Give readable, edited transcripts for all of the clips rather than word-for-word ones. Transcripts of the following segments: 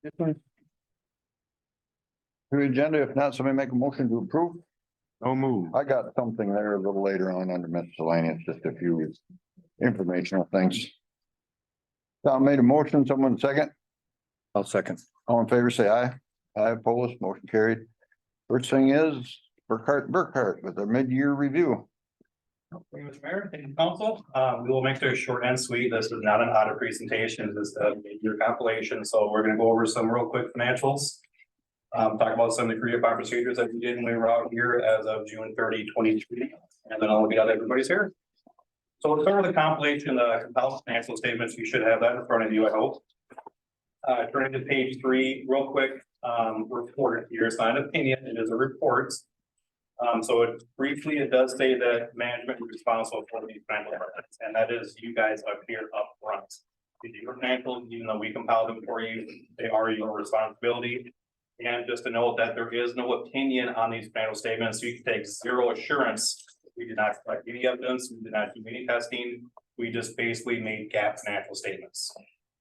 To the agenda, if not, somebody make a motion to approve. No move. I got something there a little later on under miscellaneous, just a few informational things. Tom made a motion, someone second, I'll second. all in favor, say aye. Aye, opposed, motion carried. First thing is Burkhart with a mid-year review. Thank you, Mr. Mayor, thank you, council. We will make this short and sweet. This is not an audit presentation, this is a mid-year compilation, so we're gonna go over some real quick financials. Talk about some of the career procedures that we did when we were out here as of June 30, 2023, and then I'll get out everybody's here. So let's start with the compilation, compiled financial statements. You should have that in front of you, I hope. Turning to page 3, real quick, report here, it's not an opinion, it is a report. So it does say that management is responsible for these financial records, and that is you guys up here up front. Your financials, even though we compiled them for you, they are your responsibility. And just to note that there is no opinion on these financial statements, so you can take zero assurance. We did not collect any evidence, we did not do any testing, we just basically made GAAP financial statements.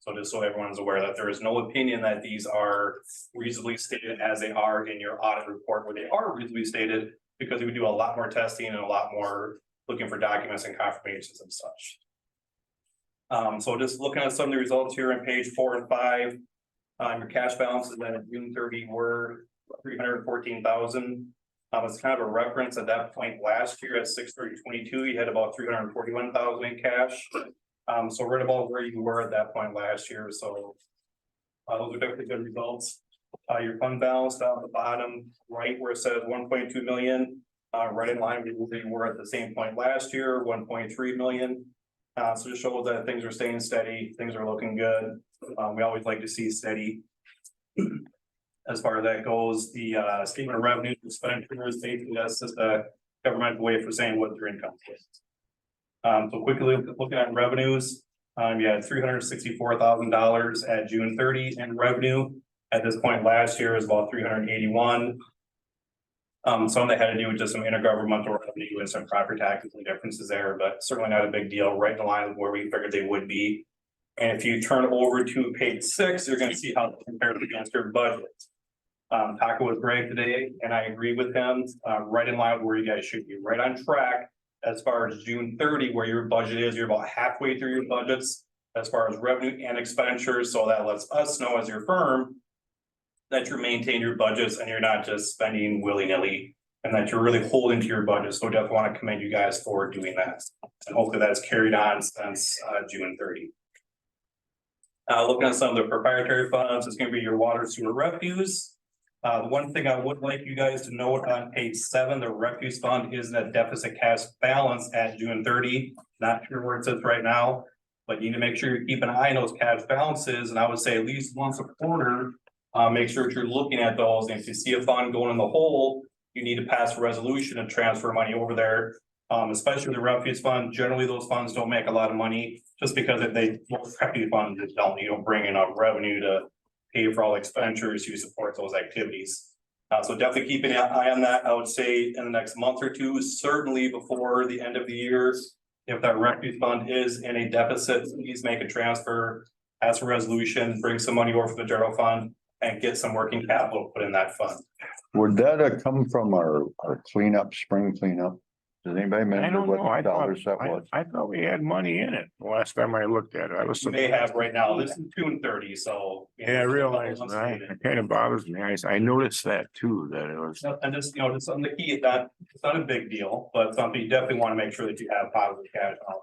So just so everyone's aware that there is no opinion that these are reasonably stated as they are in your audit report, where they are reasonably stated, because we do a lot more testing and a lot more looking for documents and confirmations and such. So just looking at some of the results here on page 4 and 5, your cash balances at June 30 were 314,000. It's kind of a reference at that point last year at 6/30/22, you had about 341,000 in cash. So right about where you were at that point last year. So those are definitely good results. Your fund balance down at the bottom right where it says 1.2 million, right in line with where you were at the same point last year, 1.3 million. So just shows that things are staying steady, things are looking good. We always like to see steady. As far as that goes, the statement of revenue expenditures, basically that's just a governmental way for saying what their income is. So quickly looking at revenues, you had $364,000 at June 30 in revenue. At this point last year is about 381. Some of that had to do with just some intergovernmental revenue and some property taxes and differences there, but certainly not a big deal, right in line with where we figured they would be. And if you turn over to page 6, you're going to see how it compares against your budget. Taco was great today, and I agree with him. Right in line with where you guys should be, right on track as far as June 30, where your budget is. You're about halfway through your budgets as far as revenue and expenditures. So that lets us know as your firm that you're maintaining your budgets and you're not just spending willy-nilly, and that you're really holding to your budget. So I definitely want to commend you guys for doing that. And hopefully that's carried on since June 30. Looking at some of the proprietary funds, it's going to be your water, sewer, refuse. The one thing I would like you guys to note on page 7, the refuse fund is a deficit cash balance at June 30. Not sure where it sits right now, but you need to make sure you keep an eye on those cash balances. And I would say at least once a quarter, make sure that you're looking at those. And if you see a fund going in the hole, you need to pass a resolution and transfer money over there. Especially the refuse fund. Generally, those funds don't make a lot of money just because if they refuse funds, you don't bring enough revenue to pay for all expenditures to support those activities. So definitely keep an eye on that. I would say in the next month or two, certainly before the end of the year, if that refuse fund is in a deficit, please make a transfer, pass a resolution, bring some money over from the general fund, and get some working capital put in that fund. Would that come from our cleanup, spring cleanup? Does anybody I remember don't know. what dollars that was? I thought we had money in it the last time I looked at it. I was. You may have right now, this is June 30, so. Yeah, I realize that. It kind of bothers me. I noticed that too, that it was. And just, just something to key that it's not a big deal, but something you definitely want to make sure that you have positive cash on.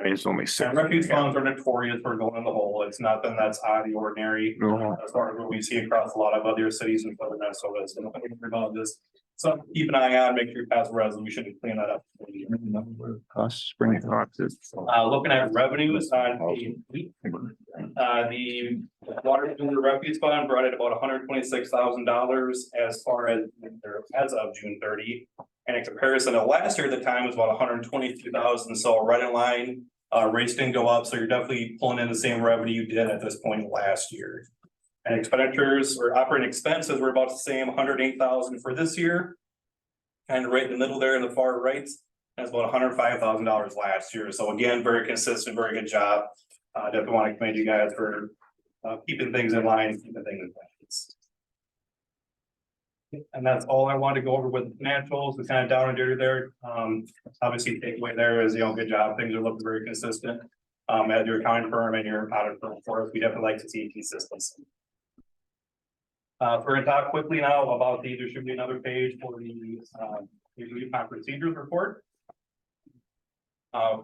It's only 6. And refuse funds are notorious for going in the hole. It's nothing that's out of the ordinary. No. As far as what we see across a lot of other cities in southern Minnesota, so nothing about this. So keep an eye on, make sure you pass a resolution to clean that up. Spring. Looking at revenues on page 8, the water sewer refuse fund brought in about $126,000 as far as of June 30. And in comparison to last year, the time was about 122,000. So right in line, rates didn't go up. So you're definitely pulling in the same revenue you did at this point last year. And expenditures or operating expenses were about the same, 108,000 for this year. And right in the middle there in the far right, that's about $105,000 last year. So again, very consistent, very good job. Definitely want to commend you guys for keeping things in line, keeping things in balance. And that's all I wanted to go over with financials, the kind of down and dirty there. Obviously takeaway there is, good job. Things are looking very consistent. As your accounting firm and your audit firm for us, we definitely like to see consistency. We're gonna talk quickly now about there should be another page for the review upon procedures report.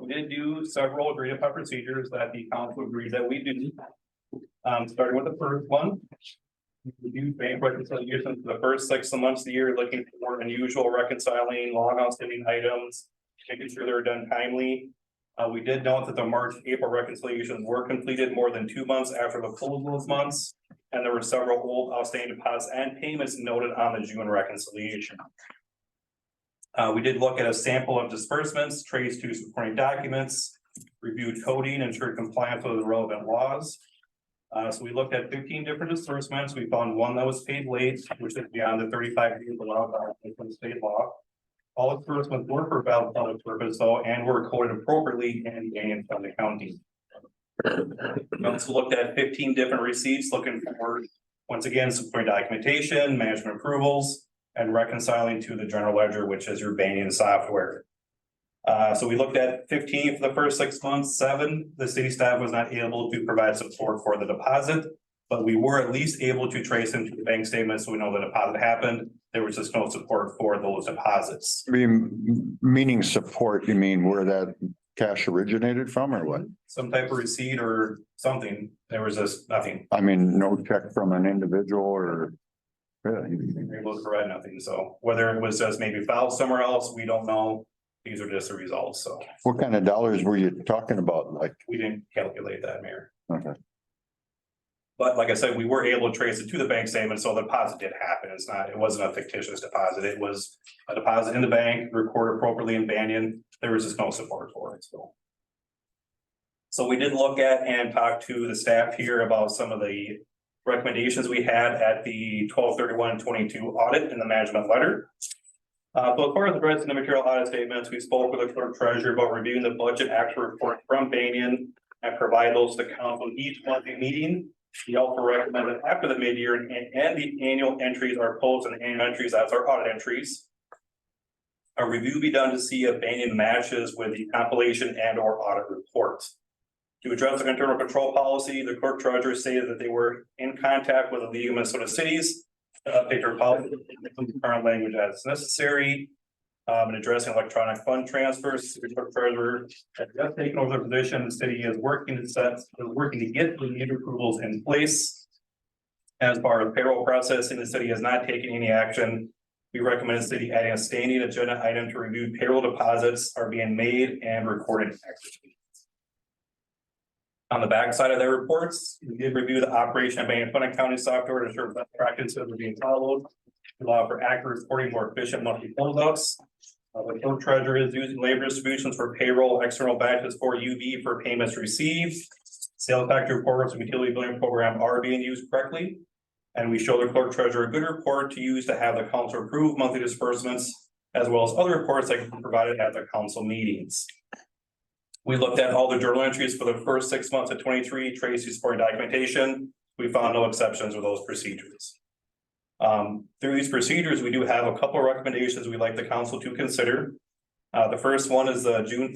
We did do several agreed upon procedures that the council agreed that we do. Starting with the first one. We do bank reconciliations for the first 6 months of the year, looking for unusual reconciling, long outstanding items, making sure they're done timely. We did note that the March, April reconciliations were completed more than 2 months after the close of those months. And there were several old outstanding deposits and payments noted on the June reconciliation. We did look at a sample of disbursements, traced to supporting documents, reviewed coding, ensured compliance with the relevant laws. So we looked at 15 different disbursements. We found one that was paid late, which is beyond the 35 days allowed by state law. All disbursements were for valid public purpose though, and were coded appropriately in from the county. We also looked at 15 different receipts, looking for, once again, supporting documentation, management approvals, and reconciling to the general ledger, which is your Banyan software. So we looked at 15 for the first 6 months, 7, the city staff was not able to provide support for the deposit, but we were at least able to trace into the bank statements, so we know the deposit happened. There was just no support for those deposits. Meaning support, you mean where that cash originated from or what? Some type of receipt or something, there was just nothing. I mean, no check from an individual or. Really? We were able to provide nothing, so whether it was just maybe filed somewhere else, we don't know. These are just the results, so What kind of dollars were you talking about? Like, we didn't calculate that, Mayor. okay. But like I said, we were able to trace it to the bank statement, so the deposit did happen. It wasn't a fictitious deposit. It was a deposit in the bank, recorded appropriately in Banyan. There was just no support for it, so. So we did look at and talk to the staff here about some of the recommendations we had at the 12/31/22 audit in the management letter. So as far as the rest of the material audit statements, we spoke with the clerk treasurer about reviewing the budget actual report from Banyan and provide those to council each monthly meeting. We also recommend that after the mid-year and the annual entries are posted, and annual entries, that's our audit entries. A review be done to see if Banyan matches with the compilation and or audit reports. To address the internal control policy, the clerk treasurer stated that they were in contact with the League of Minnesota Cities. Update their policy, current language as necessary. In addressing electronic fund transfers, the clerk treasurer has just taken over the position. The city is working to get the needed approvals in place. As far as payroll processing, the city has not taken any action. We recommend the city adding a standing agenda item to review payroll deposits are being made and recorded actively. On the back side of their reports, we did review the operation of Banyan Fund accounting software to ensure best practices are being followed. Allow for accurate reporting, more efficient monthly closeouts. The clerk treasurer is using labor distributions for payroll, external batches for UV for payments received. Sales factor reports and utility billing program are being used correctly. And we show the clerk treasurer a good report to use to have the council approve monthly disbursements, as well as other reports that can be provided at the council meetings. We looked at all the journal entries for the first 6 months of 23, Tracy supporting documentation. We found no exceptions with those procedures. Through these procedures, we do have a couple of recommendations we'd like the council to consider. The first one is the June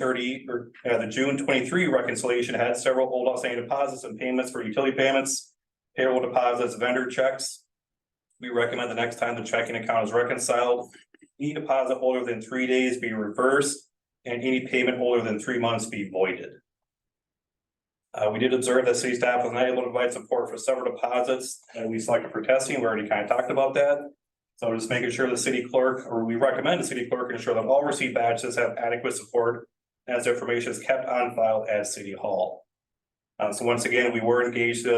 23 reconciliation had several old outstanding deposits and payments for utility payments, payroll deposits, vendor checks. We recommend the next time the checking account is reconciled, any deposit older than 3 days be reversed and any payment older than 3 months be voided. We did observe that city staff was not able to provide support for several deposits that we selected for testing. We already kind of talked about that. So just making sure the city clerk, or we recommend the city clerk ensure that all receipt batches have adequate support as information is kept on file at City Hall. So once again, we were engaged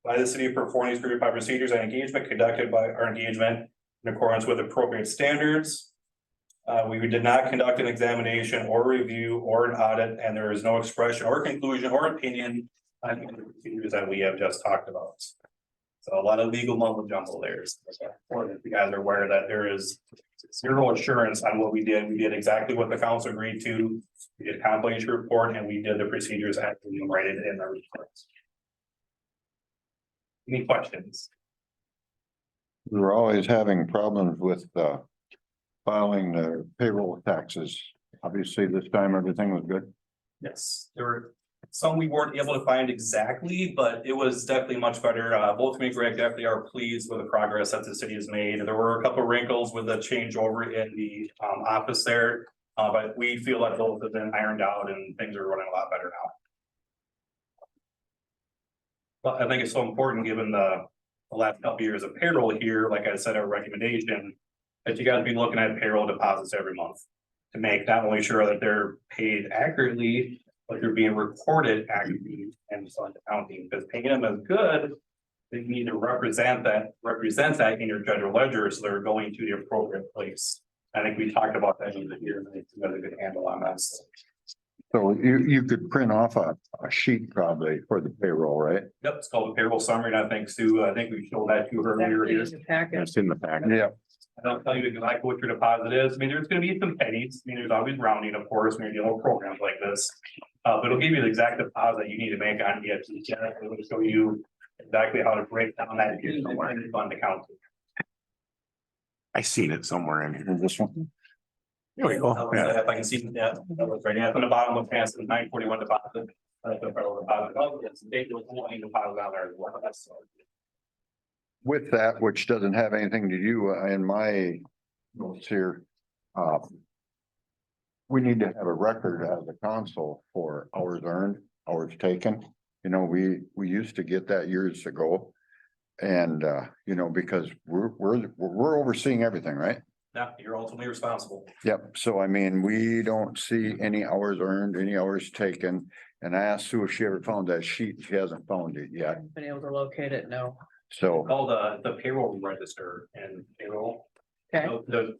by the city performing these verified procedures and engagement conducted by our engagement in accordance with appropriate standards. We did not conduct an examination or review or an audit, and there is no expression or conclusion or opinion on the procedures that we have just talked about. So a lot of legal mumbo jumbo there. If you guys are aware that there is zero assurance on what we did. We did exactly what the council agreed to. We did a compilation report and we did the procedures as enumerated in the reports. Any questions? We're always having problems with filing the payroll taxes. Obviously, this time everything was good. Yes, there were some we weren't able to find exactly, but it was definitely much better. Both me and Greg definitely are pleased with the progress that the city has made. There were a couple of wrinkles with the changeover in the office there. But we feel like those have been ironed out and things are running a lot better now. But I think it's so important, given the last couple of years of payroll here, like I said, our recommendation, that you gotta be looking at payroll deposits every month. To make not only sure that they're paid accurately, but they're being reported accurately and fund accounting, because paying them is good. They need to represent that in your general ledger, so they're going to the appropriate place. I think we talked about that in the year, and I think we got a good handle on that. So you could print off a sheet probably for the payroll, right? Yep, it's called the payroll summary, and I think Sue, I think we showed that to her earlier here. Packet. That's in the packet. Yeah. I don't tell you exactly what your deposit is. I mean, there's gonna be some pennies. I mean, there's always rounding, of course, when you're dealing with programs like this. But it'll give you the exact deposit you need to make on EFT. It'll show you exactly how to break down that fund account. I seen it somewhere in here. This one. Here we go. Yeah. If I can see, yeah, that was right. Yeah, from the bottom of past the 941 deposit. The federal deposit. Oh, yes, they do a deposit on there as well. That's. With that, which doesn't have anything to do in my notes here. We need to have a record as a council for hours earned, hours taken. You know, we used to get that years ago. And you know, because we're overseeing everything, right? Yeah, you're ultimately responsible. Yep. So I mean, we don't see any hours earned, any hours taken. And I asked Sue if she ever found that sheet. She hasn't found it yet. Haven't been able to locate it, no. So, Called the payroll register and payroll. Okay,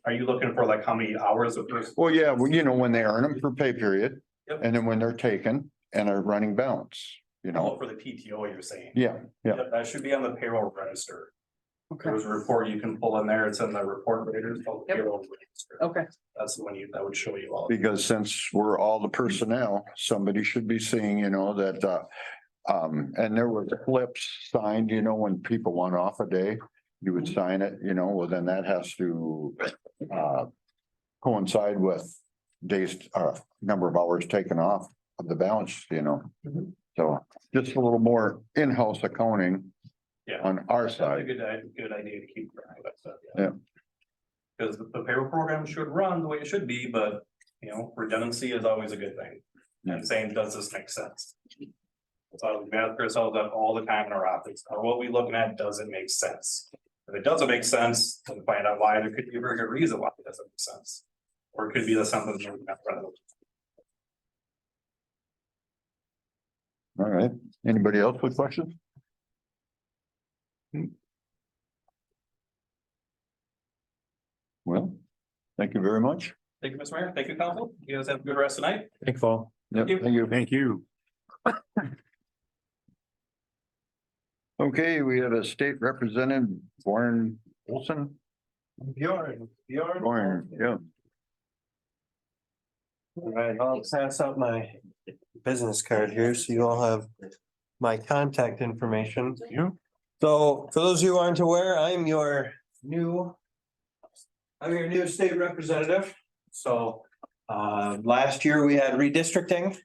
Are you looking for like how many hours of first? well, yeah, well, you know, when they earn them for pay period. Yep. And then when they're taken and are running balance, you know, For the PTO, you're saying? yeah, yeah. Yep, that should be on the payroll register. okay, There's a report you can pull in there. It's in the report rater. It's called the Yep. payroll register. okay, That's the one that would show you all. Because since we're all the personnel, somebody should be seeing, you know, that, and there were clips signed, you know, when people want off a day, you would sign it, you know, well, then that has to, coincide with days, number of hours taken off of the balance, you know. Mhm. So just a little more in-house accounting Yeah. on our That's a side. good idea to keep track of that stuff. Yeah. Because the payroll program should run the way it should be, but, you know, redundancy is always a good thing. And saying, does this make sense? So we ask ourselves that all the time in our office, what we looking at, does it make sense? If it doesn't make sense, then find out why. There could be a very good reason why it doesn't make sense. Or it could be that something's not relevant. All right. Anybody else with questions? Well, thank you very much. Thank you, Mr. Mayor. Thank you, council. You guys have a good rest of the night. Thank you. Yep, you. thank you. Thank you. Okay, we have a state representative, Warren Olson. Bjorn. Warren, yeah. All right, I'll pass out my business card here, so you all have my contact information. You? So for those of you who aren't aware, I'm your new state representative. So last year we had redistricting.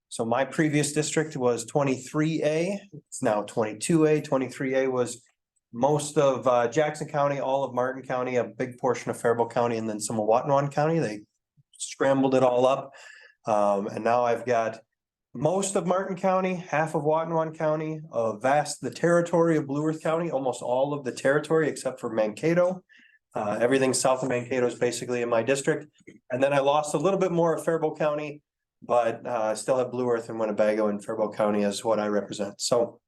So my previous district was 23A. It's now 22A. 23A was most of Jackson County, all of Martin County, a big portion of Faribault County, and then some of Watonwan County. They scrambled it all up. And now I've got most of Martin County, half of Watonwan County, the territory of Blue Earth County, almost all of the territory except for Mankato. Everything south of Mankato is basically in my district. And then I lost a little bit more of Faribault County, but I still have Blue Earth and Winnebago and Faribault County as what I represent. So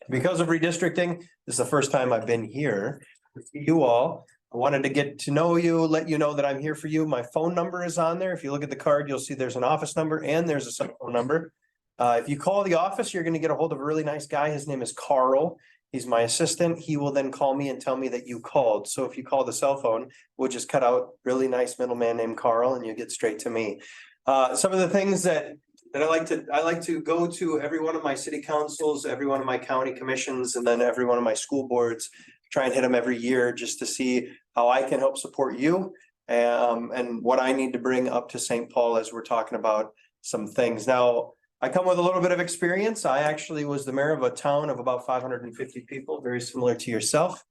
because of redistricting, this is the first time I've been here with you all. I wanted to get to know you, let you know that I'm here for you. My phone number is on there. If you look at the card, you'll see there's an office number and there's a cell phone number. If you call the office, you're going to get a hold of a really nice guy. His name is Carl. He's my assistant. He will then call me and tell me that you called. So if you call the cell phone, we'll just cut out really nice middleman named Carl and you get straight to me. Some of the things that And I like to go to every one of my city councils, every one of my county commissions, and then every one of my school boards. Try and hit them every year just to see how I can help support you. And what I need to bring up to St. Paul as we're talking about some things. Now, I come with a little bit of experience. I actually was the mayor of a town of about 550 people, very similar to yourself.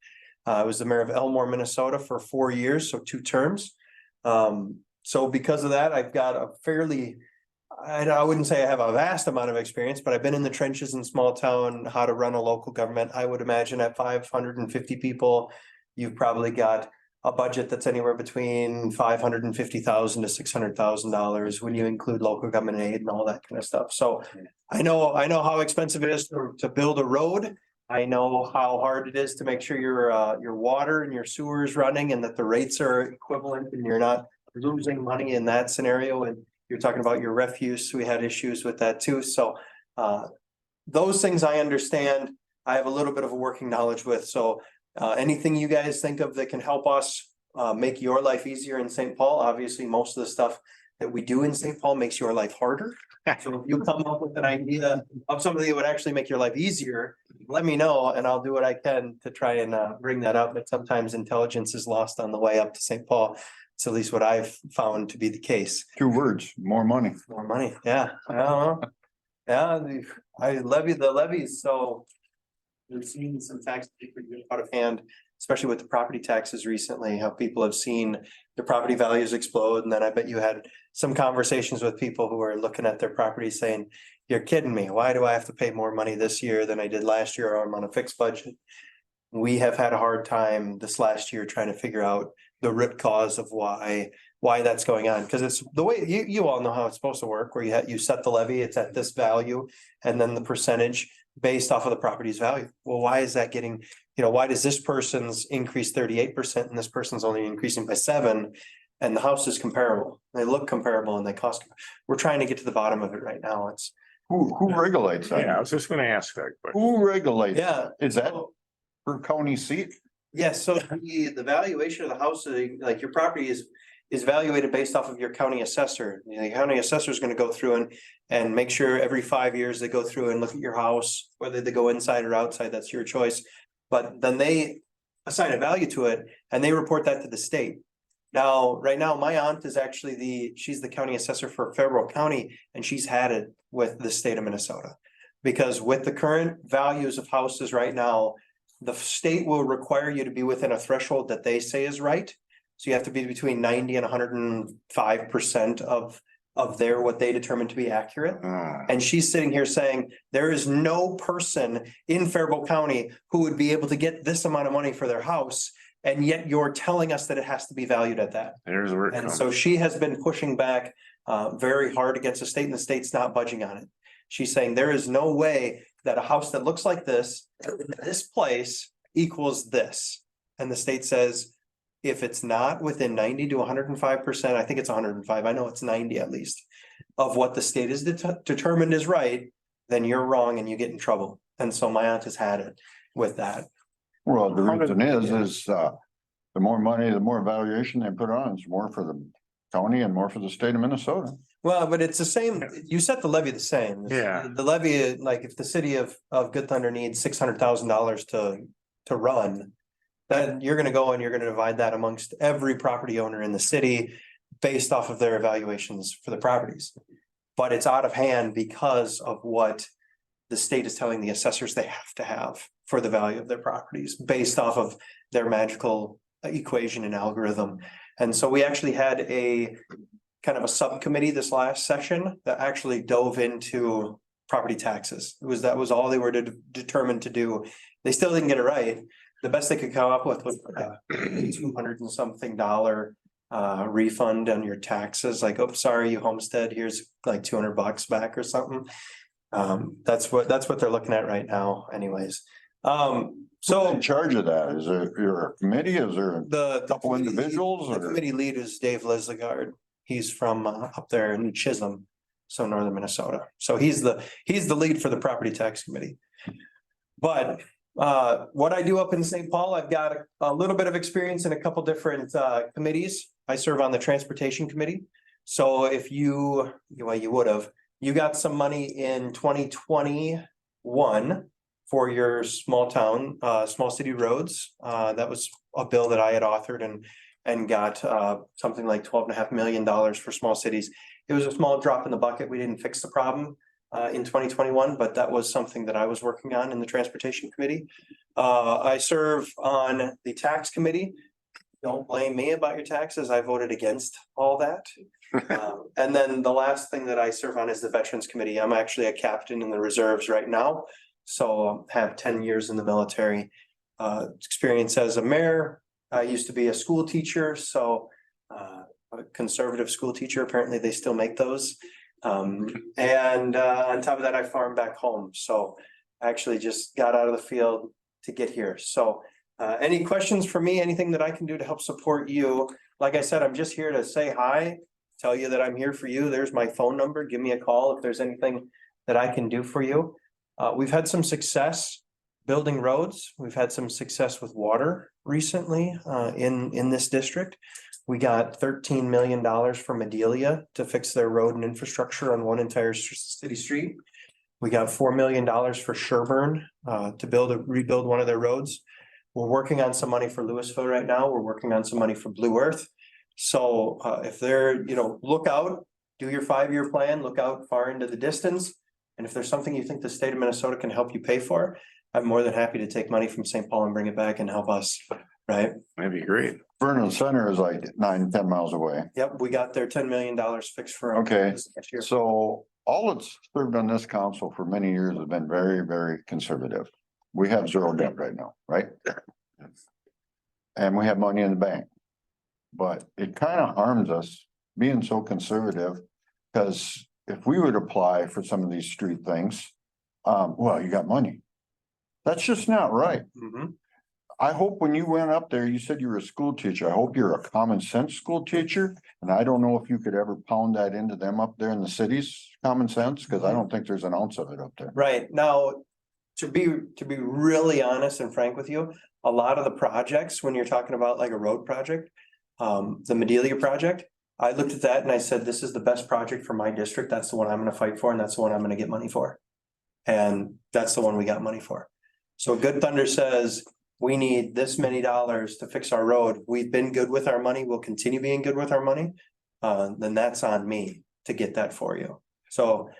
I was the mayor of Elmore, Minnesota for 4 years, so 2 terms. So because of that, I've got a fairly, I wouldn't say I have a vast amount of experience, but I've been in the trenches in small town, how to run a local government. I would imagine at 550 people, you've probably got a budget that's anywhere between $550,000 to $600,000 when you include local government aid and all that kind of stuff. So I know how expensive it is to build a road. I know how hard it is to make sure your water and your sewer is running and that the rates are equivalent and you're not losing money in that scenario. And you're talking about your refuse. We had issues with that too. So those things I understand. I have a little bit of a working knowledge with. So anything you guys think of that can help us make your life easier in St. Paul, obviously, most of the stuff that we do in St. Paul makes your life harder. So if you come up with an idea of something that would actually make your life easier, let me know and I'll do what I can to try and bring that up. But sometimes intelligence is lost on the way up to St. Paul. It's at least what I've found to be the case. 2 words, more money. More money, yeah, I don't know. Yeah, I levy the levies, so. We've seen some taxes get out of hand, especially with the property taxes recently, how people have seen their property values explode. And then I bet you had some conversations with people who are looking at their property saying, you're kidding me. Why do I have to pay more money this year than I did last year? Or I'm on a fixed budget. We have had a hard time this last year trying to figure out the root cause of why that's going on. Because it's the way you all know how it's supposed to work, where you set the levy, it's at this value, and then the percentage based off of the property's value. Well, why is that getting, why does this person's increase 38% and this person's only increasing by 7%? And the house is comparable. They look comparable and they cost. We're trying to get to the bottom of it right now. It's Who regulates Yeah, I that? was just gonna ask that question. Who regulates? yeah. Is that per county seat? Yes, so the valuation of the house, like your property is valuated based off of your county assessor. The county assessor is gonna go through and make sure every 5 years they go through and look at your house, whether they go inside or outside, that's your choice. But then they assign a value to it and they report that to the state. Now, right now, my aunt is actually she's the county assessor for Faribault County, and she's had it with the state of Minnesota. Because with the current values of houses right now, the state will require you to be within a threshold that they say is right. So you have to be between 90 and 105% of what they determine to be accurate. And she's sitting here saying, there is no person in Faribault County who would be able to get this amount of money for their house. And yet you're telling us that it has to be valued at that. There's where it And comes. so she has been pushing back very hard against the state, and the state's not budging on it. She's saying there is no way that a house that looks like this place equals this. And the state says, if it's not within 90 to 105%, I think it's 105, I know it's 90 at least, of what the state is determined is right, then you're wrong and you get in trouble. And so my aunt has had it with that. Well, the reason is the more money, the more valuation they put on, it's more for the county and more for the state of Minnesota. Well, but it's the same, you set the levy the same. Yeah. The levy, like if the city of Good Thunder needs $600,000 to run, then you're gonna go and you're gonna divide that amongst every property owner in the city based off of their evaluations for the properties. But it's out of hand because of what the state is telling the assessors they have to have for the value of their properties based off of their magical equation and algorithm. And so we actually had a kind of a subcommittee this last session that actually dove into property taxes. That was all they were determined to do. They still didn't get it right. The best they could come up with was $200 and something refund on your taxes. Like, oh, sorry, you homestead, here's like $200 back or something. That's what they're looking at right now anyways. So in charge of that, is there your committee? Is there a couple individuals? The Or committee lead is Dave Lesligard. He's from up there in Chisholm, so northern Minnesota. So he's the lead for the property tax committee. But what I do up in St. Paul, I've got a little bit of experience in a couple different committees. I serve on the transportation committee. So if you you got some money in 2021 for your small city roads. That was a bill that I had authored and got something like $12.5 million for small cities. It was a small drop in the bucket. We didn't fix the problem in 2021, but that was something that I was working on in the Transportation Committee. I serve on the Tax Committee. Don't blame me about your taxes. I voted against all that. And then the last thing that I serve on is the Veterans Committee. I'm actually a captain in the reserves right now. So have 10 years in the military. Experience as a mayor. I used to be a school teacher, so a conservative school teacher. Apparently they still make those. And on top of that, I farm back home. So I actually just got out of the field to get here. So any questions for me? Anything that I can do to help support you? Like I said, I'm just here to say hi, tell you that I'm here for you. There's my phone number. Give me a call if there's anything that I can do for you. We've had some success building roads. We've had some success with water recently in this district. We got $13 million from Adelia to fix their road and infrastructure on one entire city street. We got $4 million for Sherburne to rebuild one of their roads. We're working on some money for Louisville right now. We're working on some money for Blue Earth. So if they're, look out, do your 5-year plan, look out far into the distance. And if there's something you think the state of Minnesota can help you pay for, I'm more than happy to take money from St. Paul and bring it back and help us, right? That'd be great. Vernon Center is like 9-10 miles away. Yep, we got their $10 million fixed for. Okay, this next year. So all that's served on this council for many years has been very, very conservative. We have zero debt right now, right? And we have money in the bank. But it kind of harms us being so conservative, because if we would apply for some of these street things, well, you got money. That's just not right. Mhm. I hope when you went up there, you said you were a school teacher. I hope you're a common sense school teacher. And I don't know if you could ever pound that into them up there in the cities, common sense, because I don't think there's an ounce of it up there. Right, now, to be really honest and frank with you, a lot of the projects, when you're talking about like a road project, the Medelia project, I looked at that and I said, this is the best project for my district. That's the one I'm gonna fight for, and that's the one I'm gonna get money for. And that's the one we got money for. So Good Thunder says, we need this many dollars to fix our road. We've been good with our money. We'll continue being good with our money. Then that's on me to get that for you. So,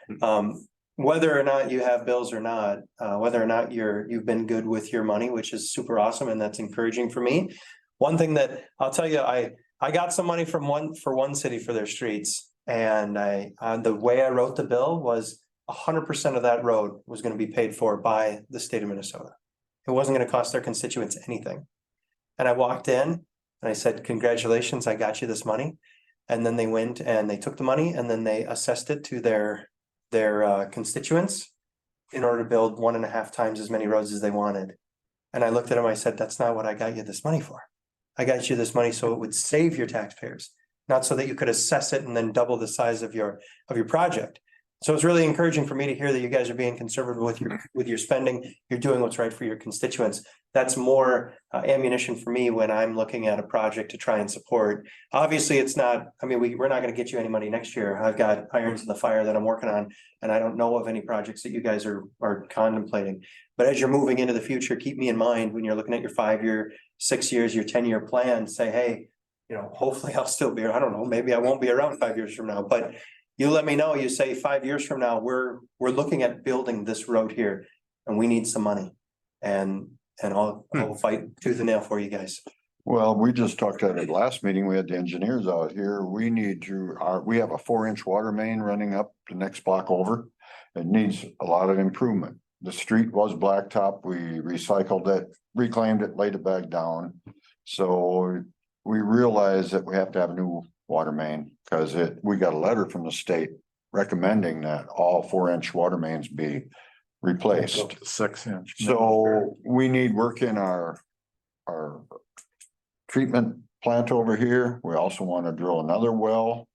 whether or not you have bills or not, whether or not you've been good with your money, which is super awesome, and that's encouraging for me. One thing that I'll tell you, I got some money from one city for their streets, and the way I wrote the bill was 100% of that road was going to be paid for by the state of Minnesota. It wasn't going to cost their constituents anything. And I walked in and I said, congratulations, I got you this money. And then they went and they took the money and then they assessed it to their constituents in order to build 1.5 times as many roads as they wanted. And I looked at them, I said, that's not what I got you this money for. I got you this money so it would save your taxpayers, not so that you could assess it and then double the size of your project. So it's really encouraging for me to hear that you guys are being conservative with your spending. You're doing what's right for your constituents. That's more ammunition for me when I'm looking at a project to try and support. Obviously, it's not, we're not going to get you any money next year. I've got irons in the fire that I'm working on, and I don't know of any projects that you guys are contemplating. But as you're moving into the future, keep me in mind when you're looking at your 5-year, 6 years, your 10-year plan. Say, hey, hopefully I'll still be, I don't know, maybe I won't be around 5 years from now, but you let me know. You say 5 years from now, we're looking at building this road here and we need some money, and I'll fight tooth and nail for you guys. Well, we just talked at the last meeting. We had the engineers out here. We have a 4-inch water main running up the next block over. It needs a lot of improvement. The street was blacktop. We recycled it, reclaimed it, laid it back down. So we realized that we have to have a new water main, because we got a letter from the state recommending that all 4-inch water mains be replaced. Up to 6-inch. So we need work in our treatment plant over here. We also want to drill another well.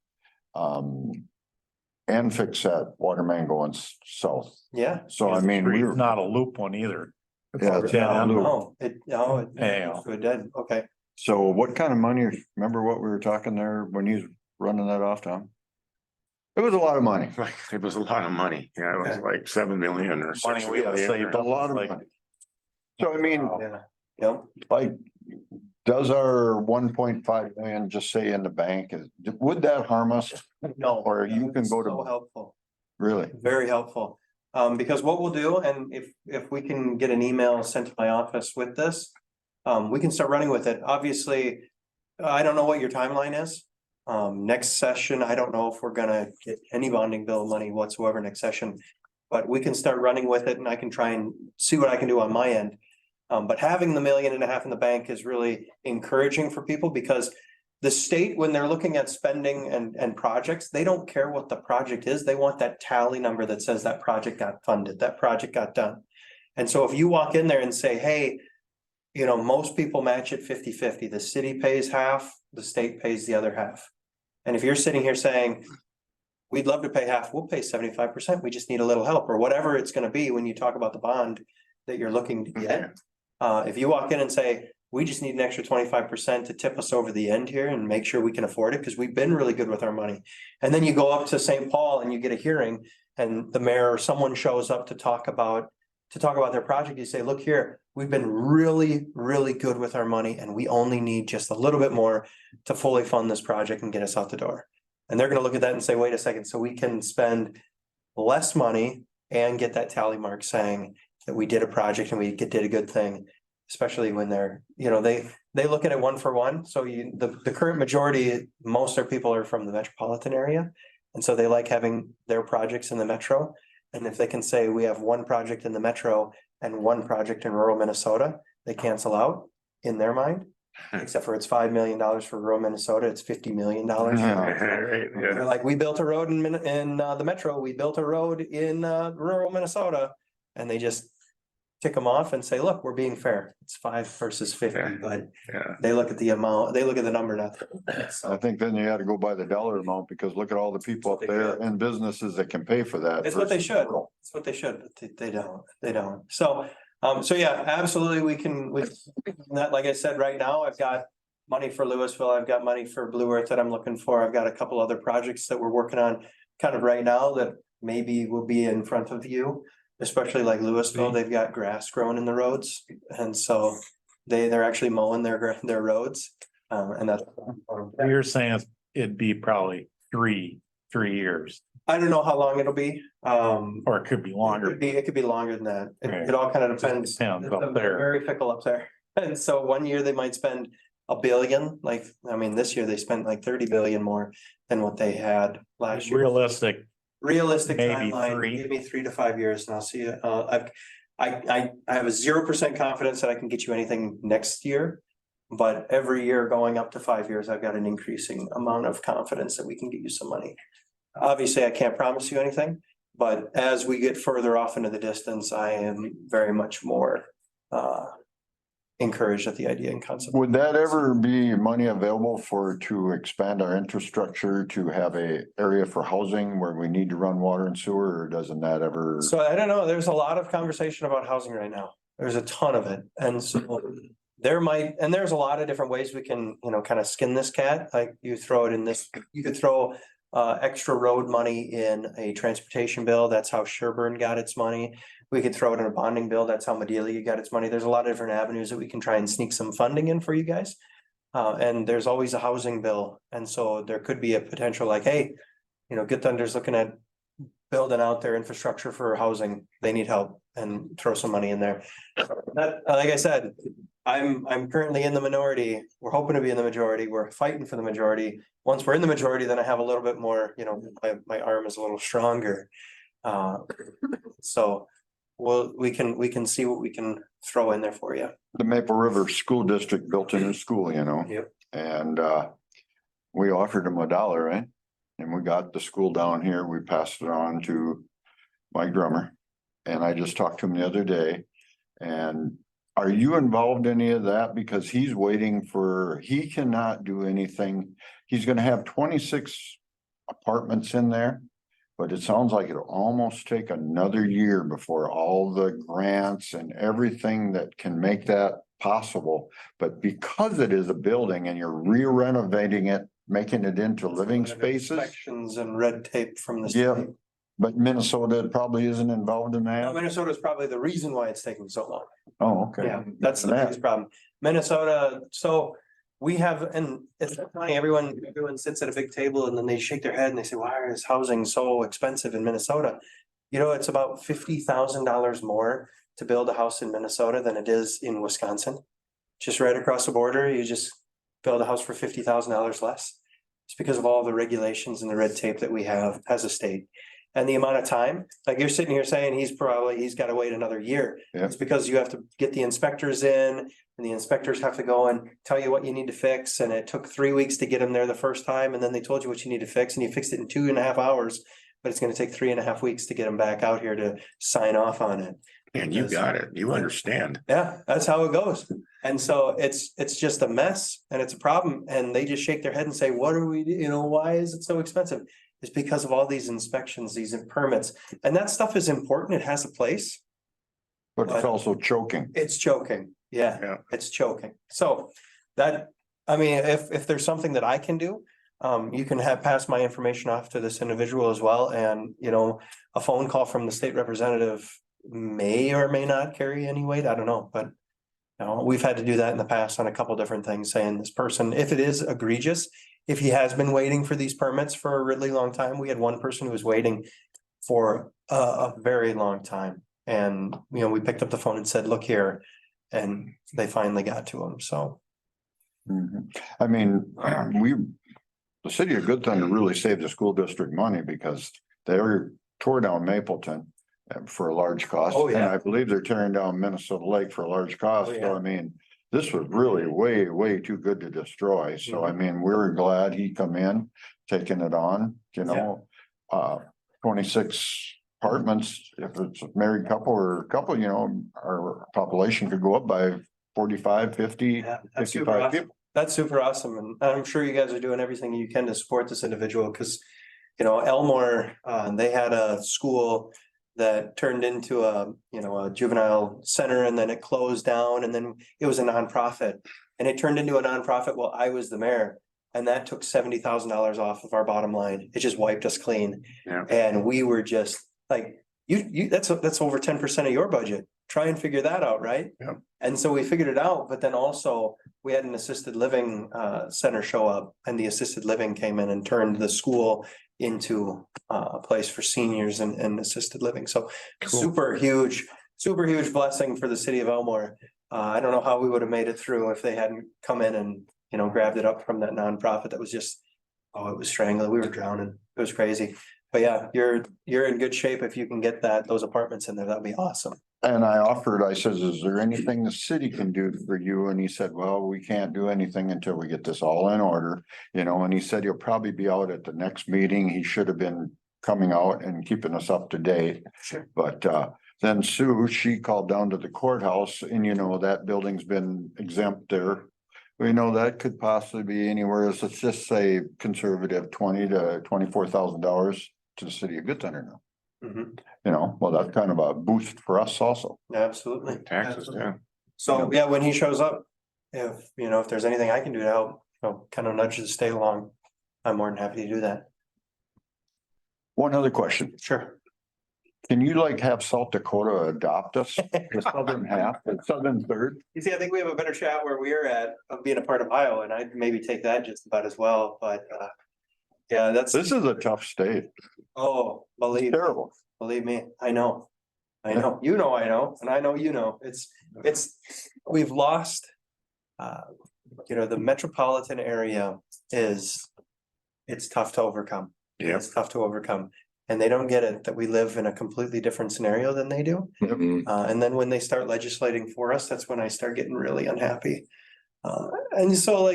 And fix that water main going south. Yeah. So I mean, we're Not a loop one either. Yeah, it's not a loop. It did. Okay. So what kind of money, remember what we were talking there when he's running that off, Tom? It was a lot of money, Like, it was a lot of money. Yeah, it was Okay. like 7 million or Money 6 we have million. saved a lot of Like- money. So I mean, Yeah. Yep. like, does our 1.5 million just say in the bank, would that harm us? No. Or you can go So to, helpful. really? Very helpful. Because what we'll do, and if we can get an email sent to my office with this, we can start running with it. Obviously, I don't know what your timeline is. Next session, I don't know if we're gonna get any bonding bill money whatsoever next session. But we can start running with it and I can try and see what I can do on my end. But having the 1.5 million in the bank is really encouraging for people because the state, when they're looking at spending and projects, they don't care what the project is. They want that tally number that says that project got funded, that project got done. And so if you walk in there and say, hey, you know, most people match it 50-50. The city pays half, the state pays the other half. And if you're sitting here saying, we'd love to pay half, we'll pay 75%. We just need a little help or whatever it's gonna be when you talk about the bond that you're looking to get. If you walk in and say, we just need an extra 25% to tip us over the end here and make sure we can afford it, because we've been really good with our money. And then you go up to St. Paul and you get a hearing and the mayor or someone shows up to talk about their project, you say, look here, we've been really, really good with our money and we only need just a little bit more to fully fund this project and get us out the door. And they're gonna look at that and say, wait a second, so we can spend less money and get that tally mark saying that we did a project and we did a good thing. Especially when they're, you know, they look at it one for one. So the current majority, most of our people are from the metropolitan area. And so they like having their projects in the metro. And if they can say we have one project in the metro and one project in rural Minnesota, they cancel out in their mind. Except for it's $5 million for rural Minnesota, it's $50 million. Right, They're yeah. like, we built a road in the metro, we built a road in rural Minnesota. And they just tick them off and say, look, we're being fair. It's 5 versus 50, Yeah. but Yeah. they look at the amount, they look at the number, not. I So think then you had to go by the dollar amount because look at all the people up there and businesses that can pay for that. it's what they versus should. rural. It's what they should, but they don't. So yeah, absolutely, we can, that, like I said, right now, I've got money for Louisville, I've got money for Blue Earth that I'm looking for. I've got a couple other projects that we're working on kind of right now that maybe will be in front of you. Especially like Louisville, they've got grass growing in the roads, and so they're actually mowing their roads. And that's. You're saying it'd be probably three years, I don't know how long it'll be. or it could be longer. It could be longer than that. Right. It all kind of depends. Depends up They're there. Very fickle up there. And so one year they might spend $1 billion, like, I mean, this year they spent like 30 billion more than what they had last year. Realistic, Realistic Maybe timeline, 3. give me 3 to 5 years and I'll see you. I have a 0% confidence that I can get you anything next year. But every year going up to 5 years, I've got an increasing amount of confidence that we can get you some money. Obviously, I can't promise you anything, but as we get further off into the distance, I am very much more encouraged at the idea and concept. Would that ever be money available to expand our infrastructure to have a area for housing where we need to run water and sewer, or doesn't that ever? So I don't know, there's a lot of conversation about housing right now. There's a ton of it. And so there's a lot of different ways we can, you know, kind of skin this cat. Like you throw it in this, you could throw extra road money in a transportation bill. That's how Sherburne got its money. We could throw it in a bonding bill. That's how Madelia got its money. There's a lot of different avenues that we can try and sneak some funding in for you guys. And there's always a housing bill. And so there could be a potential like, hey, you know, Good Thunder's looking at building out their infrastructure for housing. They need help and throw some money in there. That, like I said, I'm currently in the minority. We're hoping to be in the majority. We're fighting for the majority. Once we're in the majority, then I have a little bit more, you know, my arm is a little stronger. So we can see what we can throw in there for you. The Maple River School District built a new school, you know? Yep. And we offered them $1, right? And we got the school down here. We passed it on to Mike Drummer. And I just talked to him the other day. And are you involved in any of that? Because he's waiting he cannot do anything. He's gonna have 26 apartments in there. But it sounds like it'll almost take another year before all the grants and everything that can make that possible. But because it is a building and you're re-renovating it making it into living spaces. Inspections and red tape from the Yeah. state. But Minnesota probably isn't involved in Now, that. Minnesota is probably the reason why it's taking so long. Oh, okay. Yeah, that's the Yeah. biggest problem. Minnesota, so we have, and it's funny, everyone sits at a big table and then they shake their head and they say, why is housing so expensive in Minnesota? You know, it's about $50,000 more to build a house in Minnesota than it is in Wisconsin. Just right across the border, you just build a house for $50,000 less. It's because of all the regulations and the red tape that we have as a state. And the amount of time, like you're sitting here saying he's got to wait another year. Yeah. It's because you have to get the inspectors in and the inspectors have to go and tell you what you need to fix. And it took 3 weeks to get them there the first time. And then they told you what you need to fix and you fixed it in 2.5 hours. But it's going to take 3.5 weeks to get them back out here to sign off on it. And you got it. You understand. Yeah, that's how it goes. And so it's just a mess and it's a problem. And they just shake their head and say, what are we, why is it so expensive? It's because of all these inspections, these permits, and that stuff is important. It has a place. But it's also choking. It's choking. Yeah, Yeah. it's choking. So that, I mean, if there's something that I can do, you can pass my information off to this individual as well. And, a phone call from the state representative may or may not carry any weight. I don't know, but we've had to do that in the past on a couple different things, saying this person, if it is egregious, if he has been waiting for these permits for a really long time, we had one person who was waiting for a very long time. And, we picked up the phone and said, look here, and they finally got to him. So. Mhm. I mean, the city of Good Thunder really saved the school district money because they tore down Mapleton for a large cost. Oh, yeah. And I believe they're tearing down Minnesota Lake for a large cost. Oh, yeah. So I mean, this was really way, way too good to destroy. So I mean, we're glad he come in, taking it on, 26 apartments. If it's a married couple or couple, our population could go up by 45, 50, Yeah, that's super 55 awesome. people. That's super awesome. And I'm sure you guys are doing everything you can to support this individual because, Elmore, they had a school that turned into a juvenile center and then it closed down and then it was a nonprofit. And it turned into a nonprofit while I was the mayor. And that took $70,000 off of our bottom line. It just wiped us clean. Yeah. And we were just like, that's over 10% of your budget. Try and figure that out, right? Yeah. And so we figured it out, but then also we had an assisted living center show up and the assisted living came in and turned the school into a place for seniors and assisted living. So Cool. super huge blessing for the city of Elmore. I don't know how we would have made it through if they hadn't come in and, grabbed it up from that nonprofit that was just, it was strangling. We were drowning. It was crazy. But yeah, you're in good shape if you can get those apartments in there. That'd be awesome. And I says, is there anything the city can do for you? And he said, well, we can't do anything until we get this all in order, and he said he'll probably be out at the next meeting. He should have been coming out and keeping us up to date. Sure. But then Sue, she called down to the courthouse and that building's been exempt there. We know that could possibly be anywhere, let's just say conservative $20,000 to $24,000 to the city of Good Thunder now. Mhm. Well, that's kind of a boost for us also. Absolutely. Taxes, yeah. So, yeah, when he shows up, if there's anything I can do to help, kind of nudge the state along, I'm more than happy to do that. One other question. Sure. Can you have South Dakota adopt us, the southern half, the southern third? You see, I think we have a better shot where we're at of being a part of Iowa, and I'd maybe take that just about as well, but yeah, This is a tough state. Terrible. Believe me, I know. I know, I know, and I know, we've lost. The metropolitan area it's tough to overcome. Yeah. It's tough to overcome. And they don't get it that we live in a completely different scenario than they do. Mhm. And then when they start legislating for us, that's when I start getting really unhappy. And so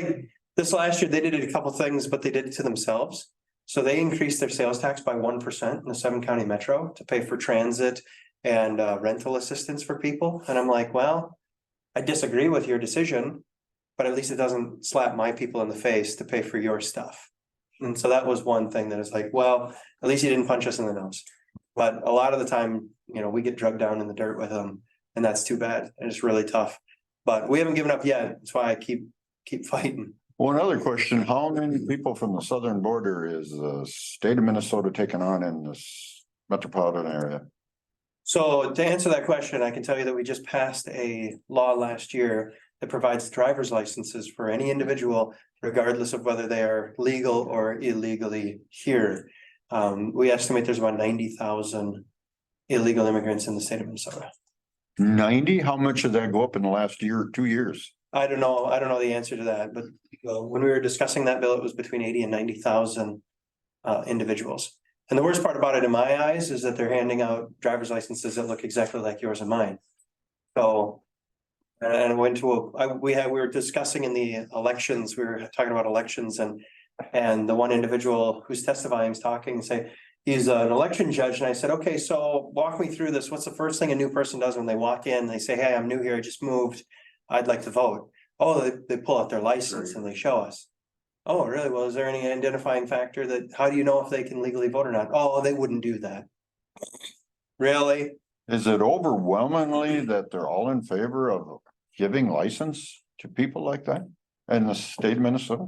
this last year, they did a couple things, but they did it to themselves. So they increased their sales tax by 1% in the 7-county metro to pay for transit and rental assistance for people. And I'm like, well, I disagree with your decision, but at least it doesn't slap my people in the face to pay for your stuff. And so that was one thing that is well, at least he didn't punch us in the nose. But a lot of the time, we get drugged down in the dirt with them, and that's too bad. And it's really tough. But we haven't given up yet. That's why I keep fighting. One other question, how many people from the southern border is the state of Minnesota taking on in this metropolitan area? So to answer that question, I can tell you that we just passed a law last year that provides driver's licenses for any individual, regardless of whether they are legal or illegally here. We estimate there's about 90,000 illegal immigrants in the state of Minnesota. 90? How much did that go up in the last year, 2 years? I don't know the answer to that, but when we were discussing that bill, it was between 80 and 90,000 individuals. And the worst part about it in my eyes is that they're handing out driver's licenses that look exactly like yours and mine. So, and I went to we were discussing in the elections, we were talking about elections and the one individual who's testifying is talking and say, he's an election judge. And I said, okay, so walk me through this. What's the first thing a new person does when they walk in? They say, hey, I'm new here. I just moved. I'd like to vote. Oh, they pull out their license and they show us. Oh, really? Well, is there any identifying factor that, how do you know if they can legally vote or not? Oh, they wouldn't do that. Really? Is it overwhelmingly that they're all in favor of giving license to people like that in the state of Minnesota?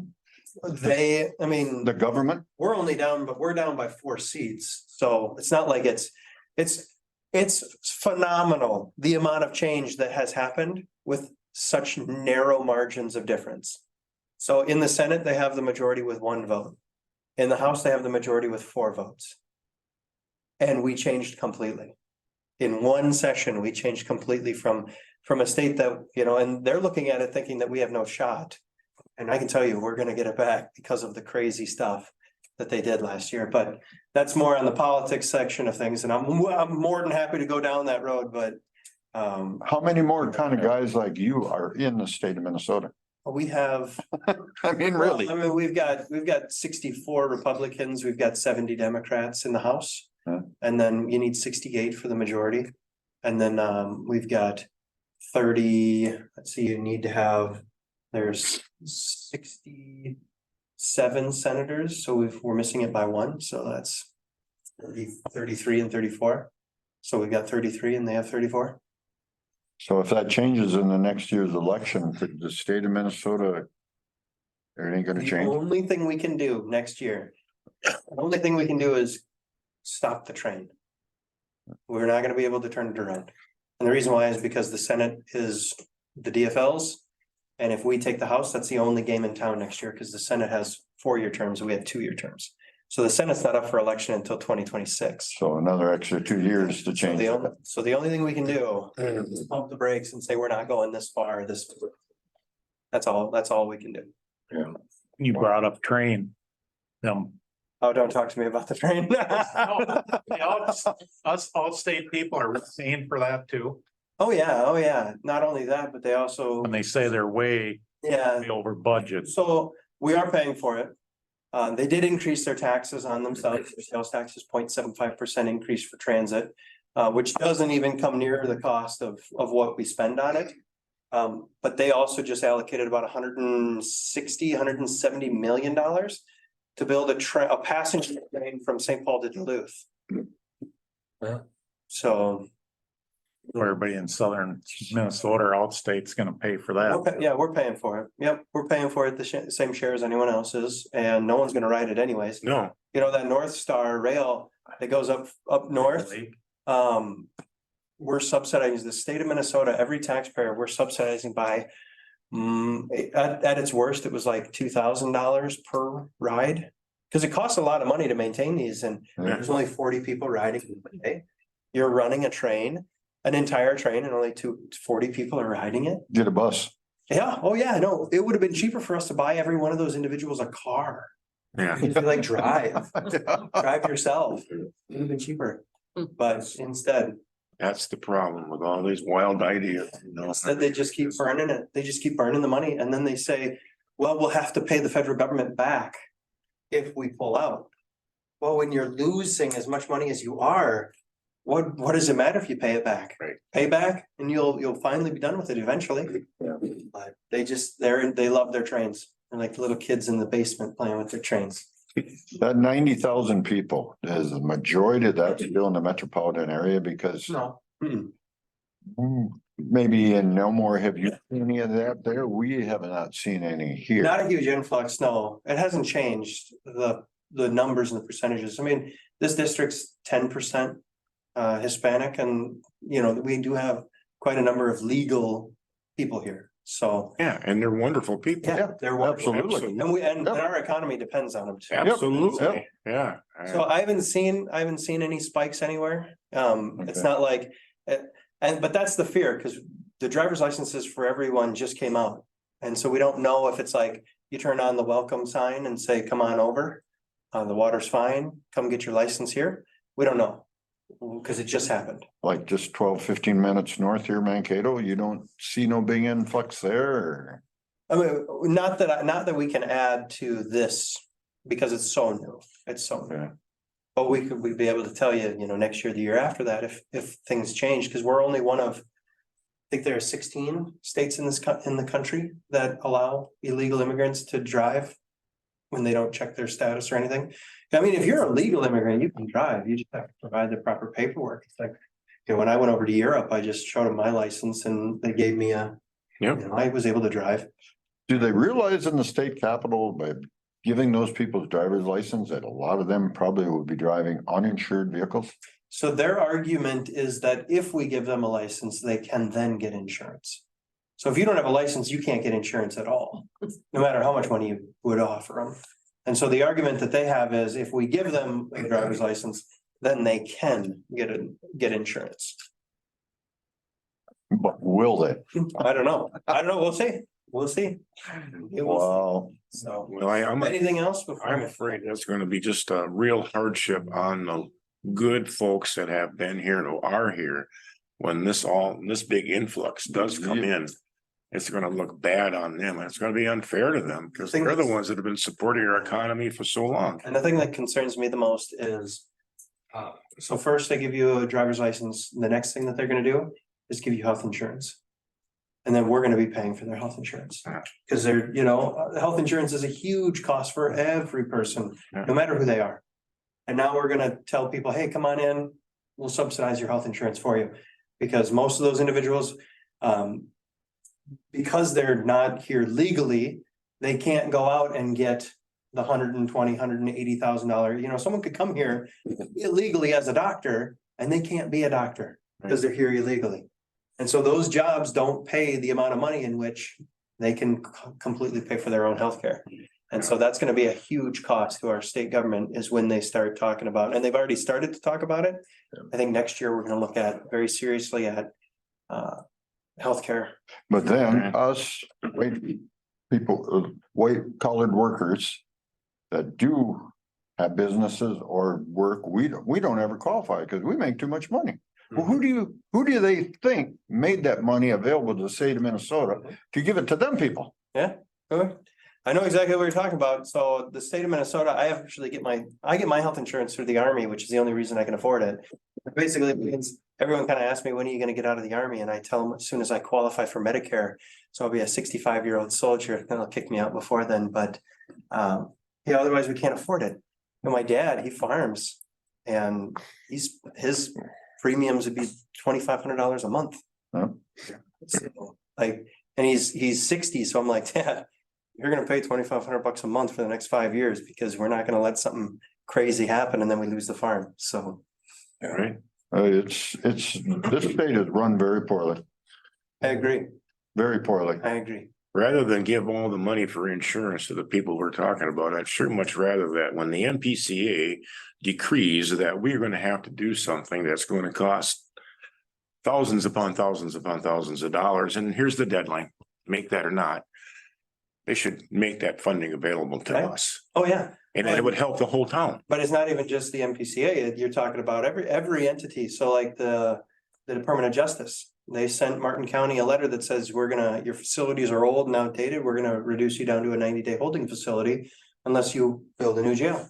I mean, The government? we're only down, but we're down by 4 seats. So it's not like it's phenomenal, the amount of change that has happened with such narrow margins of difference. So in the Senate, they have the majority with 1 vote. In the House, they have the majority with 4 votes. And we changed completely. In one session, we changed completely from a state that, and they're looking at it thinking that we have no shot. And I can tell you, we're gonna get it back because of the crazy stuff that they did last year, but that's more on the politics section of things, and I'm more than happy to go down that road, but. How many more kind of guys like you are in the state of Minnesota? We have. I mean, really? I mean, we've got 64 Republicans, we've got 70 Democrats in the House. Huh. And then you need 68 for the majority. And then we've got 30, let's see, you need to have, there's 67 senators, so we're missing it by 1, so that's 33 and 34. So we've got 33 and they have 34. So if that changes in the next year's election, could the state of Minnesota? It ain't gonna The change. only thing we can do next year, the only thing we can do is stop the train. We're not gonna be able to turn it around. And the reason why is because the Senate is the DFLs. And if we take the House, that's the only game in town next year, because the Senate has 4-year terms and we have 2-year terms. So the Senate's not up for election until 2026. So another extra 2 years to change. it. So the only thing we can do is pump the brakes and say, we're not going this far, that's all we can do. You brought up train. Oh, don't talk to me about the train. Us all state people are paying for that too. Oh, yeah. Not only that, but they also, When they say they're way yeah, over budget. so we are paying for it. They did increase their taxes on themselves. Their sales tax is 0.75% increase for transit. Which doesn't even come near the cost of what we spend on it. But they also just allocated about $170 million to build a passenger train from St. Paul to Duluth. Yeah. So, Everybody in southern Minnesota or outstate's gonna pay for that. yeah, we're paying for it. Yep, we're paying for it the same share as anyone else is, and no one's gonna ride it anyways. No, That North Star rail that goes up north. We're subsidizing the state of Minnesota, every taxpayer, we're subsidizing by. At its worst, it was like $2,000 per ride. Cause it costs a lot of money to maintain these and there's only 40 people riding a day. You're running a train, an entire train, and only 40 people are riding it. Get a bus. Yeah, oh yeah, no, it would have been cheaper for us to buy every one of those individuals a car. yeah, You'd be like drive yourself. It would have been cheaper. But instead, that's the problem with all these wild ideas, instead they just keep burning it. They just keep burning the money and then they say, well, we'll have to pay the federal government back if we pull out. Well, when you're losing as much money as you are, what does it matter if you pay it back? Right. Pay back and you'll finally be done with it eventually. Yeah. But they love their trains. They're like little kids in the basement playing with their trains. That 90,000 people, is the majority of that still in the metropolitan area because No. Hmm, maybe in Elmore, have you seen any of that there? We have not seen any here. Not a huge influx, no. It hasn't changed the numbers and the percentages. I mean, this district's 10% Hispanic and, you know, we do have quite a number of legal people here. So, Yeah, and they're wonderful people. yeah, they're wonderful. Absolutely. And our economy depends on them too. Absolutely, yeah. So I haven't seen any spikes anywhere. It's Okay. not like, but that's the fear, because the driver's licenses for everyone just came out. And so we don't know if it's like, you turn on the welcome sign and say, come on over. The water's fine, come get your license here. We don't know. Because it just happened. Like just 12, 15 minutes north here, Mankato, you don't see no big influx there or? I mean, not that we can add to this, because it's so new, it's so new. Yeah. But we'd be able to tell you, next year, the year after that, if things change, because we're only one of. I think there are 16 states in the country that allow illegal immigrants to drive. When they don't check their status or anything. I mean, if you're a legal immigrant, you can drive, you just have to provide the proper paperwork. It's like, when I went over to Europe, I just showed them my license and they gave me Yep. I was able to drive. Do they realize in the state capitol by giving those people's driver's license that a lot of them probably would be driving uninsured vehicles? So their argument is that if we give them a license, they can then get insurance. So if you don't have a license, you can't get insurance at all, no matter how much money you would offer them. And so the argument that they have is if we give them a driver's license, then they can get insurance. But will they? I don't know. We'll see. We'll see. It will. Wow. So, Well, I'm anything else before? I'm afraid that's gonna be just a real hardship on the good folks that have been here and who are here. When this big influx does come in, it's gonna look bad on them. And it's gonna be unfair to them because they're the ones that have been supporting our economy for so long. And the thing that concerns me the most is. So first they give you a driver's license, the next thing that they're gonna do is give you health insurance. And then we're gonna be paying for their health insurance. Cause health insurance is a huge cost for every person, no matter who they are. And now we're gonna tell people, hey, come on in, we'll subsidize your health insurance for you. Because most of those individuals, because they're not here legally, they can't go out and get the $180,000. Someone could come here illegally as a doctor and they can't be a doctor because they're here illegally. And so those jobs don't pay the amount of money in which they can completely pay for their own healthcare. And so that's going to be a huge cost to our state government is when they start talking about, and they've already started to talk about it. I think next year we're going to look at very seriously at healthcare. But then us, white collared workers that do have businesses or work, we don't ever qualify because we make too much money. Well, who do they think made that money available to the state of Minnesota to give it to them people? Yeah, okay. I know exactly what you're talking about. So the state of Minnesota, I actually get my health insurance through the Army, which is the only reason I can afford it. Basically, it means everyone kind of asks me, when are you going to get out of the Army? And I tell them as soon as I qualify for Medicare. So I'll be a 65-year-old soldier, and they'll kick me out before then. But otherwise we can't afford it. My dad, he farms and his premiums would be $2,500 a month. Huh? So, and he's 60. So I'm like, Dad, you're going to pay $2,500 a month for the next 5 years because we're not going to let something crazy happen and then we lose the farm. So. Right. This state is run very poorly, I agree. very poorly. I agree. Rather than give all the money for insurance to the people we're talking about, I'd sure much rather that when the NPCA decrees that we're going to have to do something that's going to cost thousands upon thousands upon thousands of dollars, and here's the deadline, make that or not, they should make that funding available to us. Oh, yeah. And it would help the whole town. But it's not even just the NPCA. You're talking about every entity. So like the Department of Justice, they sent Martin County a letter that says your facilities are old and outdated. We're going to reduce you down to a 90-day holding facility unless you build a new jail.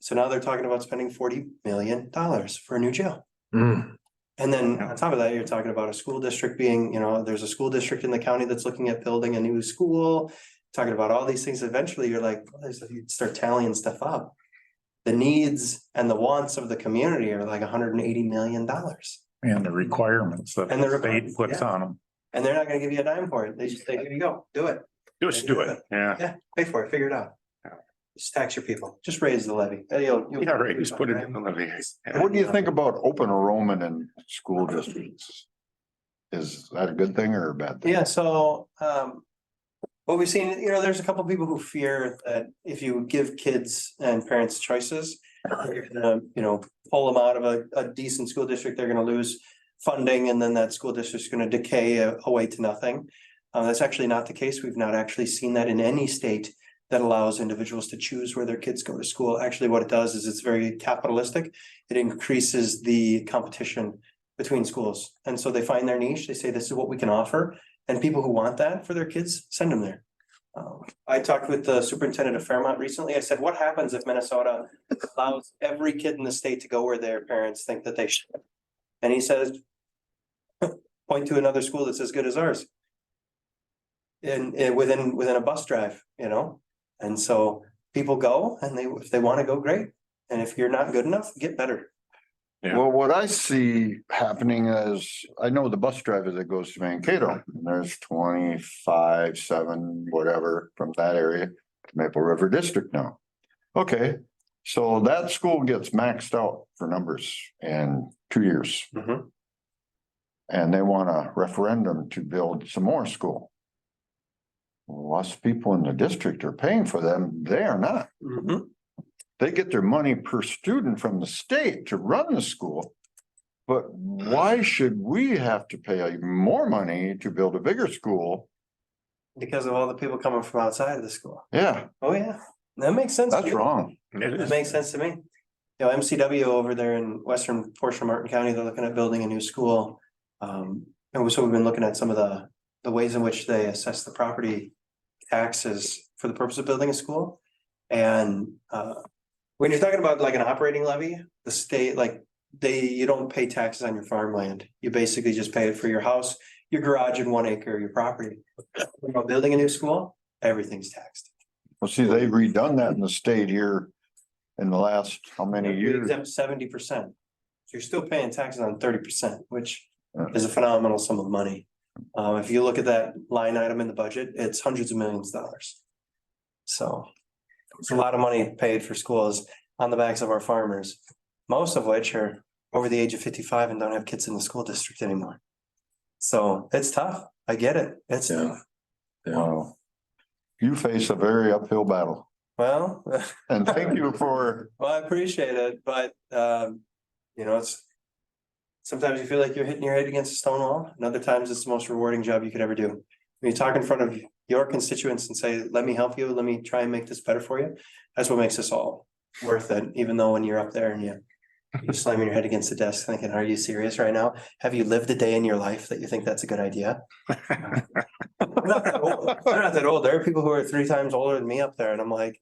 So now they're talking about spending $40 million for a new jail. And then on top of that, you're talking about a school district being, there's a school district in the county that's looking at building a new school, talking about all these things. Eventually you're like, you start tallying stuff up. The needs and the wants of the community are like $180 million. And the requirements that And the the requirements, state puts yeah. on them. And they're not gonna give you a dime for it. They just say, here you go, do it. Just do it, yeah. Yeah, pay for it, figure it out. Just tax your people, just raise the levy. You'll- Yeah, right, just put it in the levy. What do you think about open enrollment in school districts? Is that a good thing or a bad thing? Yeah, so, what we've seen, there's a couple people who fear that if you give kids and parents choices, you're gonna, pull them out of a decent school district, they're gonna lose funding, and then that school district's gonna decay away to nothing. That's actually not the case. We've not actually seen that in any state that allows individuals to choose where their kids go to school. Actually, what it does is it's very capitalistic. It increases the competition between schools. And so they find their niche, they say, this is what we can offer. And people who want that for their kids, send them there. I talked with the superintendent of Fairmont recently. I said, what happens if Minnesota allows every kid in the state to go where their parents think that they should? And he says, point to another school that's as good as ours. Within a bus drive, and so people go and if they want to go, great. And if you're not good enough, get better. Yeah. Well, what I see happening is, I know the bus driver that goes to Mankato, and there's 25, 7, whatever, from that area to Maple River District now. Okay, so that school gets maxed out for numbers in 2 years. Mhm. And they want a referendum to build some more school. Lots of people in the district are paying for them, they are not. Mhm. They get their money per student from the state to run the school. But why should we have to pay more money to build a bigger school? Because of all the people coming from outside of the school. Yeah, Oh, yeah, that makes sense. to that's me. wrong. It It is. makes sense to me. MCW over there in western portion of Martin County, they're looking at building a new school. And so we've been looking at some of the ways in which they assess the property taxes for the purpose of building a school. And when you're talking about like an operating levy, the state, you don't pay taxes on your farmland. You basically just pay it for your house, your garage and 1 acre of your property. When you're building a new school, everything's taxed. Well, see, they've redone that in the state here in the last, how many We years? exempt 70%. So you're still paying taxes on 30%, which Yeah. is a phenomenal sum of money. If you look at that line item in the budget, it's hundreds of millions of dollars. So it's a lot of money paid for schools on the backs of our farmers, most of which are over the age of 55 and don't have kids in the school district anymore. So it's tough. I get it. It's Yeah. tough. Wow. You face a very uphill battle, Well, and thank you for, I appreciate it, but it's. Sometimes you feel like you're hitting your head against a stone wall, and other times it's the most rewarding job you could ever do. When you talk in front of your constituents and say, let me help you, let me try and make this better for you. That's what makes this all worth it, even though when you're up there and you're slamming your head against the desk thinking, are you serious right now? Have you lived a day in your life that you think that's a good idea? They're not that old. They're not that old. There are people who are 3 times older than me up there, and I'm like,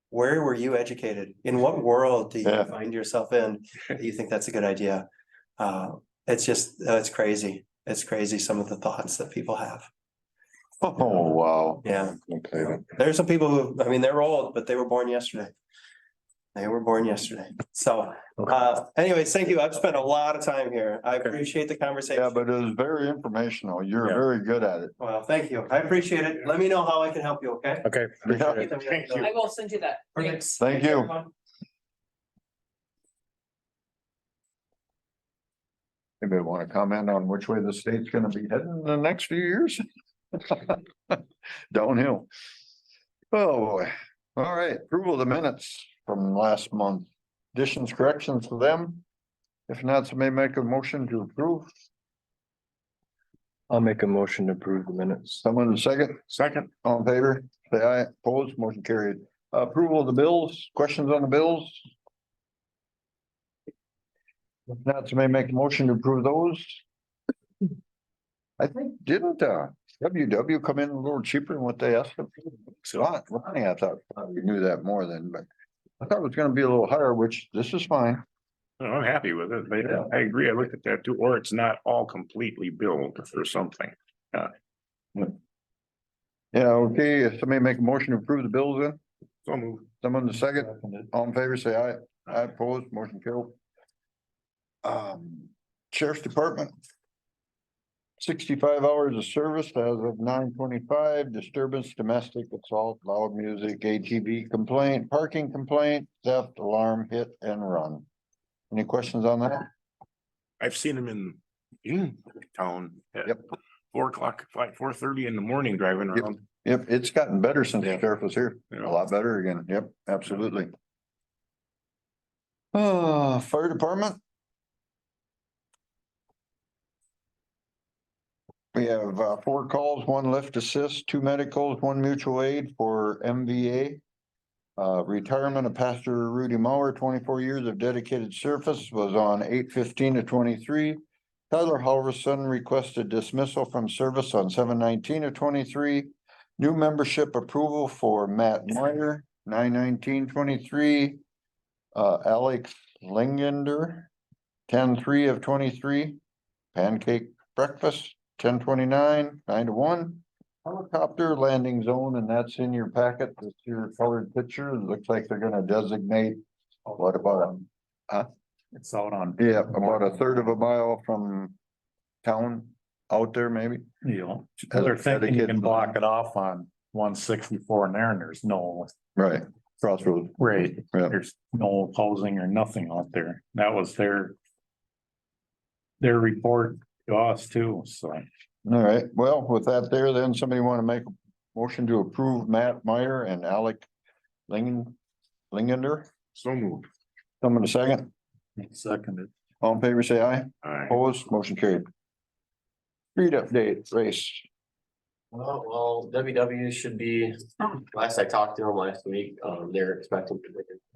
where were you educated? In what world do you Yeah. find yourself in that you think that's a good idea? It's just, it's crazy. It's crazy, some of the thoughts that people have. oh, wow. Yeah, Okay. there's some people who, they're old, but they were born yesterday. They were born yesterday. So, anyways, thank you. I've spent a lot of time here. I appreciate the Yeah, conversation. but it was very informational. You're Yeah. very good at it. Well, thank you. I appreciate it. Let me know how I can help you, okay? Okay. Yeah. Thank you. I will send you that. Perfect. Thanks. Thank you. everyone. Anybody want to comment on which way the state's gonna be heading in the next few years? Downhill. Oh, boy. All right, approval of the minutes from last month. Additions, corrections to them? If not, somebody make a motion to approve. I'll make a motion to approve the minutes. Someone in second, Second, all in favor, say aye, opposed, motion carried. Approval of the bills, questions on the bills? If not, somebody make a motion to approve those? I think, didn't WW come in a little cheaper than what they asked? Ronnie, I thought we knew that more than, but I thought it was gonna be a little higher, which this is fine. no, I'm happy with it. I agree. I looked at that too, or it's not all completely billed for something. Yeah, okay, if somebody make a motion to approve the bills then, So move. someone in the second, all in favor, say aye. Aye, opposed, motion killed. Sheriff's Department. 65 hours of service as of 9/25, disturbance, domestic assault, loud music, ATV complaint, parking complaint, theft, alarm, hit and run. Any questions on that? I've seen them in town. at Yep. 4 o'clock, 4:30 in the morning driving Yep. around. Yep, it's gotten better since the Yeah. sheriff was here. you A know. lot better again. Yep, absolutely. Fire department. We have 4 calls, 1 lift assist, 2 medicals, 1 mutual aid for MVA. Retirement of Pastor Rudy Mauer, 24 years of dedicated service, was on 8/15/23. Tyler Halverson requested dismissal from service on 7/19/23. New membership approval for Matt Meyer, 9/19/23. Alex Lingender, 10/3/23. Pancake breakfast, 10/29, 9/1. Helicopter landing zone, and that's in your packet. That's your colored picture. It looks like they're gonna designate, what about, It's out on. yeah, about a third of a mile from town out there, maybe? You know, they're thinking you can block it off on 164 and there, and there's no, Right, crossroads. right, Yeah. there's no housing or nothing out there. That was their report to us too, so. All right, well, with that there, then somebody want to make a motion to approve Matt Meyer and Alec Lingender? So moved. Someone a second? Seconded. All in favor, say aye. Aye. Opposed, motion carried. Street update, race. Well, WW should be, last I talked to them last week, they're expecting,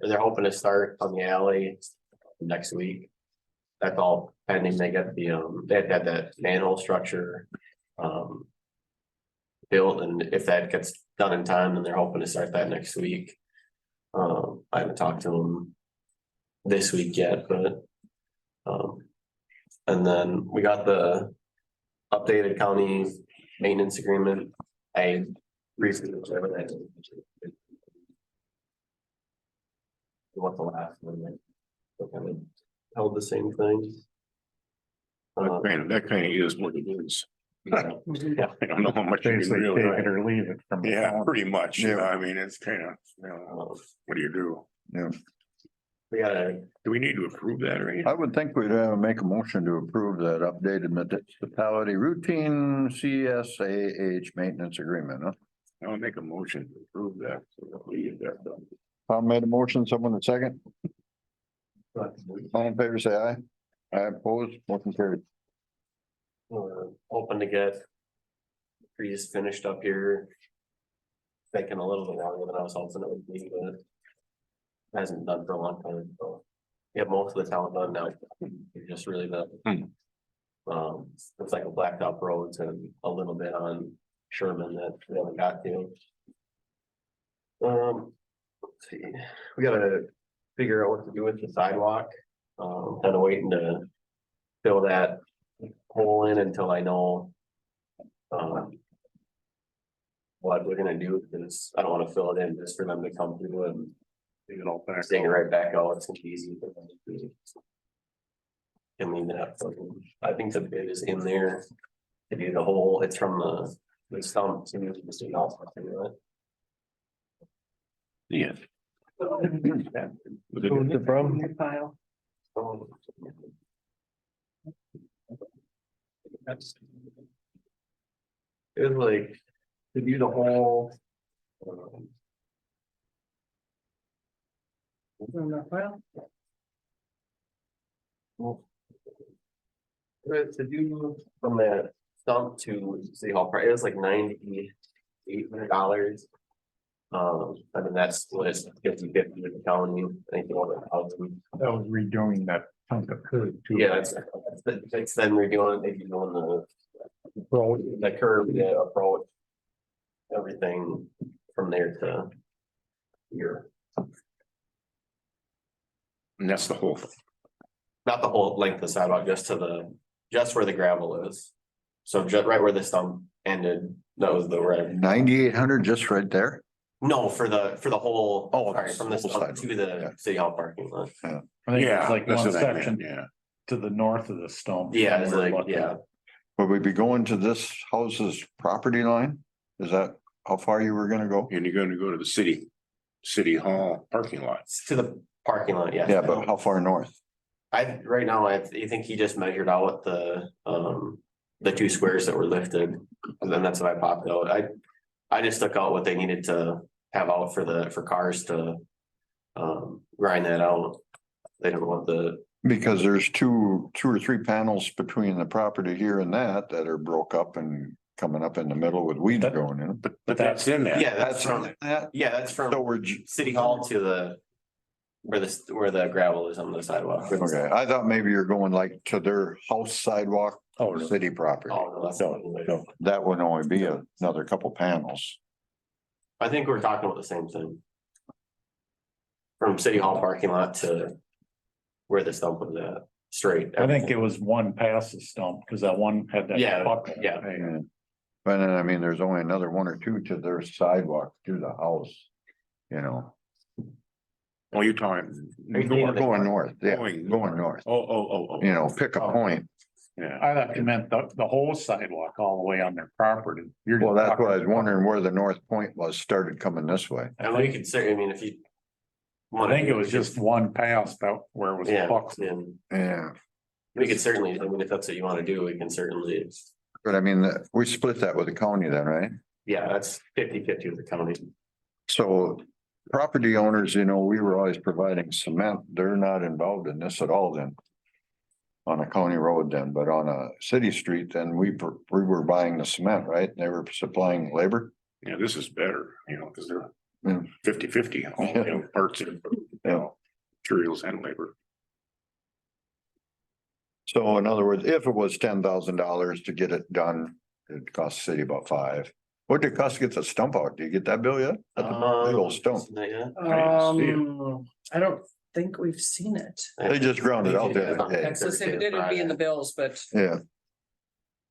or they're hoping to start on the alley next week. That's all pending. They got the, they had that manhole structure, built, and if that gets done in time, then they're hoping to start that next week. I haven't talked to them this week yet, but, and then we got the updated county maintenance agreement. I briefly looked over that. What the last one, like, kind of held the same thing. That kind of is what it is. Yeah. I don't know how much you can Basically really. take it or leave it from. the Yeah, town. pretty much. You know, Yeah. I mean, it's kind of, what do you do? Yeah, We gotta, Do we need to approve that or anything? I would think we'd make a motion to approve that updated municipality routine CSAH maintenance agreement, huh? I'll make a motion to approve that. So that we get that done. Tom made a motion, someone a second? All in favor, say aye. I oppose, motion carried. we're hoping to get trees finished up here. Taking a little bit longer than I was hoping it would be, but hasn't done for a long time, so. We have most of the town done now, It's just really the. Looks like a blacktop roads and a little bit on Sherman that we haven't got to. Let's see, we gotta figure out what to do with the sidewalk, kind of waiting to fill that hole in until I know. What we're gonna do, because I don't wanna fill it in just for them to come through and Take it all back. take it right back out, it's gonna be easy for them to do. I mean, I think the bid is in there. To do the whole, it's from the stump to the city hall. Yeah. Who's it from? Pile. It was like, to do the whole. In that pile? To do from the stump to city hall, it was like $9,800. I mean, that's what it's 50/50 with the county, I think. That was redoing that chunk of code too. Yeah, it's then redoing, they doing the curve, the approach. Everything from there to here, And that's the whole thing. not the whole length of the sidewalk, just where the gravel is. So just right where the stump ended, that was the red. 9,800 just right there? No, for the whole, Oh, sorry, from the whole stump sidewalk, to the city hall parking lot. I think it's Yeah, like that's one what I meant, section, yeah. to the north of the stump. Yeah, it's We're like, looking. yeah, Would we be going to this house's property line? Is that how far you were gonna go? And you're gonna go to the city hall parking lot. it's to the parking lot, yeah. Yeah, but how far north? Right now, I think he just measured out the 2 squares that were lifted, and then that's what I popped out. I just took out what they needed to have out for cars to grind that out. They don't want Because there's two or three panels between the property here and that are broke up and coming up in the middle with weeds growing in them. But that's in there. yeah, that's from, that. yeah, that's So from we're, City Hall to where the gravel is on the sidewalk. okay, I thought maybe you're going like to their house sidewalk Oh, or city property. Oh, no, that's No. That would only be another couple panels. I think we're talking about the same thing. From City Hall parking lot to where the stump was at, straight. I think it was one past the stump, because that one had that. Yeah, buckle. yeah. And but then, I mean, there's only another one or two to their sidewalk to the house, you know, Oh, you're talking. going north, yeah, Going going north. Oh. You know, pick a point. Yeah, I thought you meant the whole sidewalk all the way on their property. You're Well, that's talking- why I was wondering where the north point was, started coming this way. And we could say, I mean, if you. I think it was just one pass about where it was. Yeah, bucked. and Yeah, we could certainly, I mean, if that's what you wanna do, we can certainly, but I mean, we split that with the county then, right? yeah, that's 50-50 with the county. So property owners, you know, we were always providing cement. They're not involved in this at all then. On a county road then, but on a city street, then we were buying the cement, right? They were supplying labor. yeah, this is better, because they're Yeah. 50-50, parts of, materials and labor. So in other words, if it was $10,000 to get it done, it cost the city about $5,000. What did it cost to get the stump out? Do you get that bill yet? That's a big old stump. Yeah. I don't think we've seen it. They just ground it out the other day. That's just, if it didn't be in the bills, but. Yeah,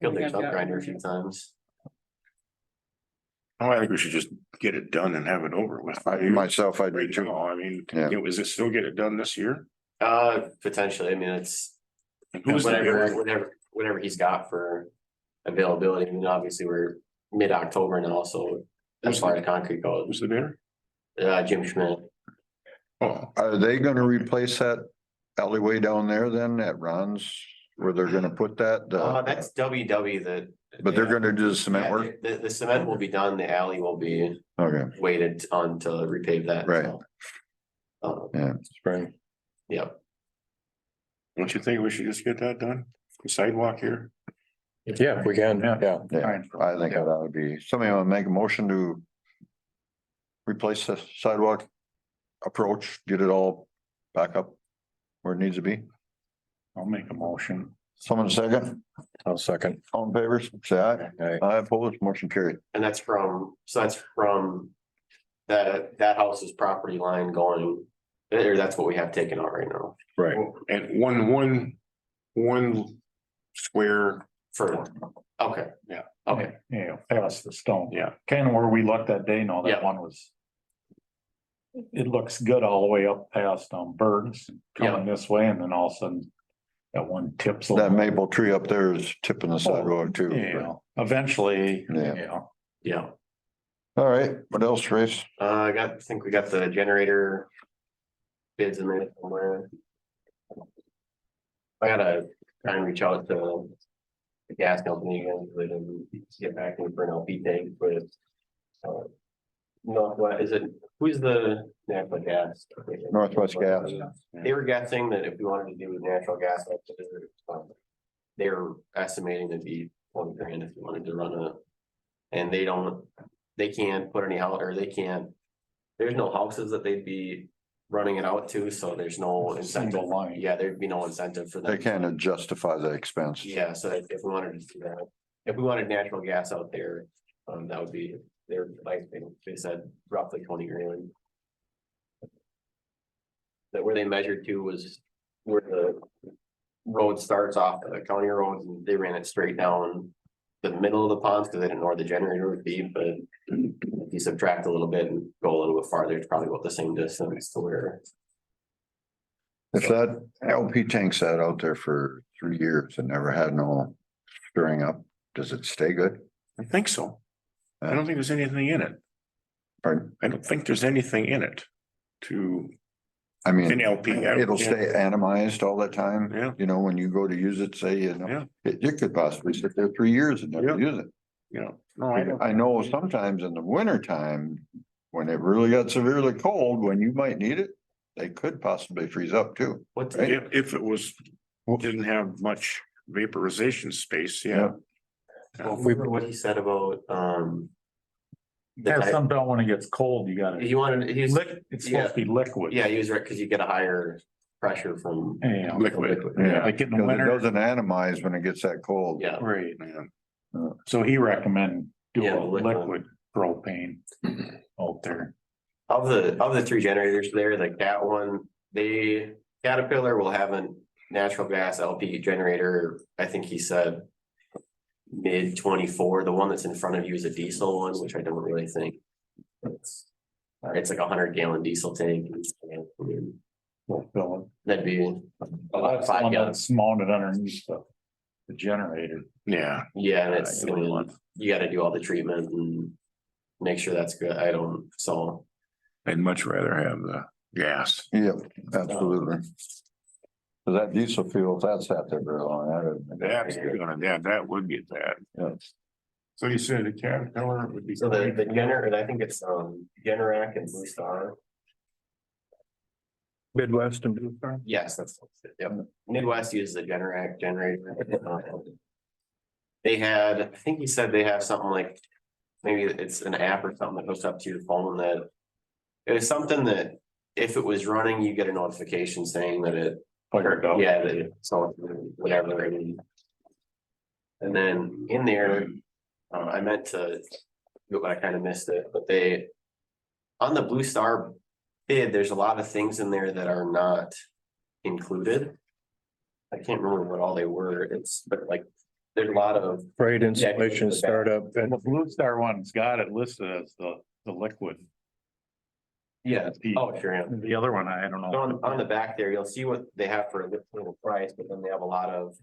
Killed their stump grinder a few times. Oh, I think we should just get it done and have it over with. myself, I do Right too. now, I mean, Yeah. is it still get it done this year? Potentially, I mean, it's And who's the bidder? whatever he's got for availability. I mean, obviously, we're mid-October now, so as far as concrete goes, Who's the bidder? Jim Schmidt. Oh, Are they gonna replace that alleyway down there then at Ron's? Where they're gonna put that? That's WW that. But they're gonna do the cement Yeah, work? The cement will be done, the alley will be Okay, waited on to repave that. Right. so. yeah. Spring. Yep, don't you think we should just get that done? The sidewalk here? Yeah, if we can, Yeah. yeah. Yeah, I think that ought to be, somebody want to make a motion to replace the sidewalk approach, get it all back up where it needs to be. I'll make a motion. Someone second, I'll second. all in favor, say aye. Aye. I oppose, motion carried. and that's from that house's property line going, or that's what we have taken out right now. Right. And one square, For, okay. Yeah. Okay, Yeah, past the stump. yeah, Kind of where we looked that day, no, Yeah. that one was. It looks good all the way up past Berg's coming this way, and then all of a sudden. That one tips. That maple tree up there is tipping the sidewalk too. Yeah, eventually, Yeah. yeah. yeah. All right, what else, Trace? I think we got the generator. Bids in there somewhere. I gotta try and reach out to. The gas company again, so they didn't get back to me for an LP tank, but. Northwest, who's the natural gas? Northwest Gas. They were guessing that if we wanted to do natural gas. They were estimating it'd be 20 grand if you wanted to run a. And they can't put any out, or there's no houses that they'd be running it out to, so there's no incentive. Single line. Yeah, there'd be no incentive for that. They can't justify the expense. Yeah, so if we wanted to do that, if we wanted natural gas out there, that would be, they said roughly 20 grand. That where they measured to was where the road starts off, the county roads, and they ran it straight down the middle of the ponds, because they didn't know where the generator would be, but if you subtract a little bit and go a little bit farther, it's probably about the same distance to where. If that LP tank sat out there for 3 years and never had no stirring up, does it stay good? I think so. I don't think there's anything in it. Pardon? I don't think there's anything in it to, I mean, in LP. it'll stay atomized all the time. Yeah. You know, when you go to use it, say, you Yeah. know, it could possibly sit there 3 years and never use it. You know, no, I don't. I know sometimes in the winter time, when it really got severely cold, when you might need it, they could possibly freeze up too. What's Right. If it was, didn't have much vaporization space, yeah. what he said about, the Yeah, type- sometimes when it gets cold, you gotta, he wanted, he's, it's supposed to be liquid. yeah, he was right, cause you get a higher pressure from. Yeah, Liquid. Yeah, like in the because it winter, doesn't atomize when it gets that cold. Yeah, right, Yeah. so he recommend do Yeah, a liquid propane out there. of the three generators there, the Cat one, Caterpillar will have a natural gas LP generator, I think he said. Mid-24, the one that's in front of you is a diesel one, which I don't really think. It's like 100-gallon diesel tank. I mean, We'll fill it. that'd be That's the 5 one gallons. that's mounted underneath the generator. Yeah, Yeah, and it's, you I mean, want- you gotta do all the treatment and make sure that's good. I don't, so. I'd much rather have the gas. Yep, absolutely. Cause that diesel fuel, if that's sat there very long, That's gonna, yeah, that would get bad. Yeah. So you said the Caterpillar would be. So the generator, I think it's Generac and Blue Star. Midwest and Blue Star. Yes, that's, yep. Midwest uses the Generac generator. They had, I think he said they have something like, maybe it's an app or something that hooks up to your phone that. It was something that if it was running, you get a notification saying that it. Fired up. Yeah, so whatever, I mean. And then in there, I meant to, but I kind of missed it, but on the Blue Star bid, there's a lot of things in there that are not included. I can't remember what all they were, but like, there's a lot of, Freight installation, the back. startup, And and the Blue Star one's got it listed as the liquid. yeah, The- oh, sure, yeah. The other one, I don't know. On the back there, you'll see what they have for a little price, but then they have a lot of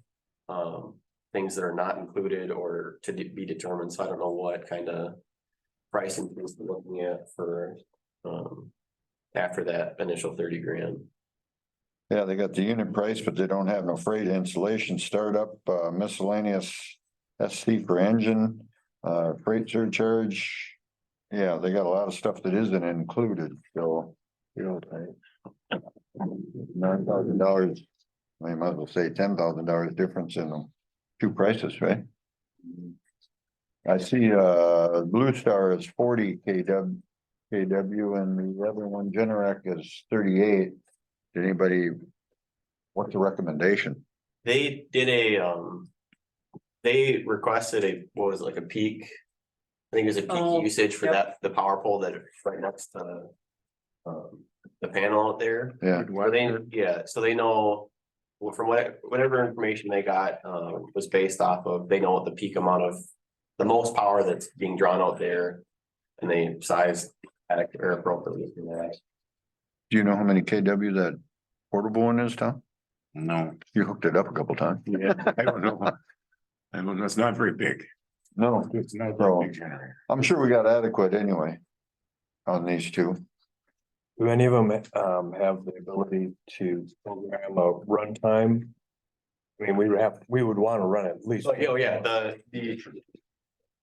things that are not included or to be determined, so I don't know what kind of pricing things we're looking at for after that initial 30 grand. Yeah, they got the unit price, but they don't have no freight installation, startup, miscellaneous SC for engine, freight surcharge. Yeah, they got a lot of stuff that isn't included, so. $9,000, I might as well say $10,000 difference in them, two prices, right? I see, Blue Star is 40 KW and the other one, Generac is 38. Did anybody, what's the recommendation? They did they requested what was it, like a peak. I think it was a peak Oh, usage for yep. that, the power pole that is right next to the panel out there. Yeah, Where so they know, well, from whatever information they got, was based off of, they know what the peak amount of. The most power that's being drawn out there, and they sized or appropriately for that. do you know how many KW that portable one is, Tom? No, You hooked it up a couple times. yeah, I don't know. I don't know, it's not very big. No, It's not a So- very big generator. I'm sure we got adequate anyway. On these two. do any of them have the ability to program a runtime? I mean, we would want to run at least. Oh, yeah,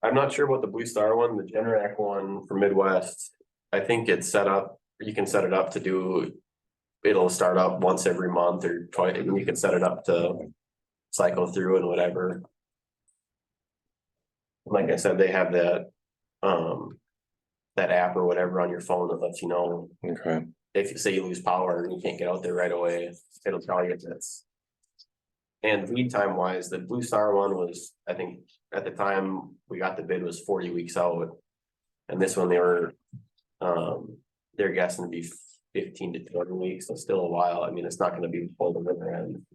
I'm not sure about the Blue Star one, the Generac one for Midwest. I think it's set up, you can set it up to do. It'll start up once every month or twice, and you can set it up to cycle through and whatever. Like I said, they have that app or whatever on your phone that lets you know Okay, if you say you lose power and you can't get out there right away, it'll tell you if it's. And lead time wise, the Blue Star one was, I think, at the time we got the bid was 40 weeks out. And this one, they're guessing to be 15 to 20 weeks, so still a while. I mean, it's not gonna be full delivery end.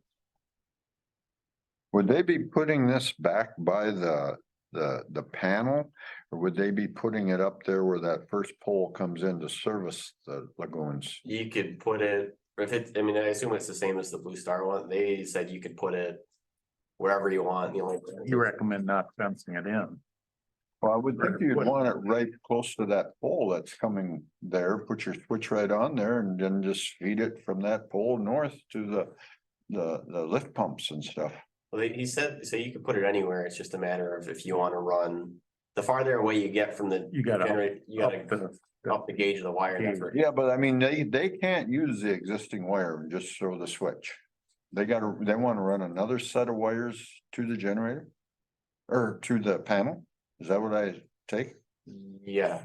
Would they be putting this back by the panel? Or would they be putting it up there where that first pole comes in to service the lagoons? You could put it If it, I mean, I assume it's the same as the Blue Star one, they said you could put it wherever you want, you know. You recommend not fencing it in. Well, I would think you'd want it right close to that pole that's coming there, put your switch right on there and then just feed it from that pole north to the lift pumps and stuff. Well, he said, so you could put it anywhere, it's just a matter of if you wanna run, the farther away you get from the You gotta generator, you gotta up the- up the gauge of the wire. That's right. Yeah, but I mean, they can't use the existing wire and just throw the switch. They wanna run another set of wires to the generator? Or to the panel? Is that what I take? Yeah.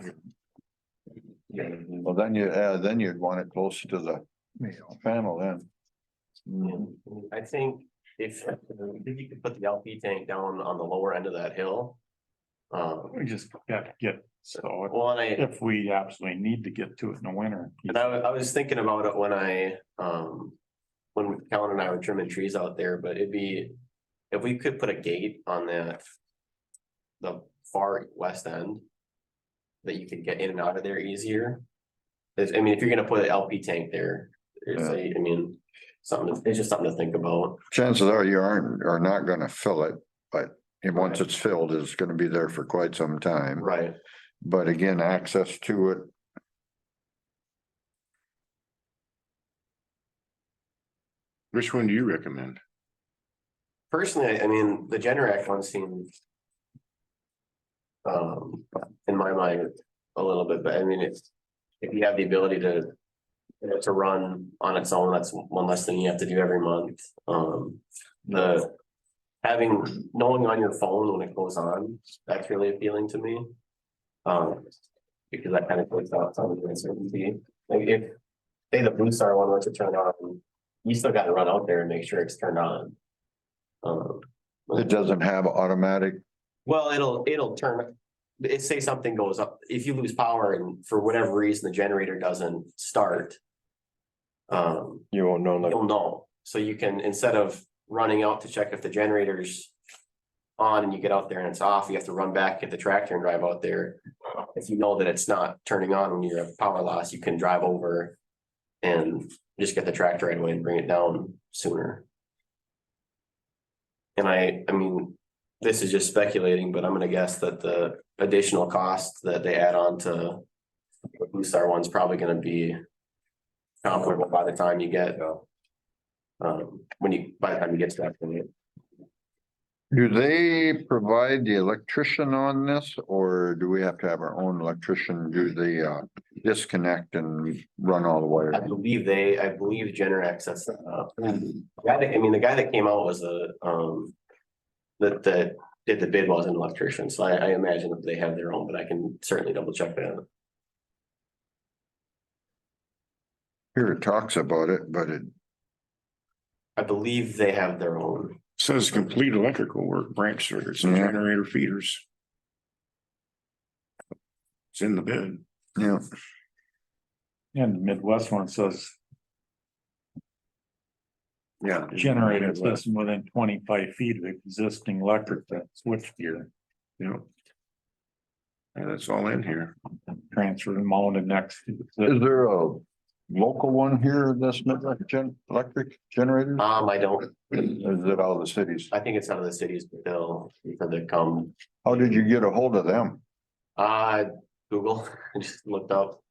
Well, then you'd want it close to the panel then. I think if you could put the LP tank down on the lower end of that hill. We just got to get, so Well, and if we absolutely need to get to it in the winter. I was thinking about it when when Callan and I were trimming trees out there, but it'd be, if we could put a gate on the far west end. That you could get in and out of there easier. I mean, if you're gonna put an LP tank there, I mean, it's just something to think about. Chances are you are not gonna fill it, but once it's filled, it's gonna be there for quite some time. Right. But again, access to it. Which one do you recommend? Personally, I mean, the Generac one seems. In my mind, a little bit, but I mean, if you have the ability to. To run on its own, that's one less thing you have to do every month. Knowing on your phone when it goes on, that's really appealing to me. Because that kind of puts out some of the uncertainty. Like if, say the Blue Star one wants to turn on, you still got to run out there and make sure it's turned on. It doesn't have automatic. Well, it'll turn, say something goes up, if you lose power and for whatever reason, the generator doesn't start. You won't know. You'll know, so you can, instead of running out to check if the generator's on and you get out there and it's off, you have to run back, get the tractor and drive out there. If you know that it's not turning on when you have power loss, you can drive over and just get the tractor right away and bring it down sooner. And I mean, this is just speculating, but I'm gonna guess that the additional cost that they add on to the Blue Star one's probably gonna be comparable by the time you get by the time you get to that point. Do they provide the electrician on this, or do we have to have our own electrician do the disconnect and run all the wires? I believe Generac sets that up. The guy that came out was that did the bid was an electrician, so I imagine that they have their own, but I can certainly double check that. Here it talks about it, but I believe they have their own. Says complete electrical work, branch circuits and Yeah. generator feeders. It's in the bid. yeah, And the Midwest one says Yeah. generator system within 25 feet of existing electric switch gear. Yeah. And that's all in here. Transfer mounted next to is the. there a local one here, this electric generator? I don't, Is it all the cities? I think it's out of the cities, but they come, How did you get a hold of them? Google, I just looked up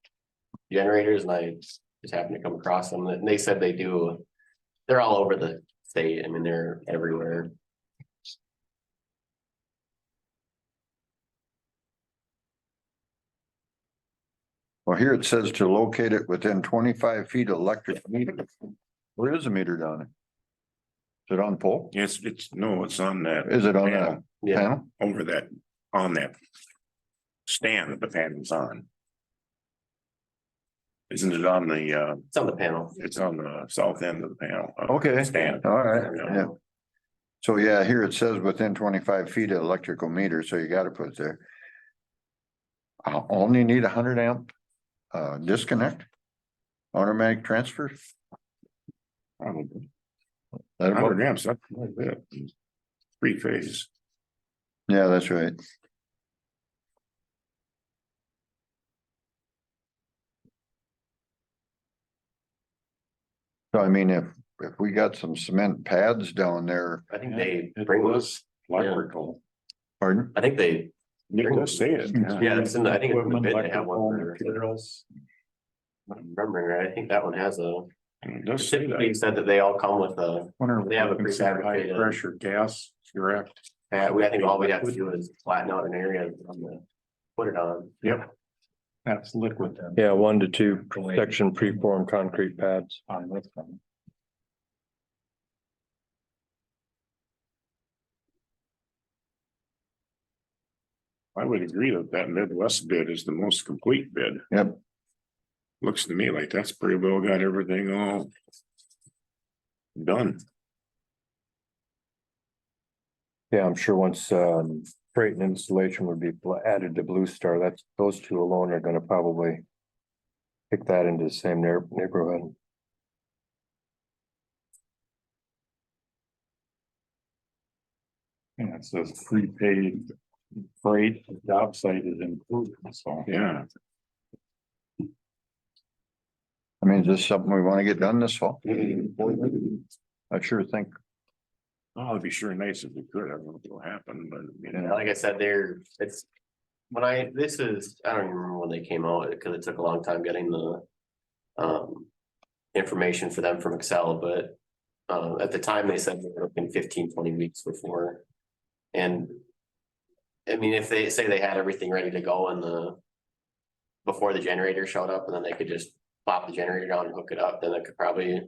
generators and I just happened to come across them, and they said they're all over the state. I mean, they're everywhere. Well, here it says to locate it within 25 feet of electric meter. Where is the meter down? Is it on the pole? It's on that. Is it on panel, that Yeah, panel? over that, on that stand that the panel's on. Isn't it on the, it's on the panel. it's on the south end of the panel. Okay. Stand. All right, yeah. So yeah, here it says within 25 feet of electrical meter, so you gotta put there. I'll only need 100 amp disconnect. Automatic transfer. Probably. That'll work. 100 amps, that's like that. 3-phase. Yeah, that's right. So I mean, if we got some cement pads down there, I think they It bring was electrical. pardon? I think they, You can just say it. yeah, it's in the, I think it's in the Equipment, bid, they have electrical one for. materials. I'm remembering, right, I think that one has a, It does say typically that. said that they all come with a, Wonder if They have a we consider high prefabricated- pressure gas direct. I think all we have to do is flatten out an area on the, put it on. Yep. That's liquid then. Yeah, 1 to 2 section preformed concrete pads. On this one. I would agree that that Midwest bid is the most complete bid. Yep. Looks to me like that's pretty well got everything all done. Yeah, I'm sure once freight and installation would be added to Blue Star, that's, those two alone are gonna probably pick that into the same neighborhood. And it says prepaid freight, job site is included, so. Yeah, I mean, is this something we want to get done this fall? I sure think, oh, it'd be sure nice if we could. I don't know if it'll happen, but you know. Like I said, it's. When I don't even remember when they came out, because it took a long time getting the. Information for them from Excel, but. At the time, they said they were looking 15-20 weeks before. And. I mean, if they say they had everything ready to go and before the generator showed up, and then they could just pop the generator down and hook it up, then it could probably.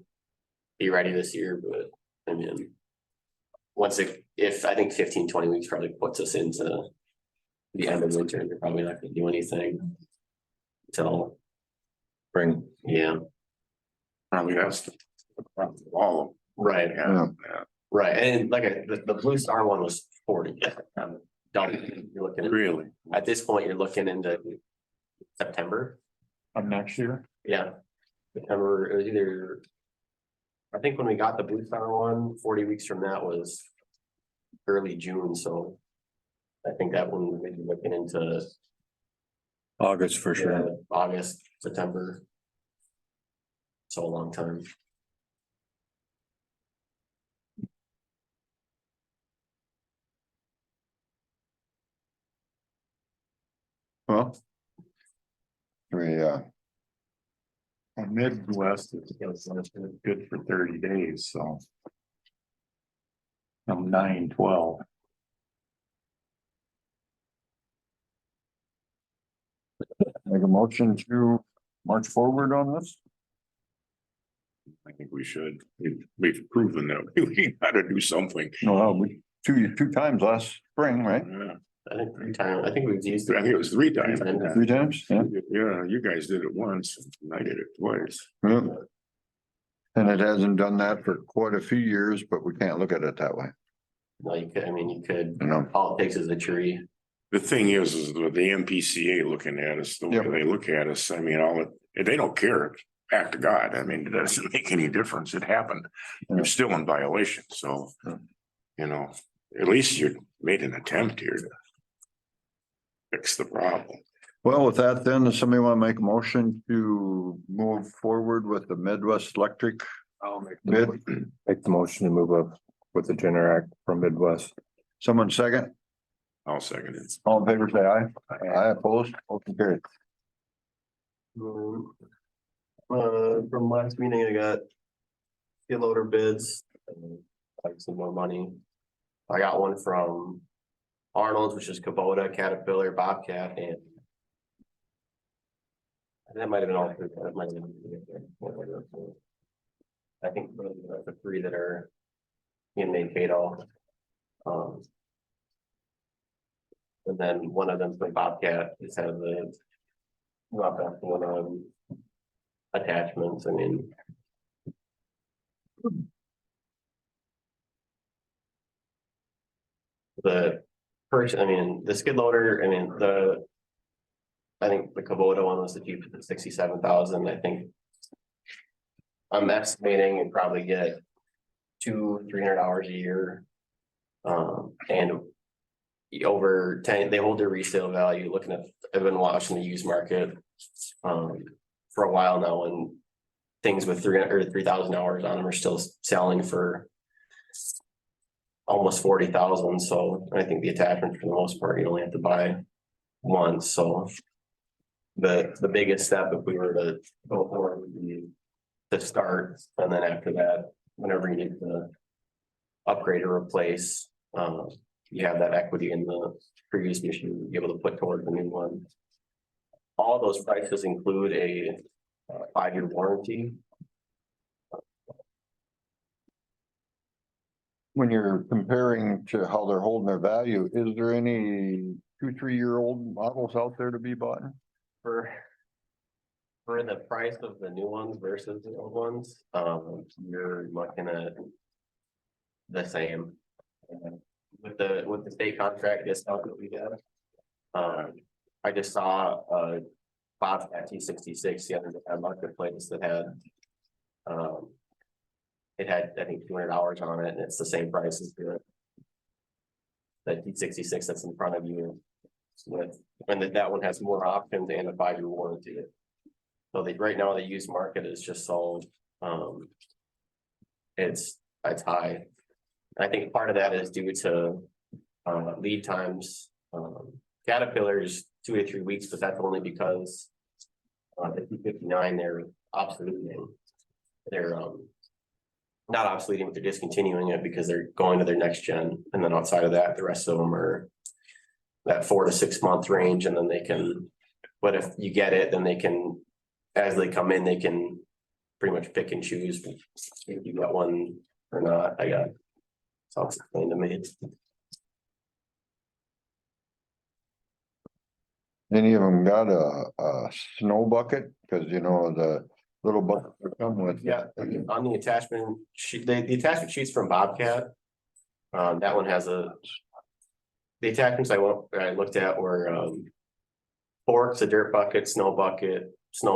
Be ready this year, but I mean. If I think 15-20 weeks probably puts us into. The end of winter, they're probably not gonna do anything. Till, Bring, yeah, Probably that's the wall. right, Yeah, right, and like the Blue Star one was 40. Double, you're looking at, really. at this point, you're looking into. September, Of next year, yeah, September, it was either. I think when we got the Blue Star one, 40 weeks from that was. Early June, so. I think that one we're maybe looking into. August for sure. Yeah, August, September. So a long time. well. We, a Midwest is good for 30 days, so. From 9/12. make a motion to march forward on this? I think we should. We've proven that we gotta do something. No, we, two times last spring, right? Yeah, I think 3 times, I think we've used. I think it was 3 times. 3 times, yeah. Yeah, you guys did it once, and I did it twice. Yeah. And it hasn't done that for quite a few years, but we can't look at it that way, No, you could, I mean, you could, you know? all it takes is a tree. The thing is with the MPCA looking at us, the way Yep. they look at us, I mean, they don't care. Act to God, I mean, it doesn't make any difference. It happened. Yeah. You're still in violation, so. Yeah. You know, at least you made an attempt here to. Fix the problem. Well, with that, then, does somebody want to make a motion to move forward with the Midwest Electric I'll make bid? the motion to move up with the Generac from Midwest. Someone second? I'll second it. All in favor, say aye. Aye, opposed, motion carried. From last meeting, I got. Skid loader bids, like some more money. I got one from. Arnold's, which is Kubota, Caterpillar, Bobcat, and. That might have been all three. That might have been. I think the 3 that are. Being made paid off. And then one of them from Bobcat just has the. Not that one, attachments, I mean. The first, I mean, the skid loader, I mean, I think the Kubota one was the cheapest at 67,000, I think. I'm estimating and probably get 200-300 hours a year. And. Over 10, they hold their resale value, looking at, I've been watching the used market. For a while now, and things with 3,000 hours on them are still selling for almost 40,000, so I think the attachment for the most part, you only have to buy one, so. The biggest step if we were to go forward would be to start, and then after that, whenever you need to upgrade or replace, you have that equity in the previous machine, you'll be able to put towards the new one. All those prices include a 5-year warranty. When you're comparing to how they're holding their value, is there any 2-3-year-old models out there to be bought? For the price of the new ones versus the old ones, you're looking at the same. With the state contract discount that we get. I just saw a Bobcat T66 the other day at Marketplace that had. It had, I think, 200 hours on it, and it's the same price as the T66 that's in front of you. And that one has more options and a 5-year warranty. So right now the used market is just sold. It's high. I think part of that is due to lead times. Caterpillar's 2 to 3 weeks, but that's only because the T59 they're obsoleting. They're not obsoleting, but they're discontinuing it because they're going to their next gen. And then outside of that, the rest of them are that 4 to 6 month range, and then they can, but if you get it, then they can, as they come in, they can pretty much pick and choose if you got one or not. I got, sounds explained to me. Any of them got a snow bucket? Cause you know, the little bucket they come with. Yeah, on the attachment sheet, the attachment sheets from Bobcat. That one has the attachments I looked at were forks, a dirt bucket, snow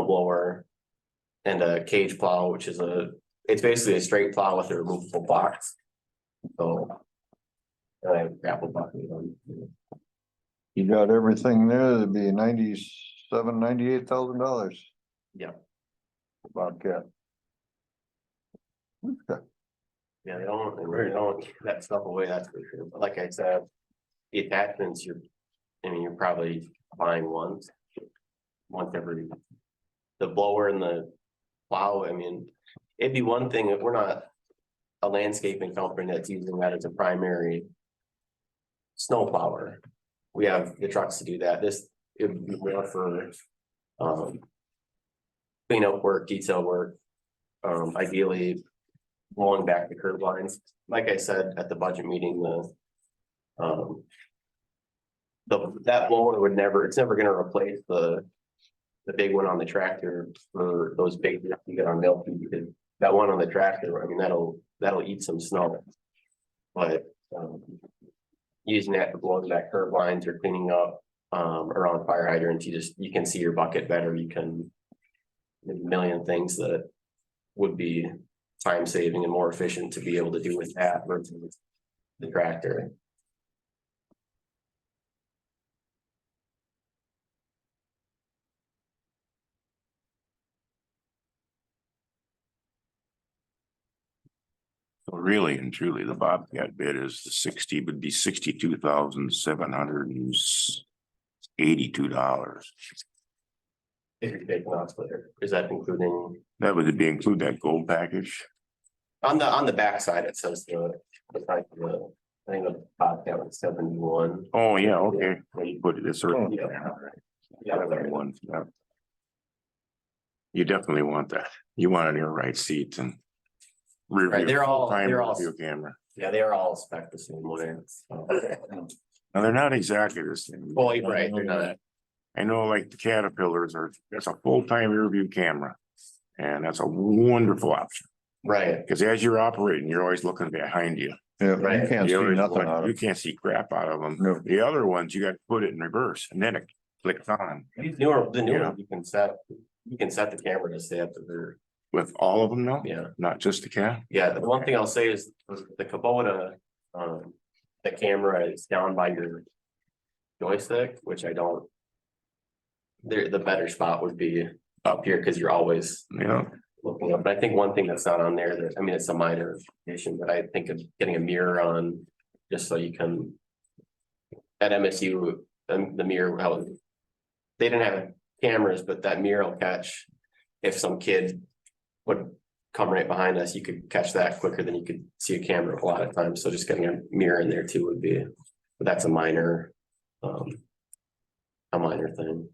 blower, and a cage plow, which is it's basically a straight plow with a removable box. So I have grapple bucket. You got everything there, it'd be $98,000. Yeah. Bobcat. Okay. Yeah, they don't give that stuff away, that's for sure. But like I said, the attachments, you're probably buying once every, the blower and the plow, it'd be one thing if we're not a landscaping company that's using that as a primary snow plower. We have the trucks to do that. It would be more for cleanup work, detail work, ideally blowing back the curb lines. Like I said at the budget meeting, that blower would it's never gonna replace the big one on the tractor for those big you get on milk, because that one on the tractor, that'll eat some snow. But using that to blow back curb lines or cleaning up around fire hydrants, you can see your bucket better. You can a million things that would be time saving and more efficient to be able to do with that versus the tractor. So really and truly, the Bobcat bid is would be $62,782. If you're taking off splitter, is that including That would include that gold package? on the back side? It says I think the Bobcat was 71. Oh, yeah, okay. Well, you put it this early. Yeah. You definitely want that. You want it in your right seat and. Right, they're all Review camera. yeah, they are all spec the same way. Now, they're not exactly the same. Well, you're right, they're not. I know like the Caterpillars that's a full-time rear view camera. And that's a wonderful option, Right, because as you're operating, you're always looking behind you. Yeah, Right. you can't see You always nothing want- out of You it. can't see crap out of them. No. The other ones, you got to put it in reverse and then it clicks on. the newer Yeah. one, you can set the camera to stay up to the, With all of them now, yeah. not just the cat. Yeah, the one thing I'll say is the Kubota, the camera is down by your joystick, which I don't. The better spot would be up here, because you're always Yeah, looking up, but I think one thing that's not on there that, I mean, it's a minor issue, but I think of getting a mirror on, just so you can. At MSU, the mirror, how they didn't have cameras, but that mirror will catch. If some kid would come right behind us, you could catch that quicker than you could see a camera a lot of times, so just getting a mirror in there too would be, but that's a minor. A minor thing.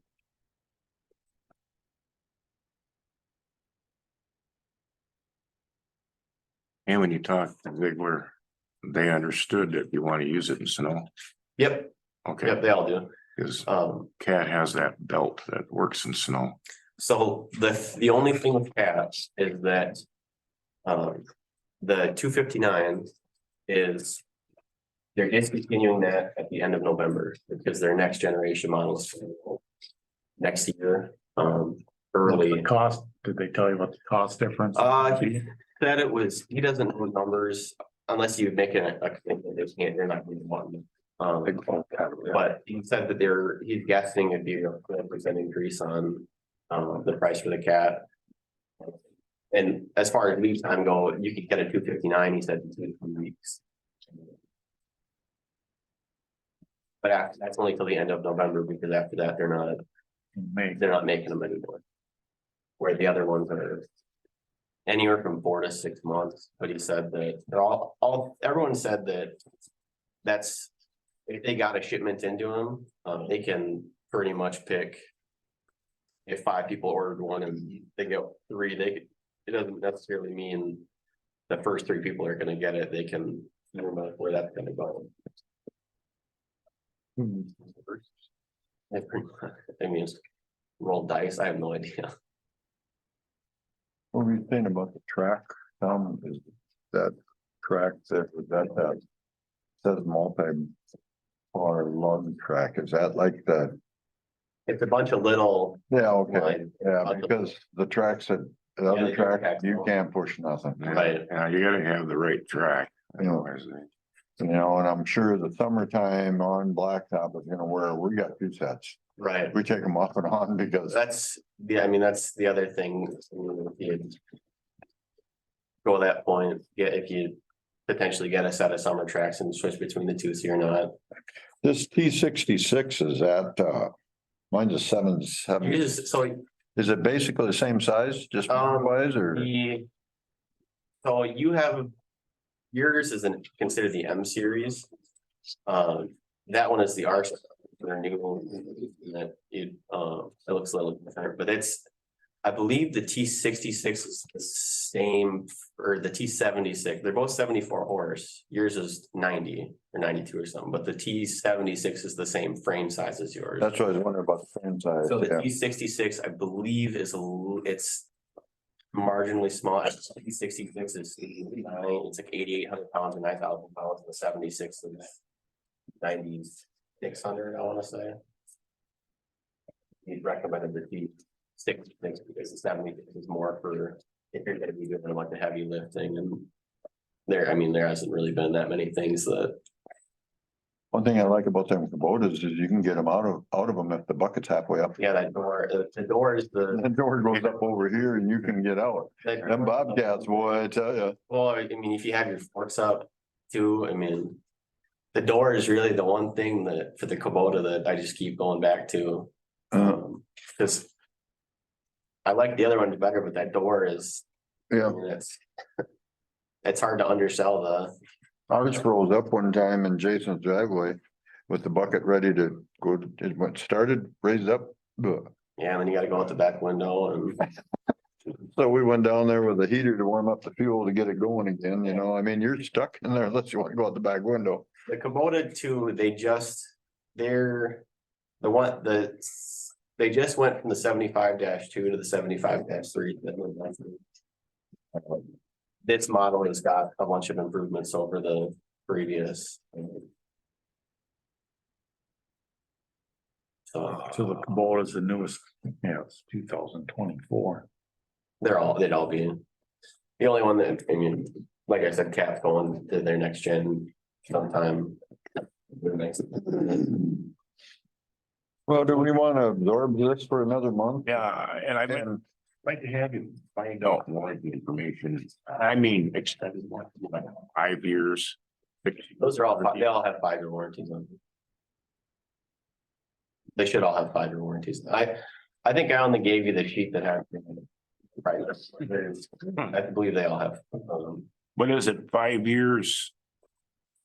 And when you talk to Ziegler, they understood that you want to use it in snow. Yep, Okay, yep, they all do. because Um, Cat has that belt that works in snow. so the only thing with cats is that. The 259 is. They're discontinuing that at the end of November because their next generation models. Next year, early. The cost, did they tell you what the cost difference? He said it was, he doesn't know numbers unless you make it a, they're not going to want. But he said that he's guessing it'd be a 4% increase on, the price for the cat. And as far as lead time go, you could get a 259, he said, in 2 to 3 weeks. But after, that's only till the end of November, because after that, they're not making them anymore. Where the other ones are anywhere from 4 to 6 months, but he said that they're everyone said that that's, if they got a shipment into them, they can pretty much pick. If 5 people ordered one and they get 3, it doesn't necessarily mean the first 3 people are gonna get it, they can never know where that's gonna go. I mean, roll dice, I have no idea. What were you saying about the track? Is that track that says multi-bar lug track, is that like the? It's a bunch of little. Yeah, okay, lines. yeah, because the tracks that, the Yeah, other they track, track you all. can't push nothing. Right. Yeah, you gotta have the right track. You know, Otherwise, and I'm sure the summertime on blacktop is gonna wear, we got 2 sets. Right, We take them off and on because, that's, I mean, that's the other thing. If you go to that point, if you potentially get a set of summer tracks and switch between the 2, so you're not. this T66 is at, mine's a 7.7. You just, so Is it basically the same size, just Um, wise or? so you have, yours isn't considered the M series. That one is the R, their new one, that it looks a little different, but it's, I believe the T66 is the same, or the T76, they're both 74 horse. Yours is 90 or 92 or something, but the T76 is the same frame size as yours. That's what I was wondering about the frame size. So the yeah. T66, I believe, it's marginally small. T66 is, it's like 8,800 pounds or 9,000 pounds, and the 76 is 9,600, I wanna say. He recommended the T66 because the 76 is more for if you're gonna be doing a bunch of heavy lifting, and there hasn't really been that many things that. One thing I like about them Kubotas is you can get them out of them if the bucket's halfway up. Yeah, that door, the door is the. The door goes up over here and you can get out. Them Bobcats, boy, I tell you. Well, I mean, if you have your forks up too, I mean. The door is really the one thing that for the Kubota that I just keep going back to. Cause. I like the other one better, but that door is, I Yeah, mean, it's hard to undersell the, ours froze up one time in Jason's driveway with the bucket ready to go, it went started, raised up. Ugh. yeah, and then you gotta go out the back window and. So we went down there with a heater to warm up the fuel to get it going again, you know, I mean, you're stuck in there unless you want to go out the back window. The Kubota too, they just went from the 75-2 to the 75-3. This model has got a bunch of improvements over the previous. So So the Kubota is the newest, yeah, it's 2024. they'd all be. The only one that, I mean, like I said, Cap's going to their next gen sometime. Well, do we want to absorb this for another month? Yeah, and I meant, And Like to have you find out more information. I mean, extended one, like 5 years. Those are all, they all have 5-year warranties on them. They should all have 5-year warranties. I think I only gave you the sheet that had. Right, I believe they all have. What is it, 5 years?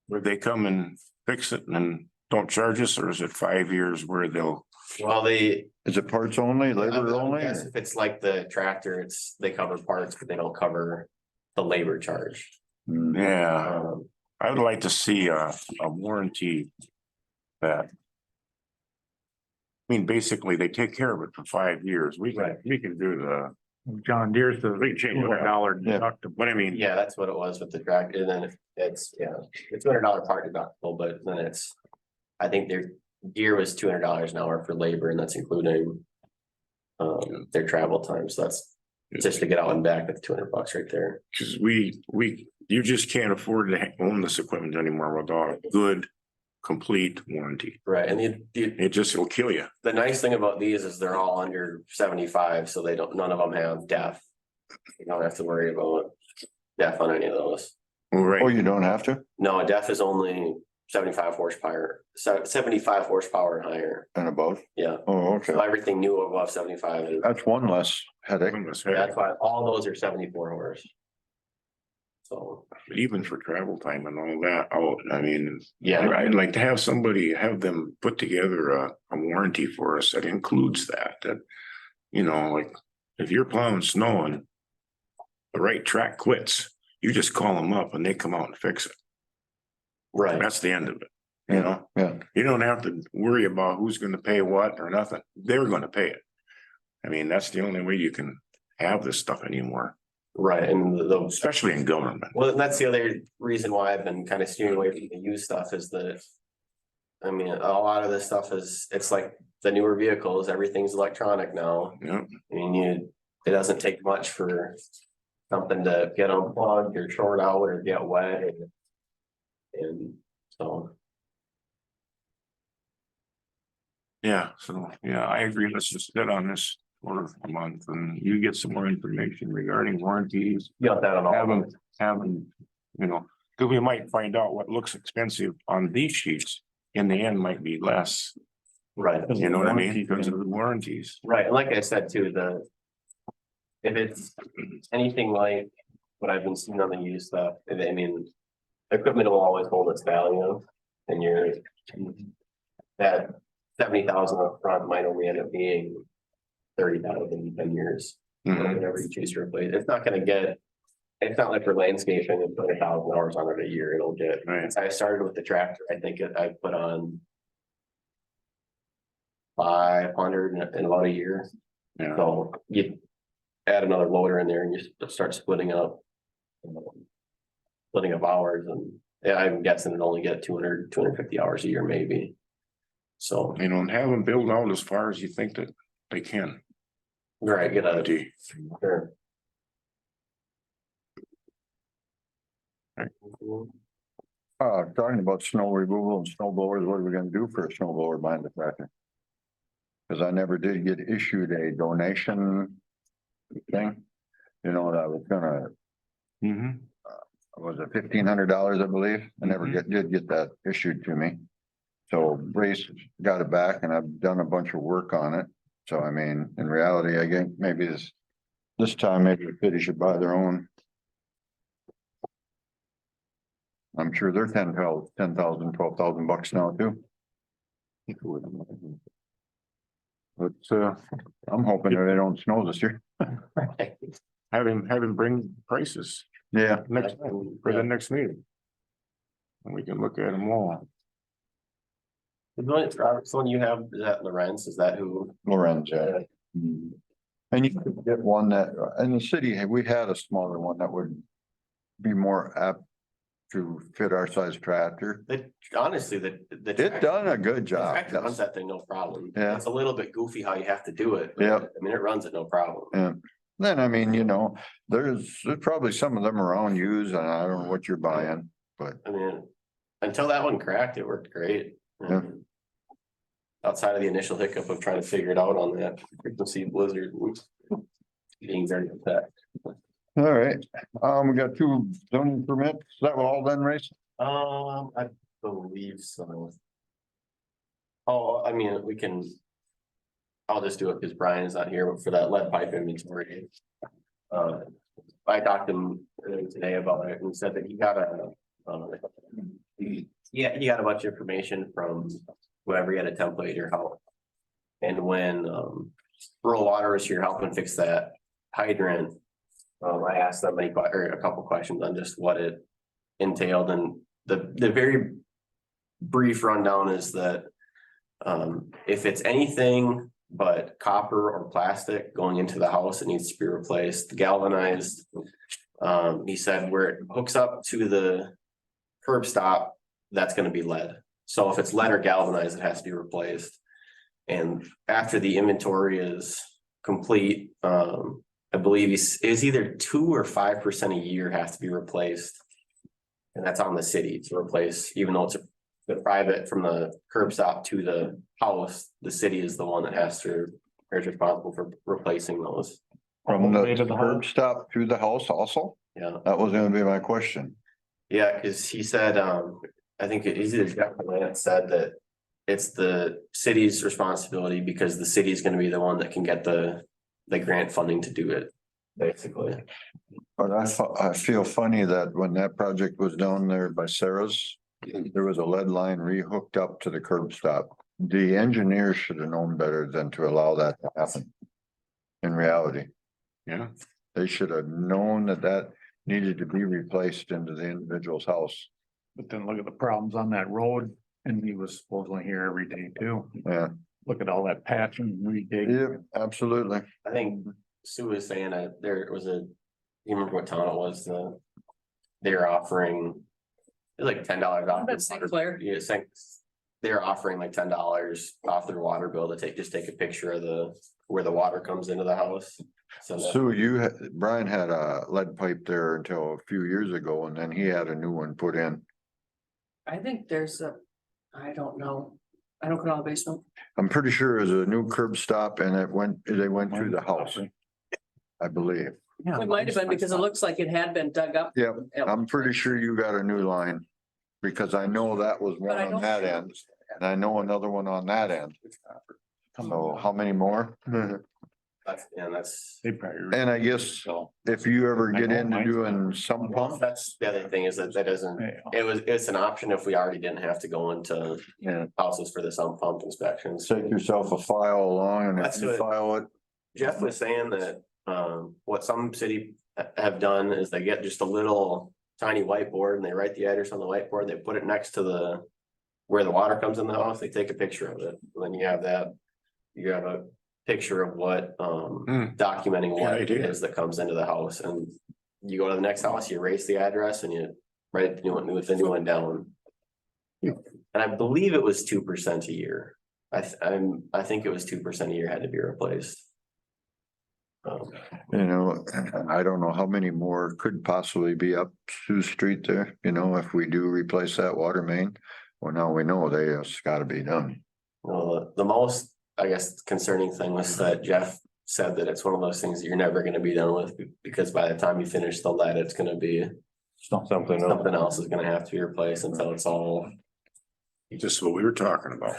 Where they come and fix it and don't charge us, or is it 5 years where they'll? Well, they. Is it parts only, labor only? Yes, if it's like the tractor, they cover parts, but they don't cover the labor charge. Hmm. Yeah, I would like to see a warranty that. I mean, basically, they take care of it for 5 years. We can do the. John Deere's the We can change it. $200 Yeah. deductible. What I mean, Yeah, that's what it was with the tractor, and then it's $200 part deductible, but then it's. I think their gear was $200 an hour for labor, and that's including. Their travel time, so that's just to get out and back, that's $200 right there. because you just can't afford to own this equipment anymore without a good, complete warranty. Right, and It just will kill you. the nice thing about these is they're all under 75, so none of them have DEF. You don't have to worry about DEF on any of those. All Oh, right, you don't have to? No, DEF is only 75 horsepower, 75 horsepower and higher, And above? yeah. Oh, okay. So everything new above 75 is. That's one less headache. That's why all those are 74 horse. So, even for travel time and all that, I mean. yeah, I'd like to have somebody, have them put together a warranty for us that includes that, you know, like, if you're plowing snow and the right track quits, you just call them up and they come out and fix it. right, That's the end of it, you know? Yeah. You don't have to worry about who's gonna pay what or nothing. They're gonna pay it. I mean, that's the only way you can have this stuff anymore, right, and those. especially in government. Well, and that's the other reason why I've been kind of steering away from the used stuff is that. I mean, a lot of this stuff it's like the newer vehicles, everything's electronic now. Yeah, I mean, it doesn't take much for something to get unplugged or short out or get wet and so. yeah, so, yeah, I agree. Let's just sit on this for a month and you get some more information regarding warranties. You got that on all. Having, you know, because we might find out what looks expensive on these sheets. In the end might be less, Right, you know what I mean, because of the warranties. right, and like I said too, if it's anything like what I've been seeing on the used stuff, I mean. Equipment will always hold its value and that 70,000 up front might only end up being 30,000 in 10 years. Mhm. Whenever you choose to replace, it's not gonna get, it's not like for landscaping and put 1,000 hours on it a year, it'll get. Right. I started with the tractor, I think I put on 500 in about a year, Yeah, so you add another loader in there and you start splitting up. Splitting up hours and yeah, I'm guessing it only get 250 hours a year maybe. So, you know, and have them build out as far as you think that they can. right, get a. Gee, Sure. Right. Talking about snow removal and snow blowers, what are we gonna do for a snow blower behind the tractor? Cause I never did get issued a donation thing. You know, that was gonna, Mhm. was it $1,500, I believe? I never Mhm. did get that issued to me. So Brace got it back and I've done a bunch of work on it. So I mean, in reality, I think maybe this time, maybe the city should buy their own. I'm sure they're 10,000, 12,000 bucks now too. But I'm hoping that they don't snow this year. Have him bring prices Yeah, next, for the next meeting. And we can look at them all. The one you have, is that Lorenz, is that who? Lorenz, yeah. And you could get one that, in the city, we had a smaller one that would be more apt to fit our size tractor. Honestly, the. It done a good The job. tractor runs that thing, no problem. Yeah. It's a little bit goofy how you have to do it. but, Yeah. I mean, it runs it, no problem. Yeah. Then, I mean, you know, there's probably some of them around used and I don't know what you're buying, but I mean, until that one cracked, it worked great. Yeah. Outside of the initial hiccup of trying to figure it out on that frequency blizzard. being very upset. All right, we got two zoning permits. Is that all then, Race? I believe so. Oh, I mean, we can. I'll just do it because Brian is not here, but for that lead pipe inventory. I talked to him earlier today about it and said that he got he got a bunch of information from whoever he had a template or help. And when rural water was here helping fix that hydrant, I asked them a couple questions on just what it entailed, and the very brief rundown is that if it's anything but copper or plastic going into the house, it needs to be replaced. The galvanized, he said where it hooks up to the curb stop, that's gonna be lead. So if it's lead or galvanized, it has to be replaced. And after the inventory is complete, I believe is either 2 or 5% a year has to be replaced. And that's on the city to replace, even though it's the private from the curb stop to the house, the city is the one that is responsible for replacing those. From Way to the the curb house. stop to the house also? Yeah, That was gonna be my question. yeah, because he said, I think it's either Jeff or Lance said that it's the city's responsibility because the city is gonna be the one that can get the grant funding to do it, basically. But I feel funny that when that project was down there by Sarah's, there was a lead line re-hooked up to the curb stop. The engineers should have known better than to allow that to happen. In reality, Yeah, they should have known that that needed to be replaced into the individual's house. But then look at the problems on that road, and he was supposedly here every day too. Yeah, Look at all that patching, redig. yeah, absolutely. I think Sue was saying that there was you remember what town it was, they're offering. It's like $10 off. That's St. Clair. Yeah, they're offering like $10 off their water bill to just take a picture of where the water comes into the house. So Sue, Brian had a lead pipe there until a few years ago and then he had a new one put in. I think I don't know. I don't go down the basement. I'm pretty sure it was a new curb stop and they went through the house, I believe. It might have been because it looks like it had been dug up. Yep, I'm pretty sure you got a new line. Because I know that was one But I on don't- that end, and I know another one on that end. So how many more? that's. They probably. And I guess So, if you ever I get know into mine's doing some pump, That's the other thing is that doesn't, yeah. it's an option if we already didn't have to go into yeah, houses for the sump pump inspections. take yourself a file along and if That's you what- file it, Jeff was saying that, what some city have done is they get just a little tiny whiteboard and they write the address on the whiteboard, they put it next to where the water comes in the house, they take a picture of it, and then you have a picture of what, documenting Good what it idea. is that comes into the house, and you go to the next house, you erase the address and you write the new one down. And I believe it was 2% a year. I think it was 2% a year had to be replaced. you know, I don't know how many more could possibly be up Sioux Street there, you know, if we do replace that water main. Well, now we know it's gotta be done. Well, the most, I guess, concerning thing was that Jeff said that it's one of those things that you're never gonna be done with, because by the time you finish the lead, it's gonna be, Something else. something else is gonna have to be replaced until it's all. just what we were talking about.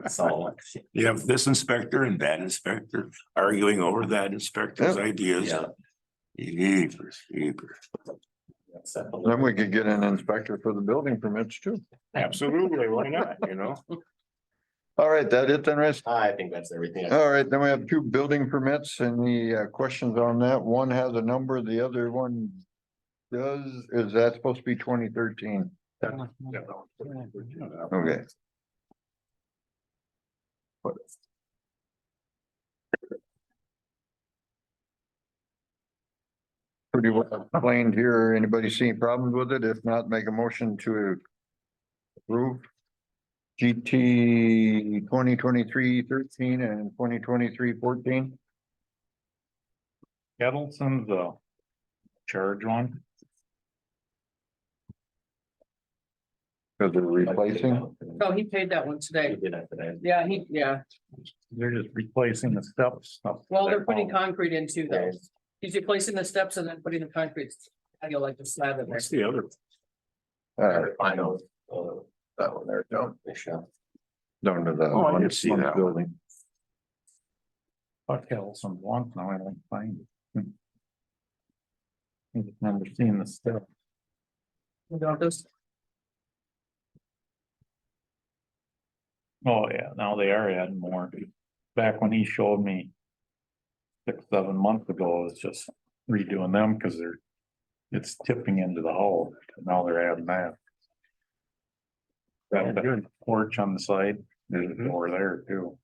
So, You have this inspector and that inspector arguing over that inspector's Yep. ideas. yeah. Jeepers. that's definitely- Then we could get an inspector for the building permits too. Absolutely, why not, you know? All right, that it then, Riz? I think that's everything. All right, then we have two building permits. Any questions on that? One has a number, the other one is that supposed to be 2013? Okay. Pretty well explained here. Anybody see any problems with it? If not, make a motion to approve. GT 2023-13 and 2023-14. Kettleton's the charge one. Cause they're replacing. Oh, he paid that one We today. did that today. Yeah, yeah. They're just replacing the steps. Well, they're putting concrete in too, though. He's replacing the steps and then putting the concrete. I feel like the slab in there. What's the other? I know. That one there, down, Michelle. down to the. Oh, I didn't see that one. Building. Fuck hell, some once now I don't find it. I've never seen the step. You know, those- Oh, yeah, now they are adding more. Back when he showed me 6, 7 months ago, it's just redoing them because it's tipping into the hull. Now they're adding that. That porch on the side, there's a door there too.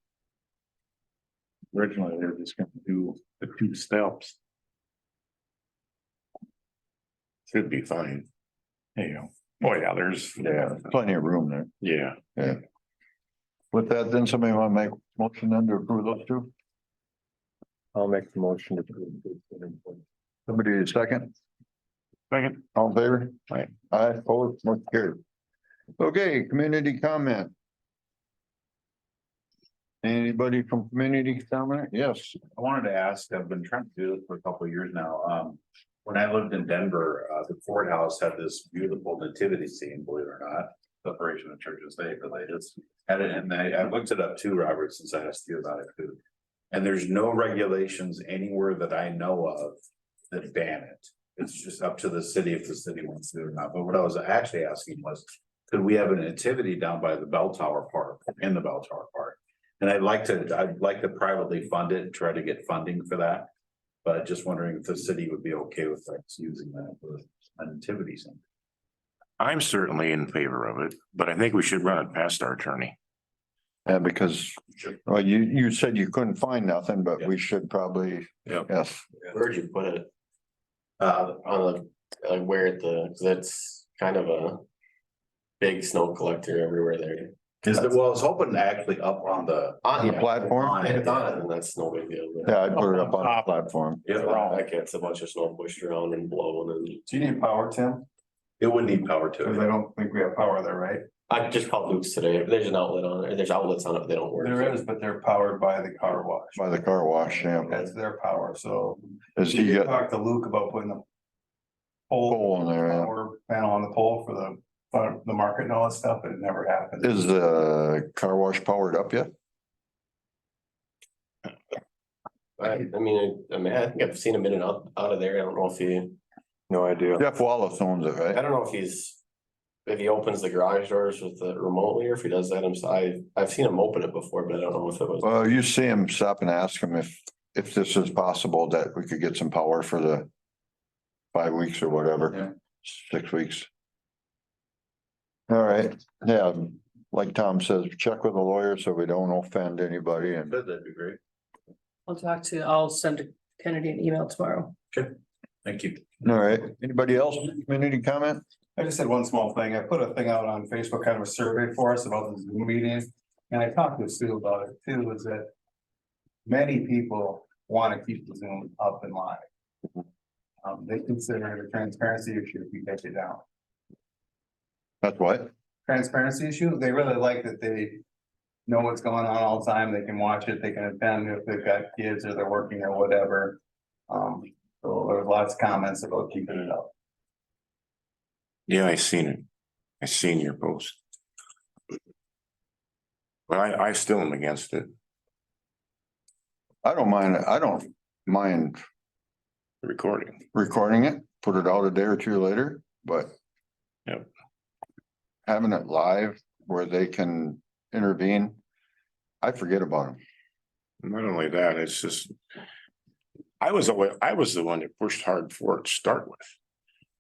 Originally, they were just gonna do the 2 steps. Should be fine. There you go. Oh, yeah, there's. Yeah, plenty of room there. Yeah. With that, then somebody want to make motion then to approve those two? I'll make the motion to. Somebody second, Second. all in favor? Aye. Aye, opposed, motion carried. Okay, community comment. Anybody from community comment? Yes. I wanted to ask, I've been trying to do this for a couple of years now. When I lived in Denver, the courthouse had this beautiful nativity scene, believe it or not. Separation of church and state, but they just had it, and I looked it up too, Robert, since I asked you about it too. And there's no regulations anywhere that I know of that ban it. It's just up to the city if the city wants to or not. But what I was actually asking was, could we have a nativity down by the Bell Tower Park, in the Bell Tower Park? And I'd like to privately fund it and try to get funding for that. But just wondering if the city would be okay with us using that for a nativity center. I'm certainly in favor of it, but I think we should run it past our attorney. Yeah, because, well, you said you couldn't find nothing, but we should probably, Yep. yes. Where'd you put it? On the, like where at the, 'cause that's kind of a big snow collector everywhere there. Is it, well, I was hoping to actually up on the. On the platform? If it's on it, then that's no big deal. Yeah, I'd put it up on the platform. Yeah, like it's a bunch of snow pushed around and blowing and Do you need power, Tim? It would need power to Cause I it. don't think we have power there, right? I just called Luke's today. There's an outlet on it. There's outlets on it. They don't work. There is, but they're powered by the car wash. By the car wash, yeah. That's their power, so. Does You he can get talk to Luke about putting a pole, pole in there? Yeah. power panel on the pole for the market and all that stuff, but it never happened. Is the car wash powered up yet? I mean, I think I've seen him in and out of there. I don't know if he, No idea. Jeff Wallace owns it, I right? don't know if he opens the garage doors with the remotely or if he does that himself. I've seen him open it before, but I don't know if it was. Well, you see him, stop and ask him if this is possible that we could get some power for the 5 weeks or whatever, 6 weeks. All right, yeah, like Tom says, check with a lawyer so we don't offend anybody and That'd be great. I'll send Kennedy an email tomorrow. Thank you. all right, anybody else, community comment? I just had one small thing. I put a thing out on Facebook, kind of a survey for us about the Zoom meeting. And I talked to Sue about it too, is that many people want to keep the Zoom up and live. They consider it a transparency issue if you take it down. That's what? Transparency issue, they really like that they know what's going on all the time. They can watch it, they can attend if they've got kids or they're working or whatever. So there was lots of comments about keeping it up. Yeah, I seen it. I seen your post. But I still am against it. I don't mind Recording. recording it, put it out a day or two later, but. Yep. Having it live where they can intervene, I forget about them. Not only that, it's just. I was the one that pushed hard for it to start with.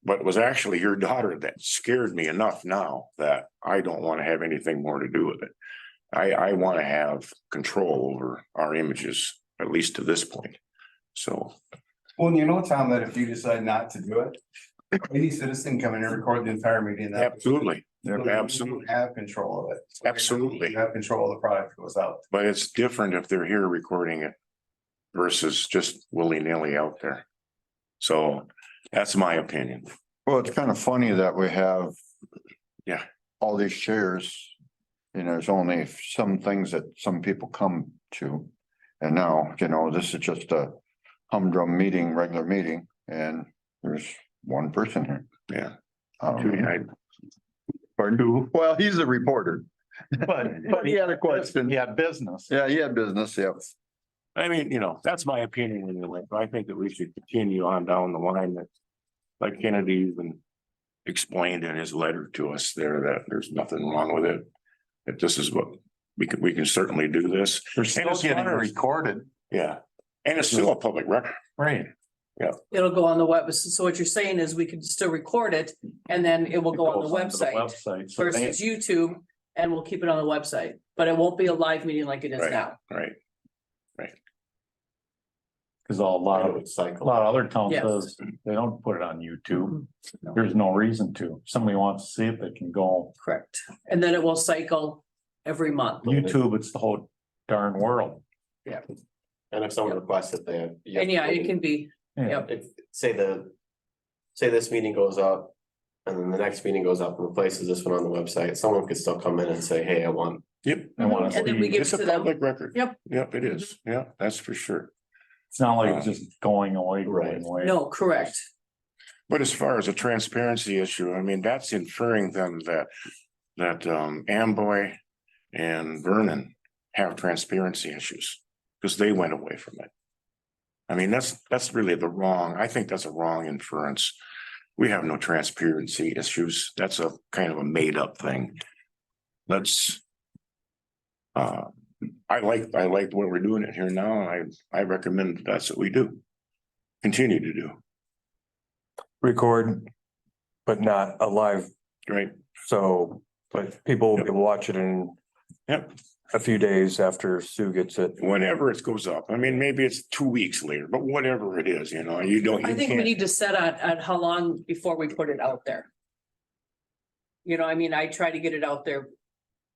But it was actually your daughter that scared me enough now that I don't want to have anything more to do with it. I want to have control over our images, at least to this point. So, Well, you know, Tom, that if you decide not to do it, any citizen come in and record the entire meeting. that- absolutely, You absolutely, have control of it. absolutely. You have control of the product that goes out. But it's different if they're here recording it versus just willy-nilly out there. So that's my opinion. Well, it's kind of funny that we have. Yeah. all these shares. And there's only some things that some people come to. And now, you know, this is just a humdrum meeting, regular meeting, and there's one person here. Yeah. Pardon? Well, he's a reporter. But He had a question. He had business. Yeah, he had business, yeah. I mean, you know, that's my opinion anyway. I think that we should continue on down the line that. Like Kennedy even explained in his letter to us there that there's nothing wrong with it. That this is what we can certainly do this. They're And still it's getting honest. recorded. Yeah, and it's still a public record. Right. It'll go on the web. So what you're saying is we can still record it and then it will go on the Goes onto website So they- versus YouTube. And we'll keep it on the website, but it won't be a live meeting like it is Right. now. Right. Cause a lot It of, would cycle. a lot of other towns Yeah. does, they don't put it on YouTube. There's no reason to. Somebody wants to see it, they can go. Correct. And then it will cycle every month. YouTube, it's the whole darn world. And if someone requests it, they have. you have And to yeah, go it in. can be, Yeah. If, say this meeting goes up. And then the next meeting goes up and replaces this one on the website, someone could still come in and say, hey, I want. Yep. I wanna and then we see, give it It's a to them. public record. Yep. Yep, it is. Yeah, that's for sure. it's not like it's just going away, Right. going away. No, correct. But as far as a transparency issue, I mean, that's inferring them that Amboy and Vernon have transparency issues. Because they went away from it. I mean, that's really I think that's a wrong inference. We have no transparency issues. That's a kind of a made up thing. Let's. I like what we're doing it here now. I recommend that's what we do. Continue to do, Record, but not a live, right? so, but people will be able to watch it in Yep, a few days after Sue gets it. whenever it goes up. I mean, maybe it's 2 weeks later, but whatever it is, you know, you don't. I you think we can't- need to set on how long before we put it out there. You know, I mean, I try to get it out there.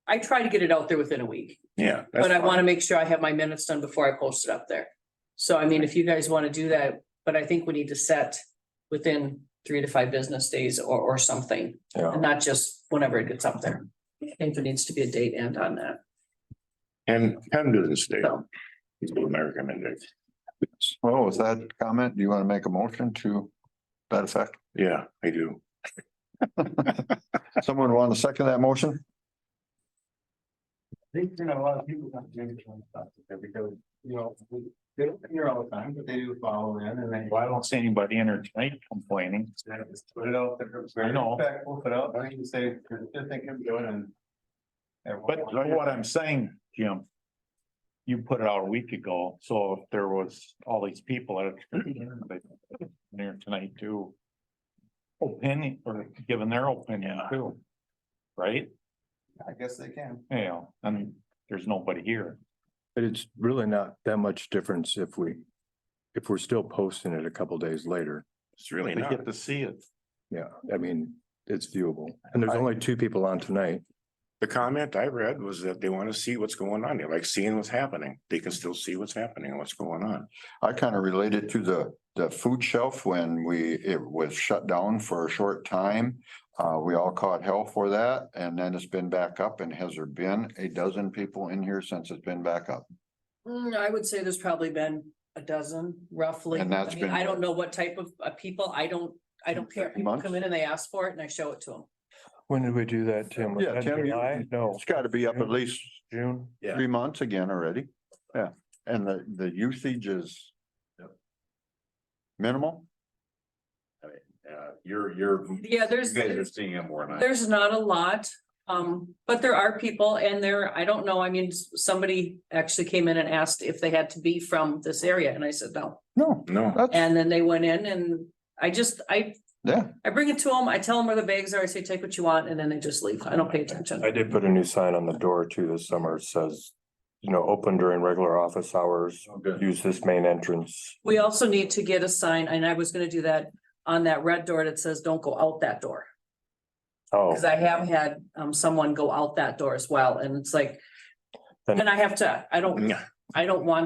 I try to get it out there within a week, Yeah. but I want to make sure I have my minutes done before I post it up there. So I mean, if you guys want to do that, but I think we need to set within 3 to 5 business days or something. Yeah. And not just whenever it gets up there. I think there needs to be a date and on that. And Penn doesn't stay. So. He's an American mandate. Well, with that comment, do you want to make a motion to that effect? Yeah, I do. Someone want to second that motion? I think, you know, a lot of people got James on stuff there because, you know, they don't hear all the time, but they do follow in and they. Well, I don't see anybody in here tonight complaining. Just put it out there. I know. We'll put it out, I can say, just think of doing and. But what I'm saying, Jim. You put it out a week ago, so if there was all these people that are there tonight too. Opinion or giving their opinion too. Right? I guess they can. Yeah, and there's nobody here. But it's really not that much difference if we're still posting it a couple days later. It's really They not. get to see it. Yeah, I mean, it's viewable. And there's only 2 people on tonight. The comment I read was that they want to see what's going on. They like seeing what's happening. They can still see what's happening and what's going on. I kind of related to the food shelf when it was shut down for a short time. We all caught hell for that, and then it's been back up. And has there been a dozen people in here since it's been back up? I would say there's probably been a dozen roughly. And that's I mean, been- I don't know what type of people. I don't care. People Months? come in and they ask for it and I show it to them. When did we do that, Tim? Was Yeah, that Tim, July? No, It's got to be up at least June. Yeah. 3 months again already. Yeah, and the usage is minimal. You're. Yeah, You guys are seeing it more than I. There's not a lot, but there are people and I don't know, I mean, somebody actually came in and asked if they had to be from this area and I said no. No, No, that's, And then they went in and I yeah, bring it to them, I tell them where the bags are, I say, take what you want, and then they just leave. I don't pay attention. I did put a new sign on the door too this summer. It says, open during regular office hours. Good. Use this main entrance. We also need to get a sign, and I was gonna do that on that red door that says, don't go out that door. Oh, Cause I have had someone go out that door as well, and it's like. Then- And I have to, I don't want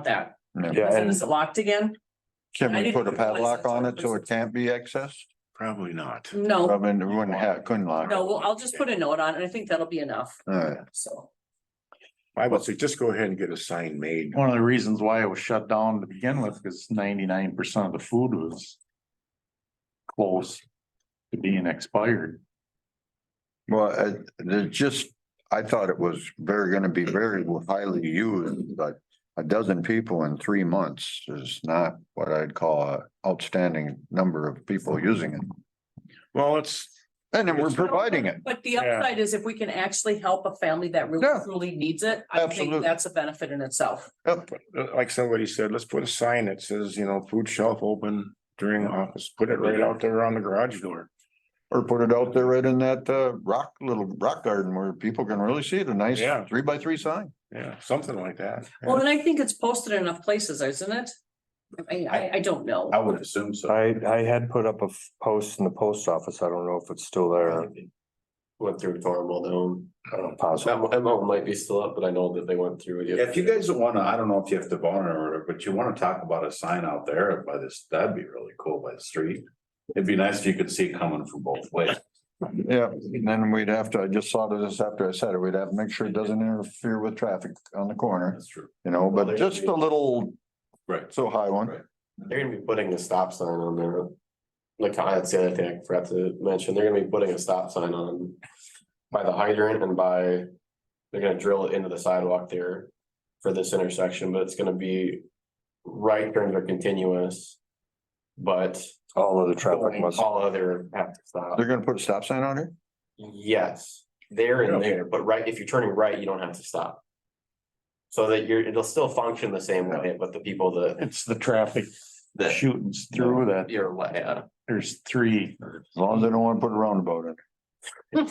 that. yeah, And and is it locked again? can I we didn't put a realize padlock that's on what it so it it can't be accessed? Probably not. I No, mean, we wouldn't have, couldn't lock. no, well, I'll just put a note on it. I think that'll be enough, Alright, so. I would say just go ahead and get a sign made. One of the reasons why it was shut down to begin with, because 99% of the food was close to being expired. well, there's just, I thought it was gonna be very highly used, but a dozen people in 3 months is not what I'd call a outstanding number of people using it. Well, it's, And then we're providing it. But the Yeah. upside is if we can actually help a family that really Yeah. truly needs it, I think Absolutely. that's a benefit in itself. Yep. like somebody said, let's put a sign that says, food shelf open during office, put it right out there on the garage door. Or put it out there right in that little rock garden where people can really see it, a nice Yeah. 3x3 sign. Yeah, something like that. Well, and I think it's posted in enough places, isn't it? I don't know. I would assume so. I had put up a post in the post office. I don't know if it's still there. Went through Tormal down. Possible. That might be still up, but I know that they went through. it. If you guys wanna, I don't know if you have to vote on it, or whatever, but you wanna talk about a sign out there by this, that'd be really cool by the street. It'd be nice if you could see it coming from both ways. Yeah, and then we'd have to, I just saw this after I said it, we'd have to make sure it doesn't interfere with traffic on the corner, That's true. but just a little, Right. so high one. Right. They're gonna be putting a stop sign on there. Like that's the other thing I forgot to mention, they're gonna be putting a stop sign on by the hydrant and they're gonna drill it into the sidewalk there for this intersection, but it's gonna be right turns are continuous. But All of the traffic must, all other have to stop. They're gonna put a stop sign on here? Yes, there and there, but if you're turning right, you don't have to stop. So that it'll still function the same way, but the people that. It's the traffic that shootings through that. You're, yeah. There's 3, As long as they don't wanna put a roundabout in.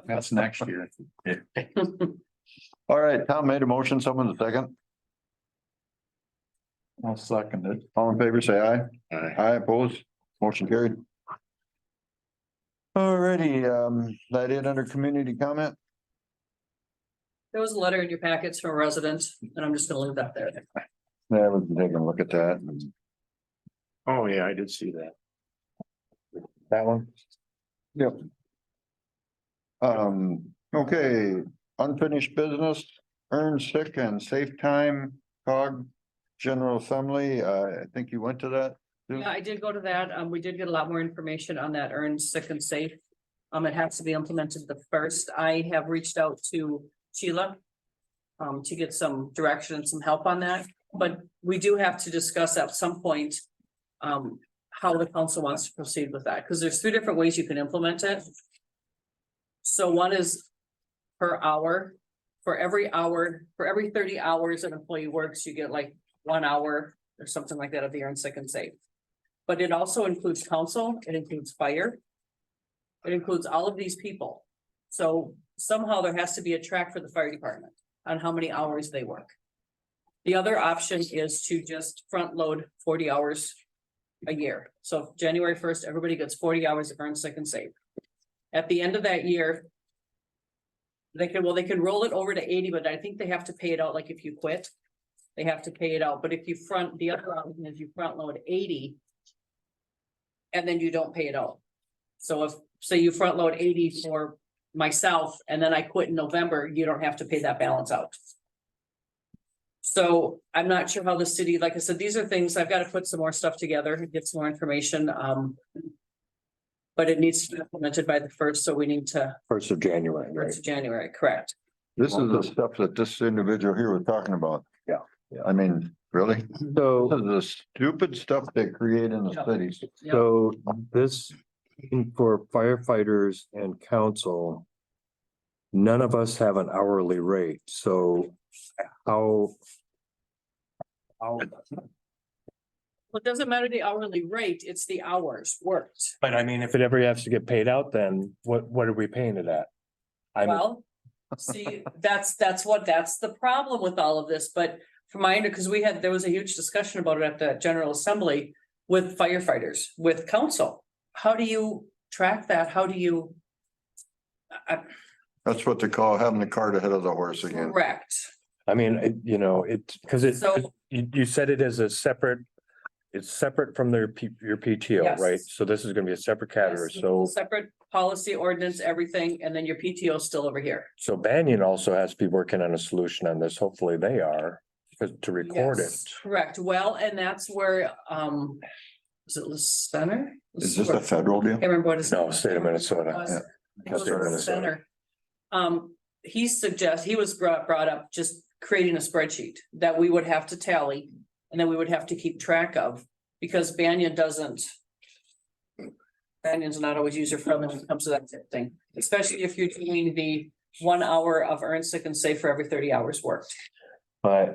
that's next year. All right, Tom made a motion, someone the second. I'll second it. All in favor, say aye. Aye. Aye, opposed, motion carried. Alrighty, that it under community comment? There was a letter in your packets from a resident, and I'm just gonna leave that there. Yeah, we can take a look at that. Oh, yeah, I did see that. That one? Yep. Okay, unfinished business, earn sick and safe time, COG, General Assembly, I think you went to that? Sue? Yeah, I did go to that. We did get a lot more information on that earned sick and safe. It has to be implemented the first. I have reached out to Sheila. To get some direction and some help on that, but we do have to discuss at some point. How the council wants to proceed with that, because there's 3 different ways you can implement it. So one is per hour. For every 30 hours an employee works, you get like 1 hour or something like that of the earned sick and safe. But it also includes council, it includes fire. It includes all of these people. So somehow there has to be a track for the fire department on how many hours they work. The other option is to just front load 40 hours a year. So January 1st, everybody gets 40 hours of earned sick and safe. At the end of that year, they can roll it over to 80, but I think they have to pay it out like if you quit. They have to pay it out, but if you the other option is you front load 80. And then you don't pay it out. So if, say you front load 80 for myself and then I quit in November, you don't have to pay that balance out. So I'm not sure how the city, like I said, these are things I've got to put some more stuff together, get some more information. But it needs to be implemented by the 1st, so we need to, 1st of January, right? 1st of January, correct? This is the stuff that this individual here was talking about. Yeah. I mean, really? So, This is the stupid stuff they create in the Yeah. cities. Yeah. so this for firefighters and council. None of us have an hourly rate, so how? Well, it doesn't matter the hourly rate, it's the hours worked. But I mean, if it ever has to get paid out, then what are we paying it at? Well, see, that's the problem with all of this, but from my end, because there was a huge discussion about it at the General Assembly with firefighters, with council. How do you track that? How do you? That's what they call having the cart ahead of the horse again. Correct. I mean, because So- you said it as a separate it's separate from your PTO, Yes. right? So this is gonna be a separate category, so, Separate policy ordinance, everything, and then your PTO is still over here. so Banyan also has to be working on a solution on this, hopefully they are, because to record it. Yes, correct. Well, and that's where, is it the center? Is this a federal deal? Can't remember what it's. No, state of Minnesota. It was- Yeah. it was State of the Minnesota. center. He was brought up just creating a spreadsheet that we would have to tally and then we would have to keep track of because Banyan doesn't. Banyan's not always user friendly when it comes to that type of thing, especially if you're doing the 1 hour of earn sick and safe for every 30 hours worked. But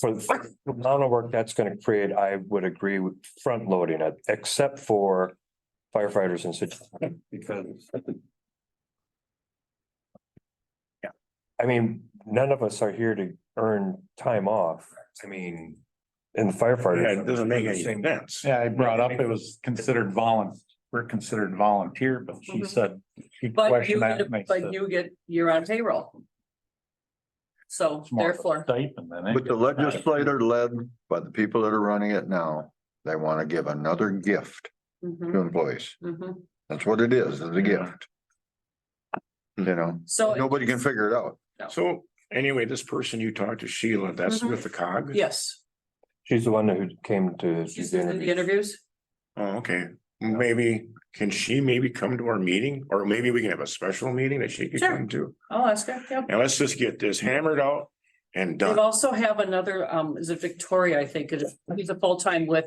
for the amount of work that's gonna create, I would agree with front loading it, except for firefighters and such, because. Yeah, I mean, none of us are here to earn time off. I mean, in the firefighters. Yeah, it doesn't make any sense. Yeah, I brought up, it was considered we're considered volunteer, but she Mhm. said. She But you questioned that. get, and I but said, you you're on payroll. So "It's more of a therefore, stipend than But the anything." legislator led by the people that are running it now, they want to give another gift mhm, to employees. mhm. That's what it is a gift. You know, So. nobody can figure it out. So anyway, this person you talked to, Sheila, that's Mhm. with the COG? Yes, She's the one who came to. she's do the in the interview. interviews. Oh, okay. Maybe, can she maybe come to our meeting? Or maybe we can have a special meeting that she could Sure. come to? I'll ask her, yep. And let's just get this hammered out and They done. also have another, is it Victoria, I think, she's a full-time with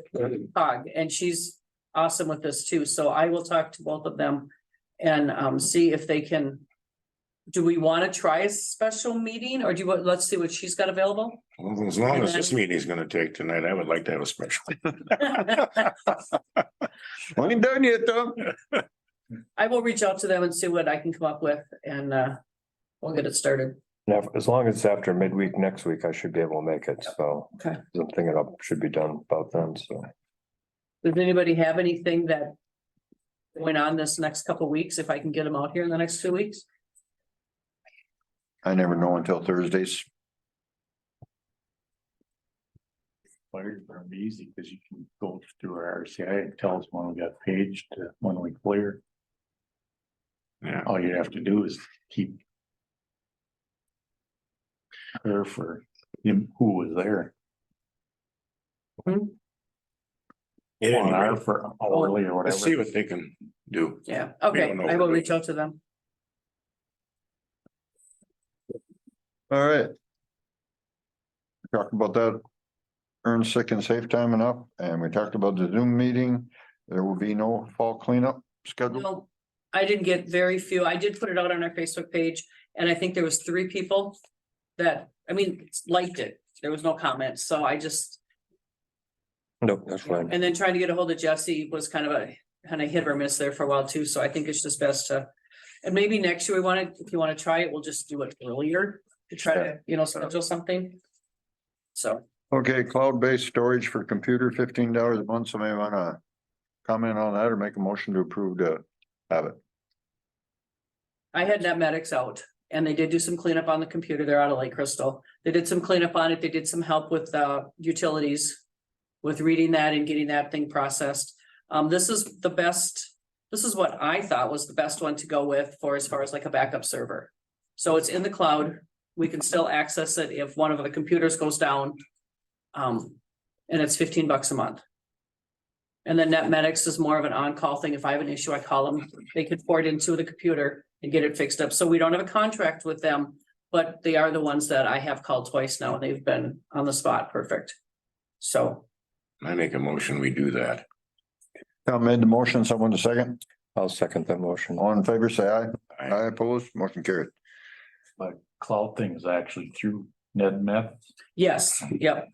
COG, and she's awesome with this too, so I will talk to both of them. And see if they can. Do we want to try a special meeting, or do you, let's see what she's got available? Well, as long as this meeting is gonna take tonight, I would like to have a special. We ain't done yet though. I will reach out to them and see what I can come up with, and we'll get it started. Now, as long as it's after midweek next week, I should be able to make it, so. Okay. I'm thinking I should be done about then, so. Does anybody have anything that went on this next couple weeks, if I can get them out here in the next 2 weeks? I never know until Thursdays. Fire department be easy, because you can go through our RCI, and tell us when we got paged, when we clear. Yeah, All you have to do is keep. Clear for him who was there. anyway, For hourly or let's see whatever. what they can do. Yeah, okay, don't know I what will to reach do. out to them. All right. Talked about that. Earn sick and safe time enough, and we talked about the Zoom meeting. There will be no fall cleanup scheduled. No, I didn't get very few. I did put it out on our Facebook page, and I think there was 3 people that, I mean, liked it. There was no comments, so I just, Nope, that's fine. and then trying to get a hold of Jesse was kind of hit or miss there for a while too, so I think it's just best to. And maybe next year if you want to try it, we'll just do it earlier to try to, schedule something. So. Okay, cloud-based storage for computer, $15 a month. Somebody wanna comment on that or make a motion to approve to have it? I had NetMedics out and they did do some cleanup on the computer. They're out of Lake Crystal. They did some cleanup on it. They did some help with utilities. With reading that and getting that thing processed. This is what I thought was the best one to go with for as far as like a backup server. So it's in the cloud. We can still access it if one of the computers goes down. And it's $15 a month. And then NetMedics is more of an on-call thing. If I have an issue, I call them. They could port into the computer and get it fixed up. So we don't have a contract with them, but they are the ones that I have called twice now. They've been on the spot. Perfect. So. I make a motion, we do that. Tom made the motion, someone to second. I'll second that motion. All in favor, say aye. Aye. Aye opposed, motion carried. But cloud thing is actually through NetMed. Yes, yep.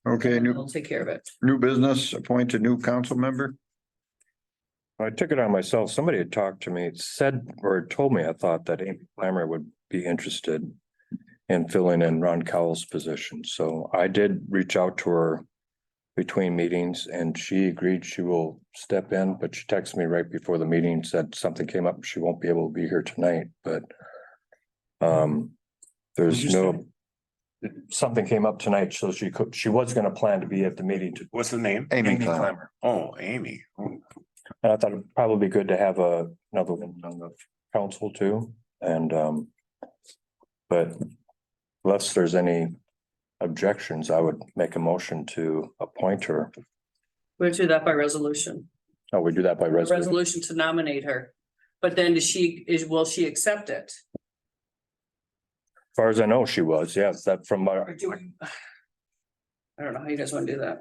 Okay, We'll take care of it. new business, appoint a new council member. I took it on myself. Somebody had talked to me, said or told me, I thought that Amy Clammer would be interested in filling in Ron Cowell's position. So I did reach out to her between meetings and she agreed she will step in, but she texted me right before the meeting, said something came up. She won't be able to be here tonight, but there's What'd you no something came up tonight, so she was gonna plan to be at the meeting to. What's the name? Amy Clammer. Oh, Amy. Oh, And I thought it'd probably be good to have another one on the council too, and, but unless there's any objections, I would make a motion to appoint her. We'll do that by resolution. Oh, we do that by A resolution. resolution to nominate her. But then will she accept it? As far as I know, she was, yes, that from my, Or do we? I don't know how you guys want to do that.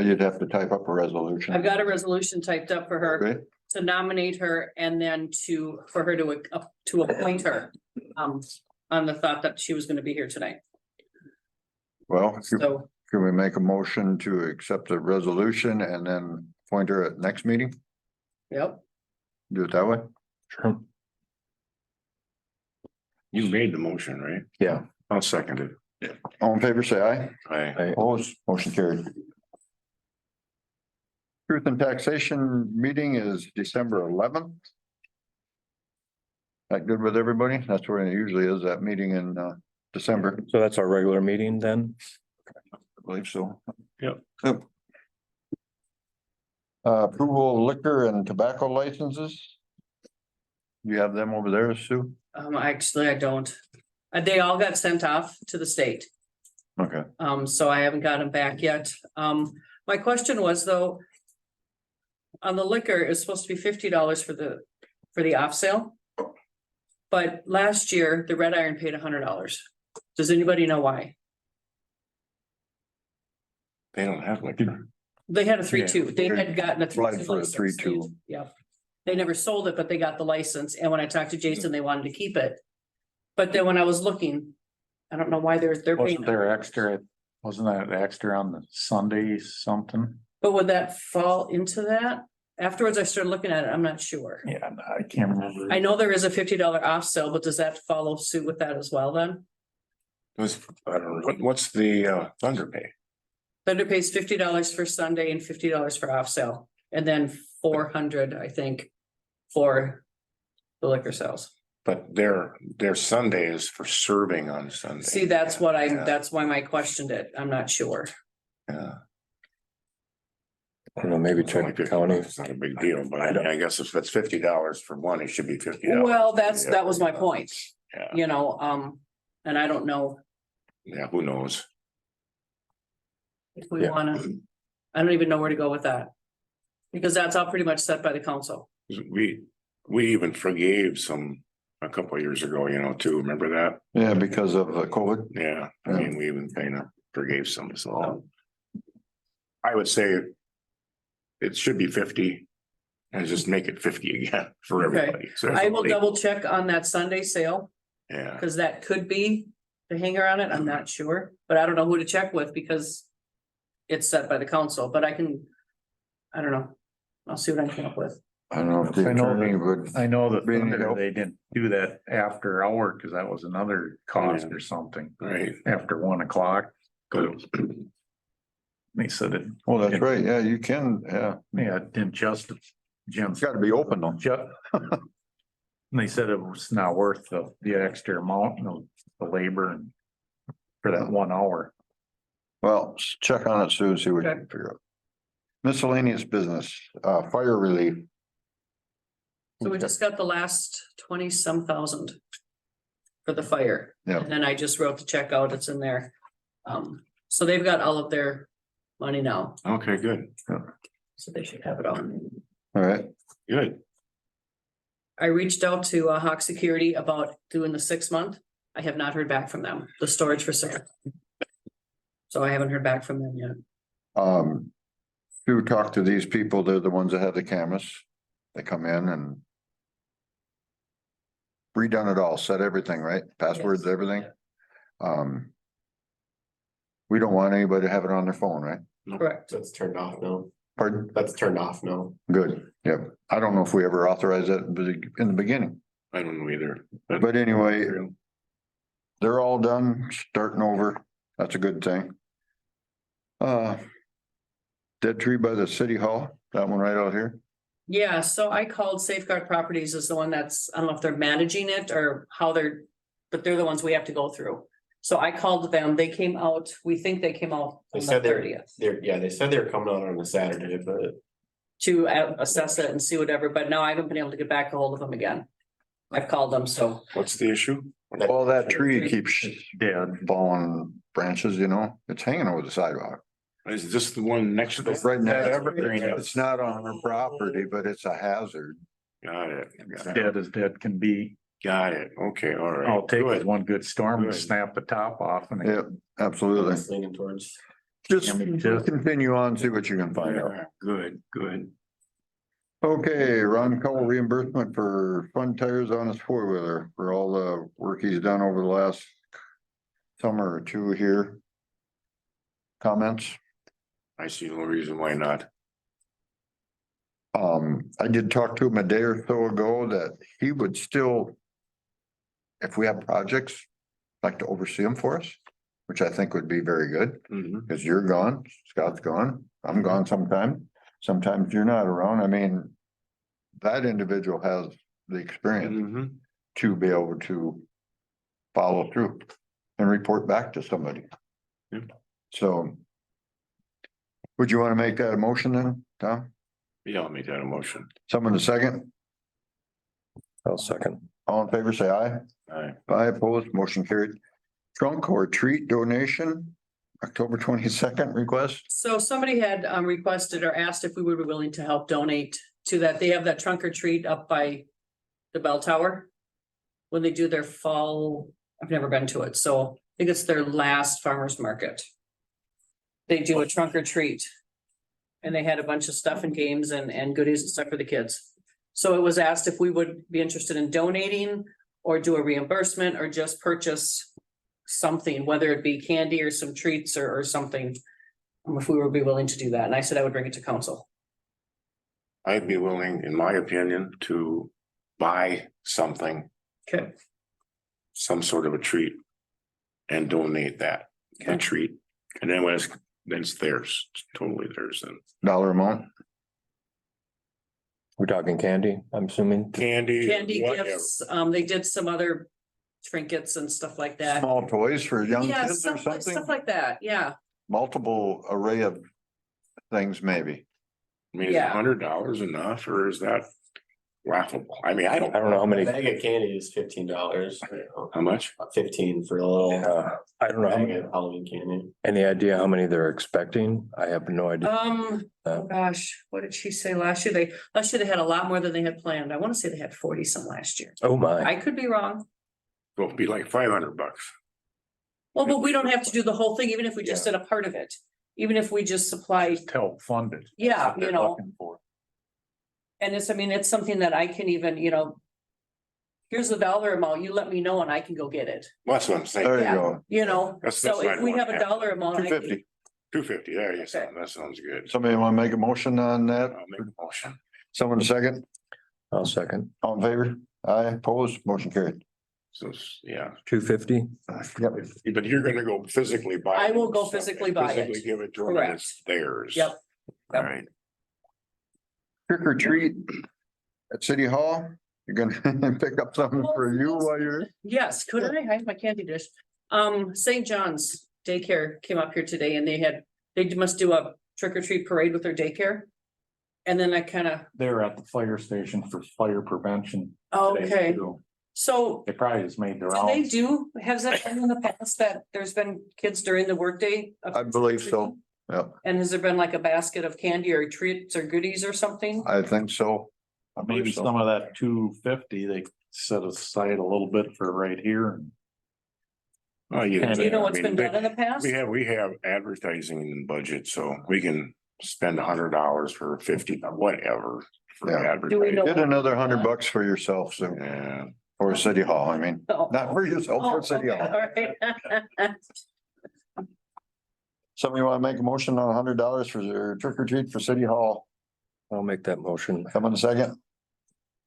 You'd have to type up a resolution. I've got a resolution typed up for her Okay, to nominate her and then for her to appoint her. On the thought that she was gonna be here tonight. well, So can we make a motion to accept the resolution and then appoint her at next meeting? yep, Do it that way? sure, You made the motion, right? yeah. I'll second it. All in favor, say aye. I, Opposed, motion carried. Truth and Taxation meeting is December 11th. That good with everybody? That's where it usually is, that meeting in December, So that's our regular meeting then? I believe so. Yep. Yep. Approval of liquor and tobacco licenses. You have them over there, Sue? actually, I don't. They all got sent off to the state. Okay, So I haven't got them back yet. My question was though. On the liquor, it's supposed to be $50 for the off sale. But last year, the Red Iron paid $100. Does anybody know why? they don't have liquor. They had a 3-2. They had gotten a Applied 3-2 for a license. 3-2. Yeah. They never sold it, but they got the license. And when I talked to Jason, they wanted to keep it. But then when I was looking, I don't know why they're paying. Wasn't there extra, wasn't that extra on the Sunday something? But would that fall into that? Afterwards, I started looking at it. I'm not sure. Yeah, I can't remember. I know there is a $50 off sale, but does that follow suit with that as well then? I don't know, what's the Thunder pay? Thunder pays $50 for Sunday and $50 for off sale, and then 400, I think, for the liquor sales. But their Sunday is for serving on Sunday. See, that's what Yeah. that's why I questioned it. I'm not sure. Yeah. I don't know, maybe It's only check $50. county. It's not a big deal, but I guess if that's $50 for one, it should be $50. Well, that was my point, Yeah, you know, and I don't know yeah, who knows? if we Yeah. wanna, I don't even know where to go with that. Because that's all pretty much set by the council. We even forgave some a couple of years ago, too. Remember that? yeah, because of COVID. Yeah, I mean, we even kind of forgave some, so. I would say. It should be 50. And just make it 50 again for Okay. everybody. So I will everybody- double check on that Sunday sale, Yeah, because that could be the hanger on it. I'm not sure, but I don't know who to check with because it's set by the council, but I don't know. I'll see what I can come up with. I don't know if the I know attorney that- would, I know that Being Thunder, help. they didn't do that after hour, because that was another cost or something, right. after 1 o'clock. They said it, oh, that's right, yeah, you can, yeah, yeah, it didn't just, Jim. it's gotta be open though. And they said it was not worth the extra amount, the labor and for that 1 hour. Well, check on it soon, see what you Okay. can figure out. Miscellaneous business, fire relief. So we just got the last 20-some thousand for the fire. Yeah. And then I just wrote the check out. It's in there. So they've got all of their money now, Okay, good, so they should have it all. All right, good. I reached out to Hawk Security about doing the 6-month. I have not heard back from them, the storage for sale. So I haven't heard back from them yet. to talk to these people, they're the ones that have the cameras. They come in and redone it all, set everything, right? Passwords, Yes. everything. We don't want anybody to have it on their phone, right? Correct. That's turned off now. Pardon? That's turned off now. Good, yeah. I don't know if we ever authorized that in the beginning, I don't know either. but anyway, they're all done, starting over. That's a good thing. Dead tree by the city hall, that one right out here. Yeah, so I called Safeguard Properties as the one that's, I don't know if they're managing it or how they're but they're the ones we have to go through. So I called them, they came out, we think they came out They on the said they're, 30th they said they were coming out on a Saturday, but to assess it and see whatever, but now I haven't been able to get back a hold of them again. I've called them, so. What's the issue? Well, that tree keeps Dead. falling branches, you know, it's hanging over the sidewalk. Is this the one next to the? It's right next, That evergreen? it's not on our property, but it's a hazard. Got it. Dead as dead can be. Got it. Okay, all right. All it takes is Good. one good storm to Good. snap the top off and. Yeah, absolutely. leaning towards. Just Just- continue on, see what you can find out. Yeah, good, good. Okay, Ron Cole reimbursement for fun tires on his four-wheeler for all the work he's done over the last summer or two here. Comments? I see no reason why not. I did talk to him a day or so ago that he would still, if we have projects, like to oversee them for us, which I think would be very good, Mhm. because you're gone, Scott's gone, I'm gone sometime. Sometimes you're not around. I mean, that individual has the experience Mhm. to be able to follow through and report back to somebody. Yeah. So would you want to make that a motion then, Tom? Yeah, I'll make that a motion. Someone to second? I'll second. All in favor, say aye. Aye. Aye, opposed, motion carried. Trunk or treat donation, October 22nd request. So somebody had requested or asked if we would be willing to help donate to that. They have that trunk or treat up by the bell tower. When they do their fall, I've never been to it, so I think it's their last farmer's market. They do a trunk or treat. And they had a bunch of stuff and games and goodies and stuff for the kids. So it was asked if we would be interested in donating or do a reimbursement or just purchase something, whether it be candy or some treats or something. If we would be willing to do that. And I said I would bring it to council. I'd be willing, in my opinion, to buy something, Okay. some sort of a treat. And donate that, a Okay. treat. And then when it's theirs, it's totally theirs then. Dollar amount. We're talking candy, I'm assuming. Candy. Candy whatever. gifts, they did some other trinkets and stuff like that. Small toys for young Yeah, kids or stuff something, like that, yeah. multiple array of things maybe. I mean, is Yeah. $100 enough or is that laughable? I mean, I don't. I don't know how many, Bag of candy is $15. How much? 15 for a little I don't know how bag many, of Halloween candy. any idea how many they're expecting? I have no idea. Oh gosh, what did she say last year? Last year they had a lot more than they had planned. I want to say they had 40 some last year. Oh, my. I could be wrong. It'll be like $500. Well, but we don't have to do the whole thing, even if we just did a part of it. Even if we just supply, Just help fund it. yeah, That's what you they're know, looking for. and it's, I mean, it's something that I can even, you know. Here's the dollar amount, you let me know and I can go get it, Well, that's what I'm saying. There you Yeah. go. you know, That's so what I if we want have to a have. dollar amount. I can- 250. 250, there you Okay. go. That sounds good. Somebody want to make a motion on that? I'll make a motion. Someone to second? I'll second. All in favor? Aye, opposed, motion carried. So, yeah, 250. Yep. but you're gonna go physically buy. I will go something, physically buy it. Physically give it to them, and Correct. it's theirs. Yep. All right. Trick or treat at City Hall, you're gonna pick up something for you while you're. Yes, could I have my candy dish? St. John's Daycare came up here today and they must do a trick or treat parade with their daycare. And then I kind of, They're at the fire station for fire prevention. today, okay, too. so They probably just made their do they own. do, has that been in the past that there's been kids during the workday? I believe so. Yep, And has there been like a basket of candy or treats or goodies or something? I think so. I Maybe believe so. some of that 250, they set aside a little bit for right here. Oh, yeah. Do you know I what's mean, been done in the past? We have advertising in budget, so we can spend $100 for 50, whatever. For Yeah. Do we know- advertising. Get another $100 for yourself, so, Yeah, or City Hall, I mean, Oh. not for yourself, Oh, for City okay, Hall. all right. Somebody want to make a motion on $100 for their trick or treat for City Hall? I'll make that motion. Someone a second?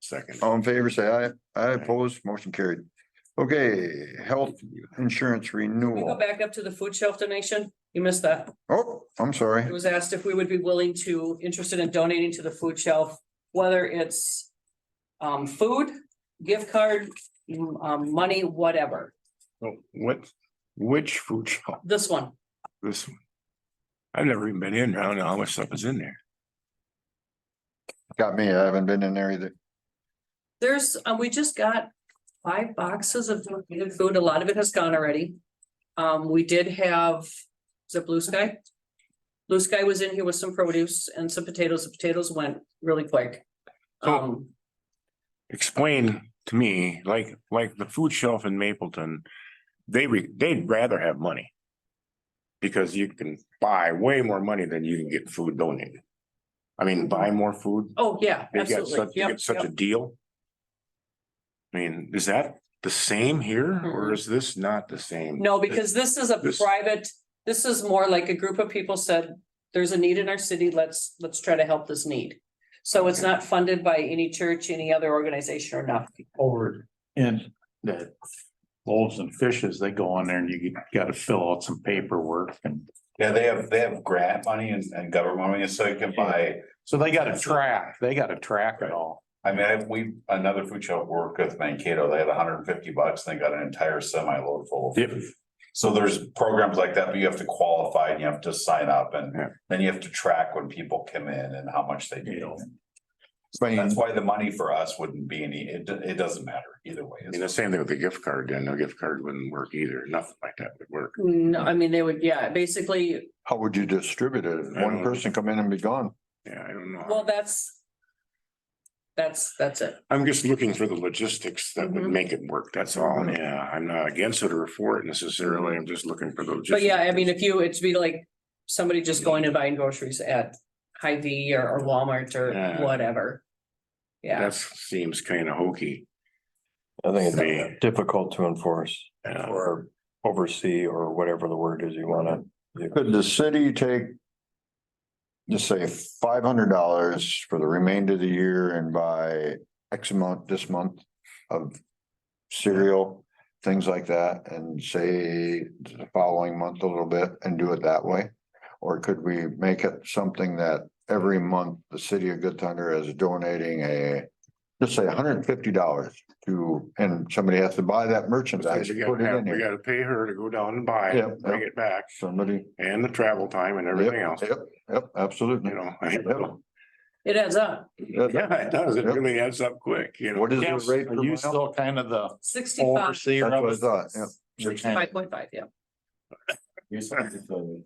second. All in favor, say aye. Aye, opposed, motion carried. Okay, health insurance We go renewal. back up to the food shelf donation. You missed that. Oh, I'm sorry. It was asked if we would be willing to, interested in donating to the food shelf, whether it's food, gift card, money, whatever. Oh, which food shop? This one, This one. I've never even been in. I don't know how much stuff is in there. Got me, I haven't been in there either. there's, we just got 5 boxes of donated food. A lot of it has gone already. We did have, is it Blue Sky? Blue Sky was in here with some produce and some potatoes. The potatoes went really quick. So- Explain to me, like the food shelf in Mapleton, they'd rather have money. Because you can buy way more money than you can get food donated. I mean, buy more food. Oh, yeah, They got absolutely. such, you Yep, get such a yep. deal. I mean, is that the same here or is this not the same? No, because this is a This- private, this is more like a group of people said, there's a need in our city, let's try to help this need. So it's not funded by any church, any other organization or nothing. Over in the loaves and fishes, they go on there and you gotta fill out some paperwork and. Yeah, they have grant money and government money, so you can buy, So they gotta track it all. I mean, another food shop worked with Mankato, they had $150 and they got an entire semi load full of Yep. food. So there's programs like that, but you have to qualify and you have to sign up and Yeah. then you have to track when people come in and how much they do. I mean, That's why the money for us wouldn't be it doesn't matter either way. I mean, the same thing with the gift card, then the gift card wouldn't work either. Nothing like that would work. No, I mean, they would, yeah, basically, how would you distribute it? If one person come in and be gone? Yeah, I don't know. well, that's it. I'm just looking for the logistics that would Mhm. make it work. That's all. Yeah, I'm not against it or for it necessarily. I'm just looking for the. But yeah, I mean, logistics. it'd be like somebody just going and buying groceries at Hy-Vee or Walmart or Yeah. whatever. Yeah, That seems kind of hokey. I think Me. it's difficult to enforce Yeah. or oversee or whatever the word is you wanna. Could the city take? Just say $500 for the remainder of the year and buy X amount this month of cereal, things like that, and say the following month a little bit and do it that way? Or could we make it something that every month the city of Good Thunder is donating just say $150 to, and somebody has to buy that merchandise, We put it in we here. gotta pay her to go down and buy Yep, it, bring yep. it back Somebody, and the travel time and everything yep, else, yep, absolutely. you know. it adds up. Yeah, it does. It Yep. really adds up quick, you know. What is Yes, the rate are per you mile? still kind of the 65, overseer That's of what I it? thought, yeah. 65.5, yeah. You said the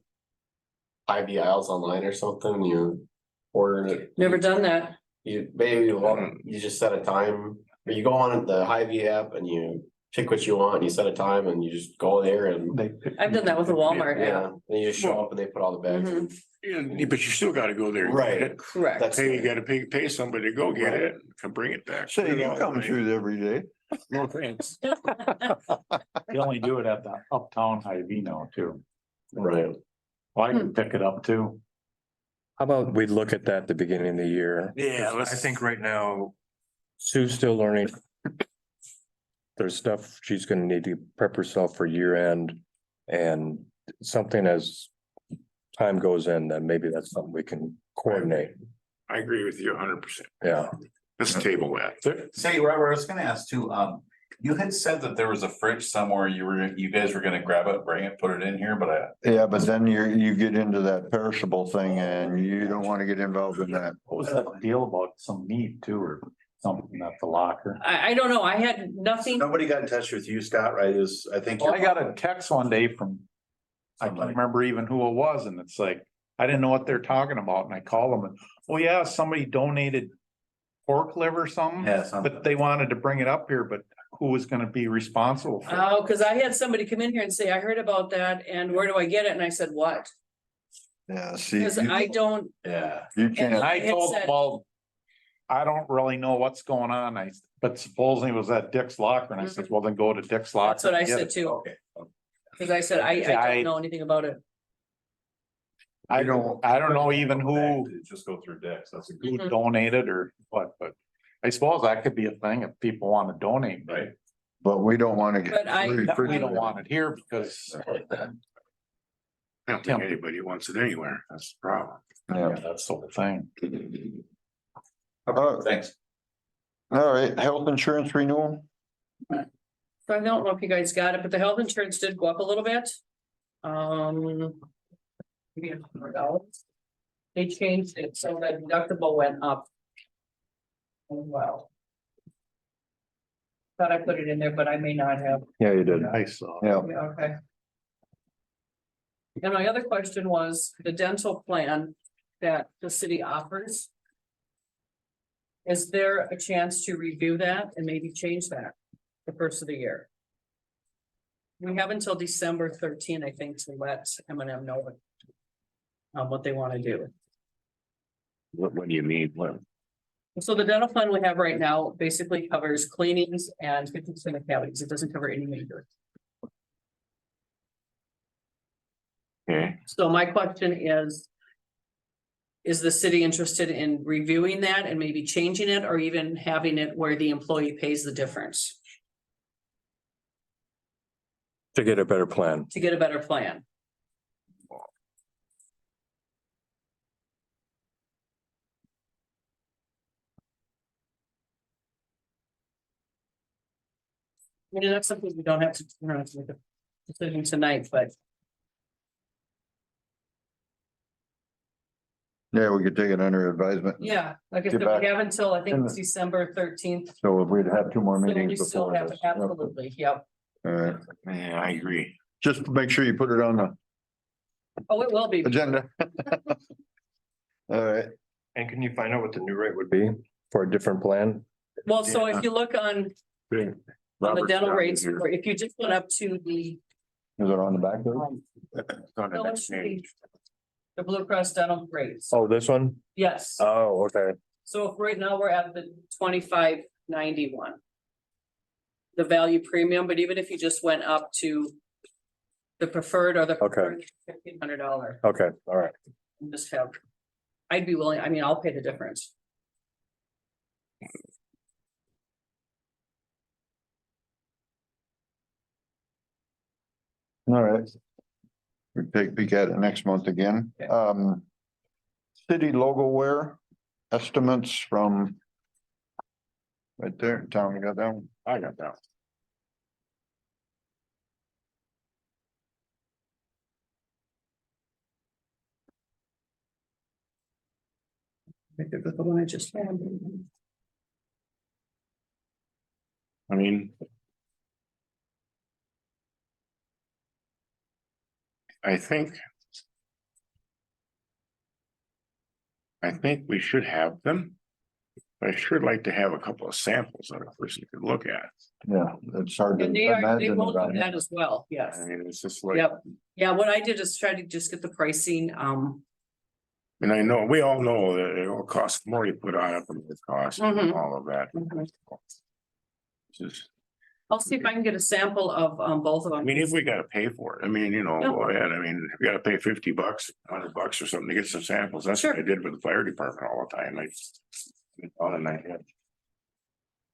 Hy-Vee aisles online or something, you order it. Never done that. You maybe you just set a time, or you go on the Hy-Vee app and you pick what you want, and you set a time and you just go there and. I've done that with a Walmart app. Yeah, and you just show up and they put all the bags in. Yeah, but you still gotta go there. and get Right. it. Correct. That's- Hey, you gotta pay somebody to go get it, come bring it back. Say, you come through every day. No thanks. They only do it at the Uptown Hy-Vee now too. Right. Well, I can pick it up too. How about we look at that at the beginning of the year? Yeah, I think right now Sue's still learning. There's stuff she's gonna need to prep herself for year end and something as time goes in, then maybe that's something we can coordinate. I agree with you 100%. Yeah. Let's table that. Say, Robert, I was gonna ask too, you had said that there was a fridge somewhere, you guys were gonna grab it, bring it, put it in here, but Yeah, but then you get into that perishable thing and you don't want to get involved in that. What was that deal about some meat too, or something at the locker? I don't know. I had nothing. nobody got in touch with you, Scott, right? I think. Well, I got a text one day from, I can't remember even who it was, and it's like, I didn't know what they're talking about, and I called them and, oh yeah, somebody donated pork liver or something, Yeah, something. but they wanted to bring it up here, but who was gonna be responsible for it? Oh, because I had somebody come in here and say, I heard about that and where do I get it? And I said, what? Yeah, see, Because I don't, Yeah, you And can't, I It told them, said- well, I don't really know what's going on, but supposedly it was at Dick's Locker, and I said, well, then go to Dick's Locker. that's what I and get said it. too. okay. Because I said, I I- don't know anything about it. I don't know even who Just go through Dex, that's a who Mhm. donated or what, but I suppose that could be a thing if people want to donate, right? but we don't want to get. But I- We don't want it here because I don't think anybody wants it anywhere. That's the problem. yeah, Yeah, that's the whole thing. Uh, Thanks. all right, health insurance renewal. So I don't know if you guys got it, but the health insurance did go up a little bit. Maybe $100. They changed it, so that deductible went up. Oh, wow. Thought I put it in there, but I may not have. Yeah, you did. I saw. Yeah, Yeah, okay. And my other question was the dental plan that the city offers. Is there a chance to review that and maybe change that the first of the year? We have until December 13, I think, to let M&M know what they want to do. What do you mean? What? So the dental plan we have right now basically covers cleanings and 50% of cavities. It doesn't cover any major. Okay, So my question is the city interested in reviewing that and maybe changing it or even having it where the employee pays the difference To get a better plan. to get a better plan? I mean, that's something we don't have to, we're not have to make a decision tonight, but yeah, we could take it under advisement. yeah, like I Get said, back we have until, I think in it's the- December 13th. So if we'd have two more So we meetings still before have, this. absolutely, yep. All right, yeah, I agree. just make sure you put it on the Oh, it will be. agenda. All right, And can you find out what the new rate would be for a different plan? Well, so if you look on the Robert's dental down rates, here. or if you just went up to the. is it on the back there? It's on the No, it next should be page. The Blue Cross dental rates, Oh, this one? yes. Oh, okay. So if right now we're at the 25.91. The value premium, but even if you just went up to. The preferred or the. Okay. $1,500, Okay, all right. just have. I'd be willing, I mean, I'll pay the difference. All right. We take a peek at it next month again. Okay. City logo wear estimates from. Right there, Tom, you got that one? I got that. Pick up the one I just had. I mean. I think. I think we should have them. I sure like to have a couple of samples that a person could look at. Yeah, it's hard to And they imagine. will without do it. that as well, yes. I mean, it's just like, Yep, yeah, what I did is try to just get the pricing, and I know, we all know that it will cost more you put on it than it costs, and Mhm. all of that. Mhm. Just, I'll see if I can get a sample of both of I them. mean, if we gotta pay for it, I mean, you know, Yeah. go ahead, I mean, if we gotta pay $50, $100 or something to get some samples, that's what I Sure. did with the fire department all the time, and I had.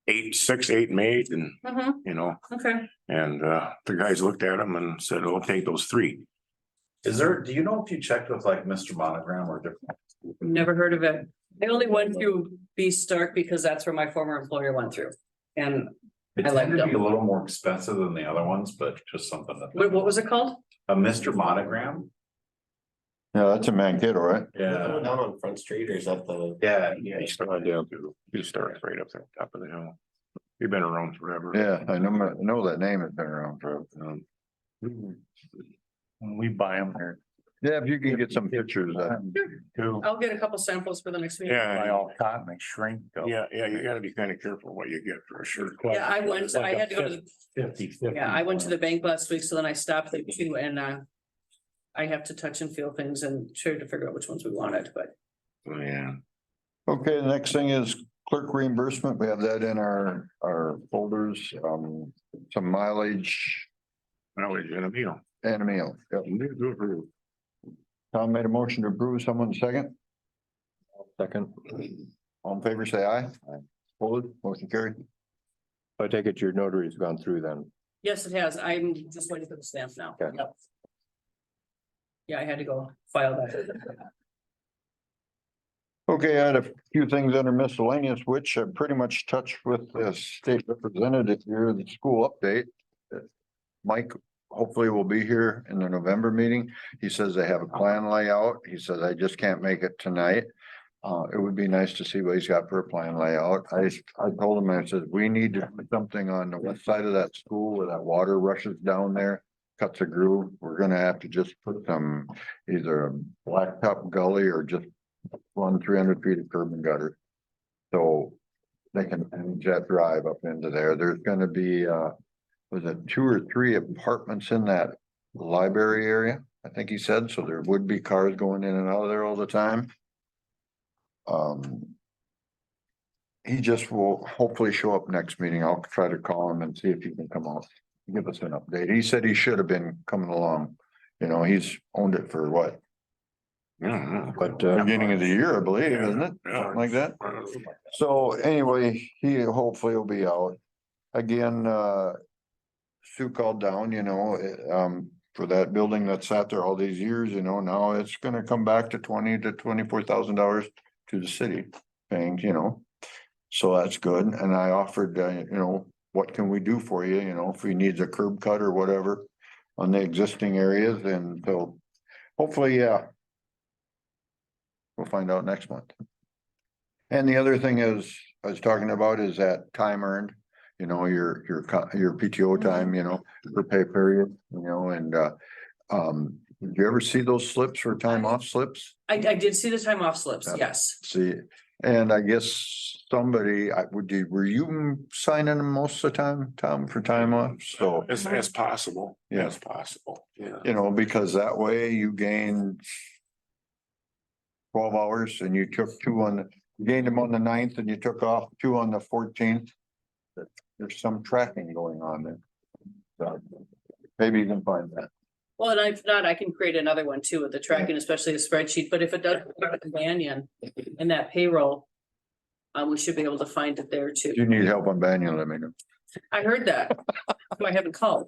8 made and, Mhm, you know, okay, and the guys looked at them and said, "Oh, take those 3." Is there, do you know if you checked with like Mr. Monogram or different? never heard of it. I only went through B Stark because that's where my former employer went through. And It I like tended to be a them. little more expensive than the other ones, but just something that. what was it called? A Mr. Monogram? Yeah, that's a Mankato, right? Yeah, Down on Front Street or is that the? yeah, Yeah, you start down to, you start right up there, top of the hill. You've been around forever. Yeah, I know that name has been around for. When we buy them, they're Yeah, if you can get some pictures, too. I'll get a couple samples for the next week. Buy Yeah, all cotton, they shrink. though. yeah, you gotta be kind of careful what you get for sure. Yeah, I went, I had to go to, the 50. yeah, I went to the bank last week, so then I stopped there too, and I have to touch and feel things and try to figure out which ones we wanted, but Yeah, okay, the next thing is clerk reimbursement. We have that in our folders, some mileage mileage and a meal. and a meal. Yep. Tom made a motion to approve. Someone second? Second. All in favor, say aye. Opposed, motion carried. I take it your notary's gone through then. yes, it has. I'm just waiting for the stamp now. Okay. Yep. Yeah, I had to go file that. Okay, I had a few things under miscellaneous, which I pretty much touched with the state representative here, the school update. Mike hopefully will be here in the November meeting. He says they have a plan layout. He says, I just can't make it tonight. It would be nice to see what he's got for a plan layout. I told him, I said, we need to put something on the west side of that school where that water rushes down there. Cuts a groove. We're gonna have to just put some, either a blacktop gully or just run 300 feet of curb and gutter. So they can manage that drive up into there. There's gonna be, was it 2 or 3 apartments in that library area? I think he said, so there would be cars going in and out of there all the time. He just will hopefully show up next meeting. I'll try to call him and see if he can come out, give us an update. He said he should have been coming along. You know, he's owned it for what, But beginning of the year, I believe, isn't it? Yeah. Something like that. So anyway, he hopefully will be out. Again, Sue called down, you know, for that building that sat there all these years, you know, now it's gonna come back to $20,000 to $24,000 to the city paying, you know. So that's good. And I offered, you know, what can we do for you, you know, if he needs a curb cut or whatever on the existing areas, and so hopefully, yeah. We'll find out next month. And the other thing is, I was talking about is that time earned, you know, your PTO time, you know, for pay period, you know, and, did you ever see those slips for time off slips? I did see the time off slips, Yeah. yes. See, and I guess somebody, were you signing them most of the time, Tom, for time off? So, As possible, Yeah. as possible, yeah. you know, because that way you gain 12 hours and you took 2 on, you gained them on the 9th and you took off 2 on the 14th. There's some tracking going on there. So maybe you can find that. Well, and if not, I can create another one too with the tracking, especially a spreadsheet, but if it does have a companion in that payroll. We should be able to find it there too. If you need help on Banyan, let me know. I heard that. So I haven't called.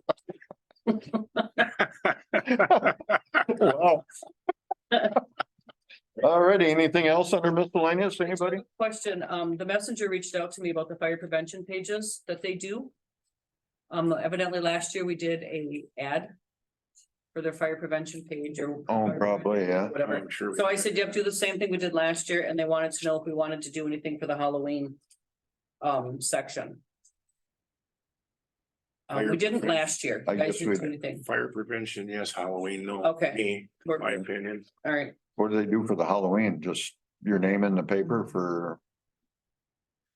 Wow. Alrighty, anything else under miscellaneous, anybody? Question, the messenger reached out to me about the fire prevention pages that they do. Evidently last year we did a ad. For their fire prevention page or. Oh, probably, yeah. Whatever. I'm sure. So I said, yep, do the same thing we did last year, and they wanted to know if we wanted to do anything for the Halloween. Section. We didn't last year. I You guys guess didn't we do anything. Fire prevention, yes, Halloween, no. Okay. Me, my opinion. All right. What do they do for the Halloween? Just your name in the paper for,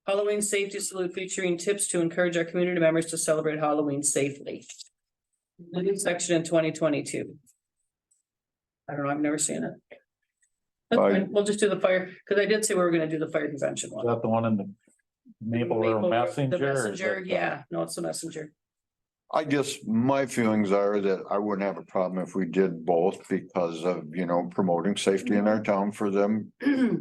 Halloween safety salute featuring tips to encourage our community members to celebrate Halloween safely. The new section in 2022. I don't know, I've never seen it. That's I- fine, we'll just do the fire, because I did say we were gonna do the fire prevention Is one. that the one in the Maple River The Messenger? or is messenger, that the- yeah, no, it's the messenger. I guess my feelings are that I wouldn't have a problem if we did both because of, you know, promoting safety in our town for them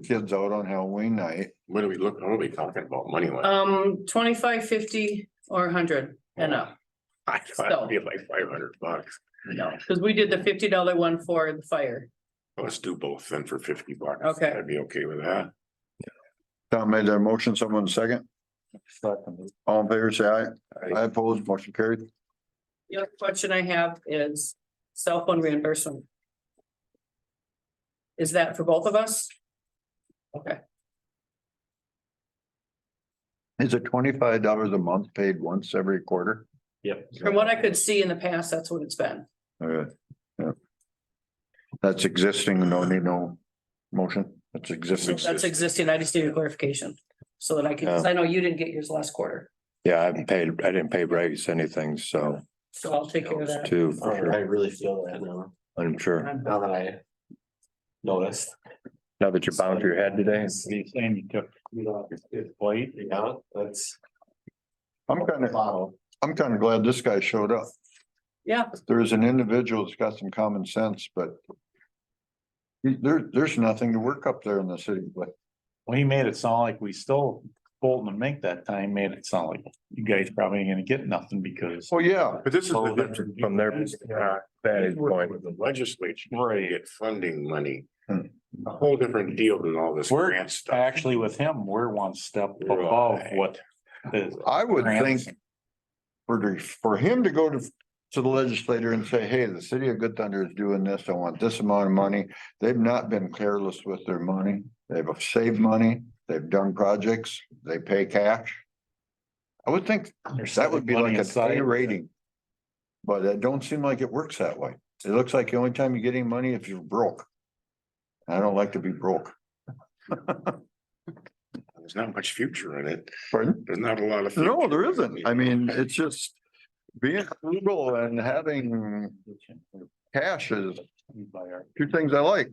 kids out on Halloween night. What are we talking about money wise? 25, 50, or 100 and up. I thought it'd be like $500. No, because we did the $50 one for the fire. Let's do both then for $50. Okay. I'd be okay with that. Tom made that motion, someone second, Second. all in favor, say aye. Aye. I oppose, motion carried. The other question I have is cell phone reimbursement. Is that for both of us? Okay, Is it $25 a month paid once every quarter? Yep. from what I could see in the past, that's what it's been. Yeah. That's existing, no need no motion, that's existing. That's existing, I just need a clarification. So that I can, 'cause I know you didn't get yours last quarter, yeah, I didn't pay Bryce anything, so so I'll take care of that. too, for I sure, really feel that now, I'm sure. now that I noticed. Now that you're bound to your head today. Are you saying you took his plate? Yeah, that's. I'm kind of glad this guy showed up. Yeah, There's an individual that's got some common sense, but there's nothing to work up there in the city with. Well, he made it sound like we still Bolton and Mink that time made it sound like you guys probably ain't gonna get nothing because. Well, yeah, But this is So the that's difference. from their vantage point. With the legislature, Right. get funding money. Hmm. A whole different deal than all this We're grant stuff. actually with him, we're one step above Right. what. the I would grants- think for him to go to the legislator and say, hey, the city of Good Thunder is doing this, I want this amount of money. They've not been careless with their money. They've saved money, they've done projects, they pay cash. I would think They're that would be setting like money an A aside. rating. But it don't seem like it works that way. It looks like the only time you get any money if you're broke. I don't like to be broke. There's not much future in it. Pardon? There's not a lot of. No, future. there isn't. I mean, it's just being frugal and having cash is two things I like.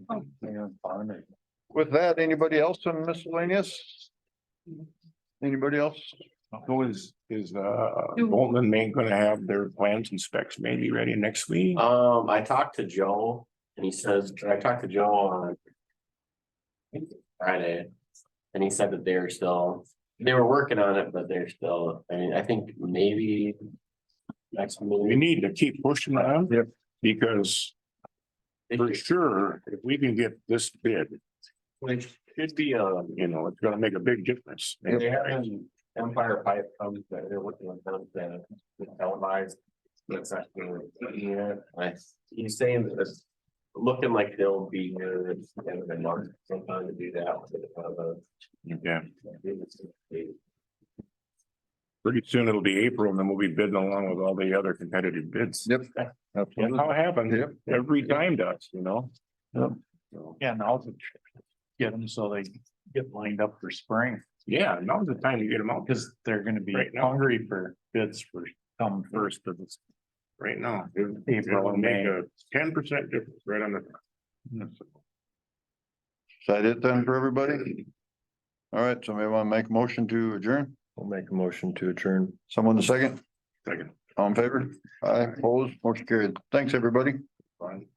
With that, anybody else on miscellaneous? Anybody else? Who is Bolton and Mink gonna have their plans and specs maybe ready next week? I talked to Joe and he says, I talked to Joe on I think Friday. And he said that they were working on it, but they're still, I mean, I think maybe next We meeting. need to keep pushing on. Yep. Because for sure, if we can get this bid, Which it'd be, it's gonna make a big difference. they have an Empire Pipe comes that they're working on them to televise. That's actually, yeah, he's saying that it's looking like they'll be here at the end of the month sometime to do that. Yeah, pretty soon it'll be April and then we'll be bidding along with all the other competitive bids. Yep. That's how it happens. Yep. Every time does, Yep. So, Yeah, now's the get them so they get lined up for spring, yeah, now's the time to get them out, because because they're gonna be Right now. hungry for bids for come first of this. right now, April it'll and make May. a 10% difference right on the. Is that it then for everybody? All right, somebody want to make a motion to adjourn? I'll make a motion to adjourn. Someone the second? Second. All in favor? Aye, opposed, motion carried. Thanks, everybody. Fine.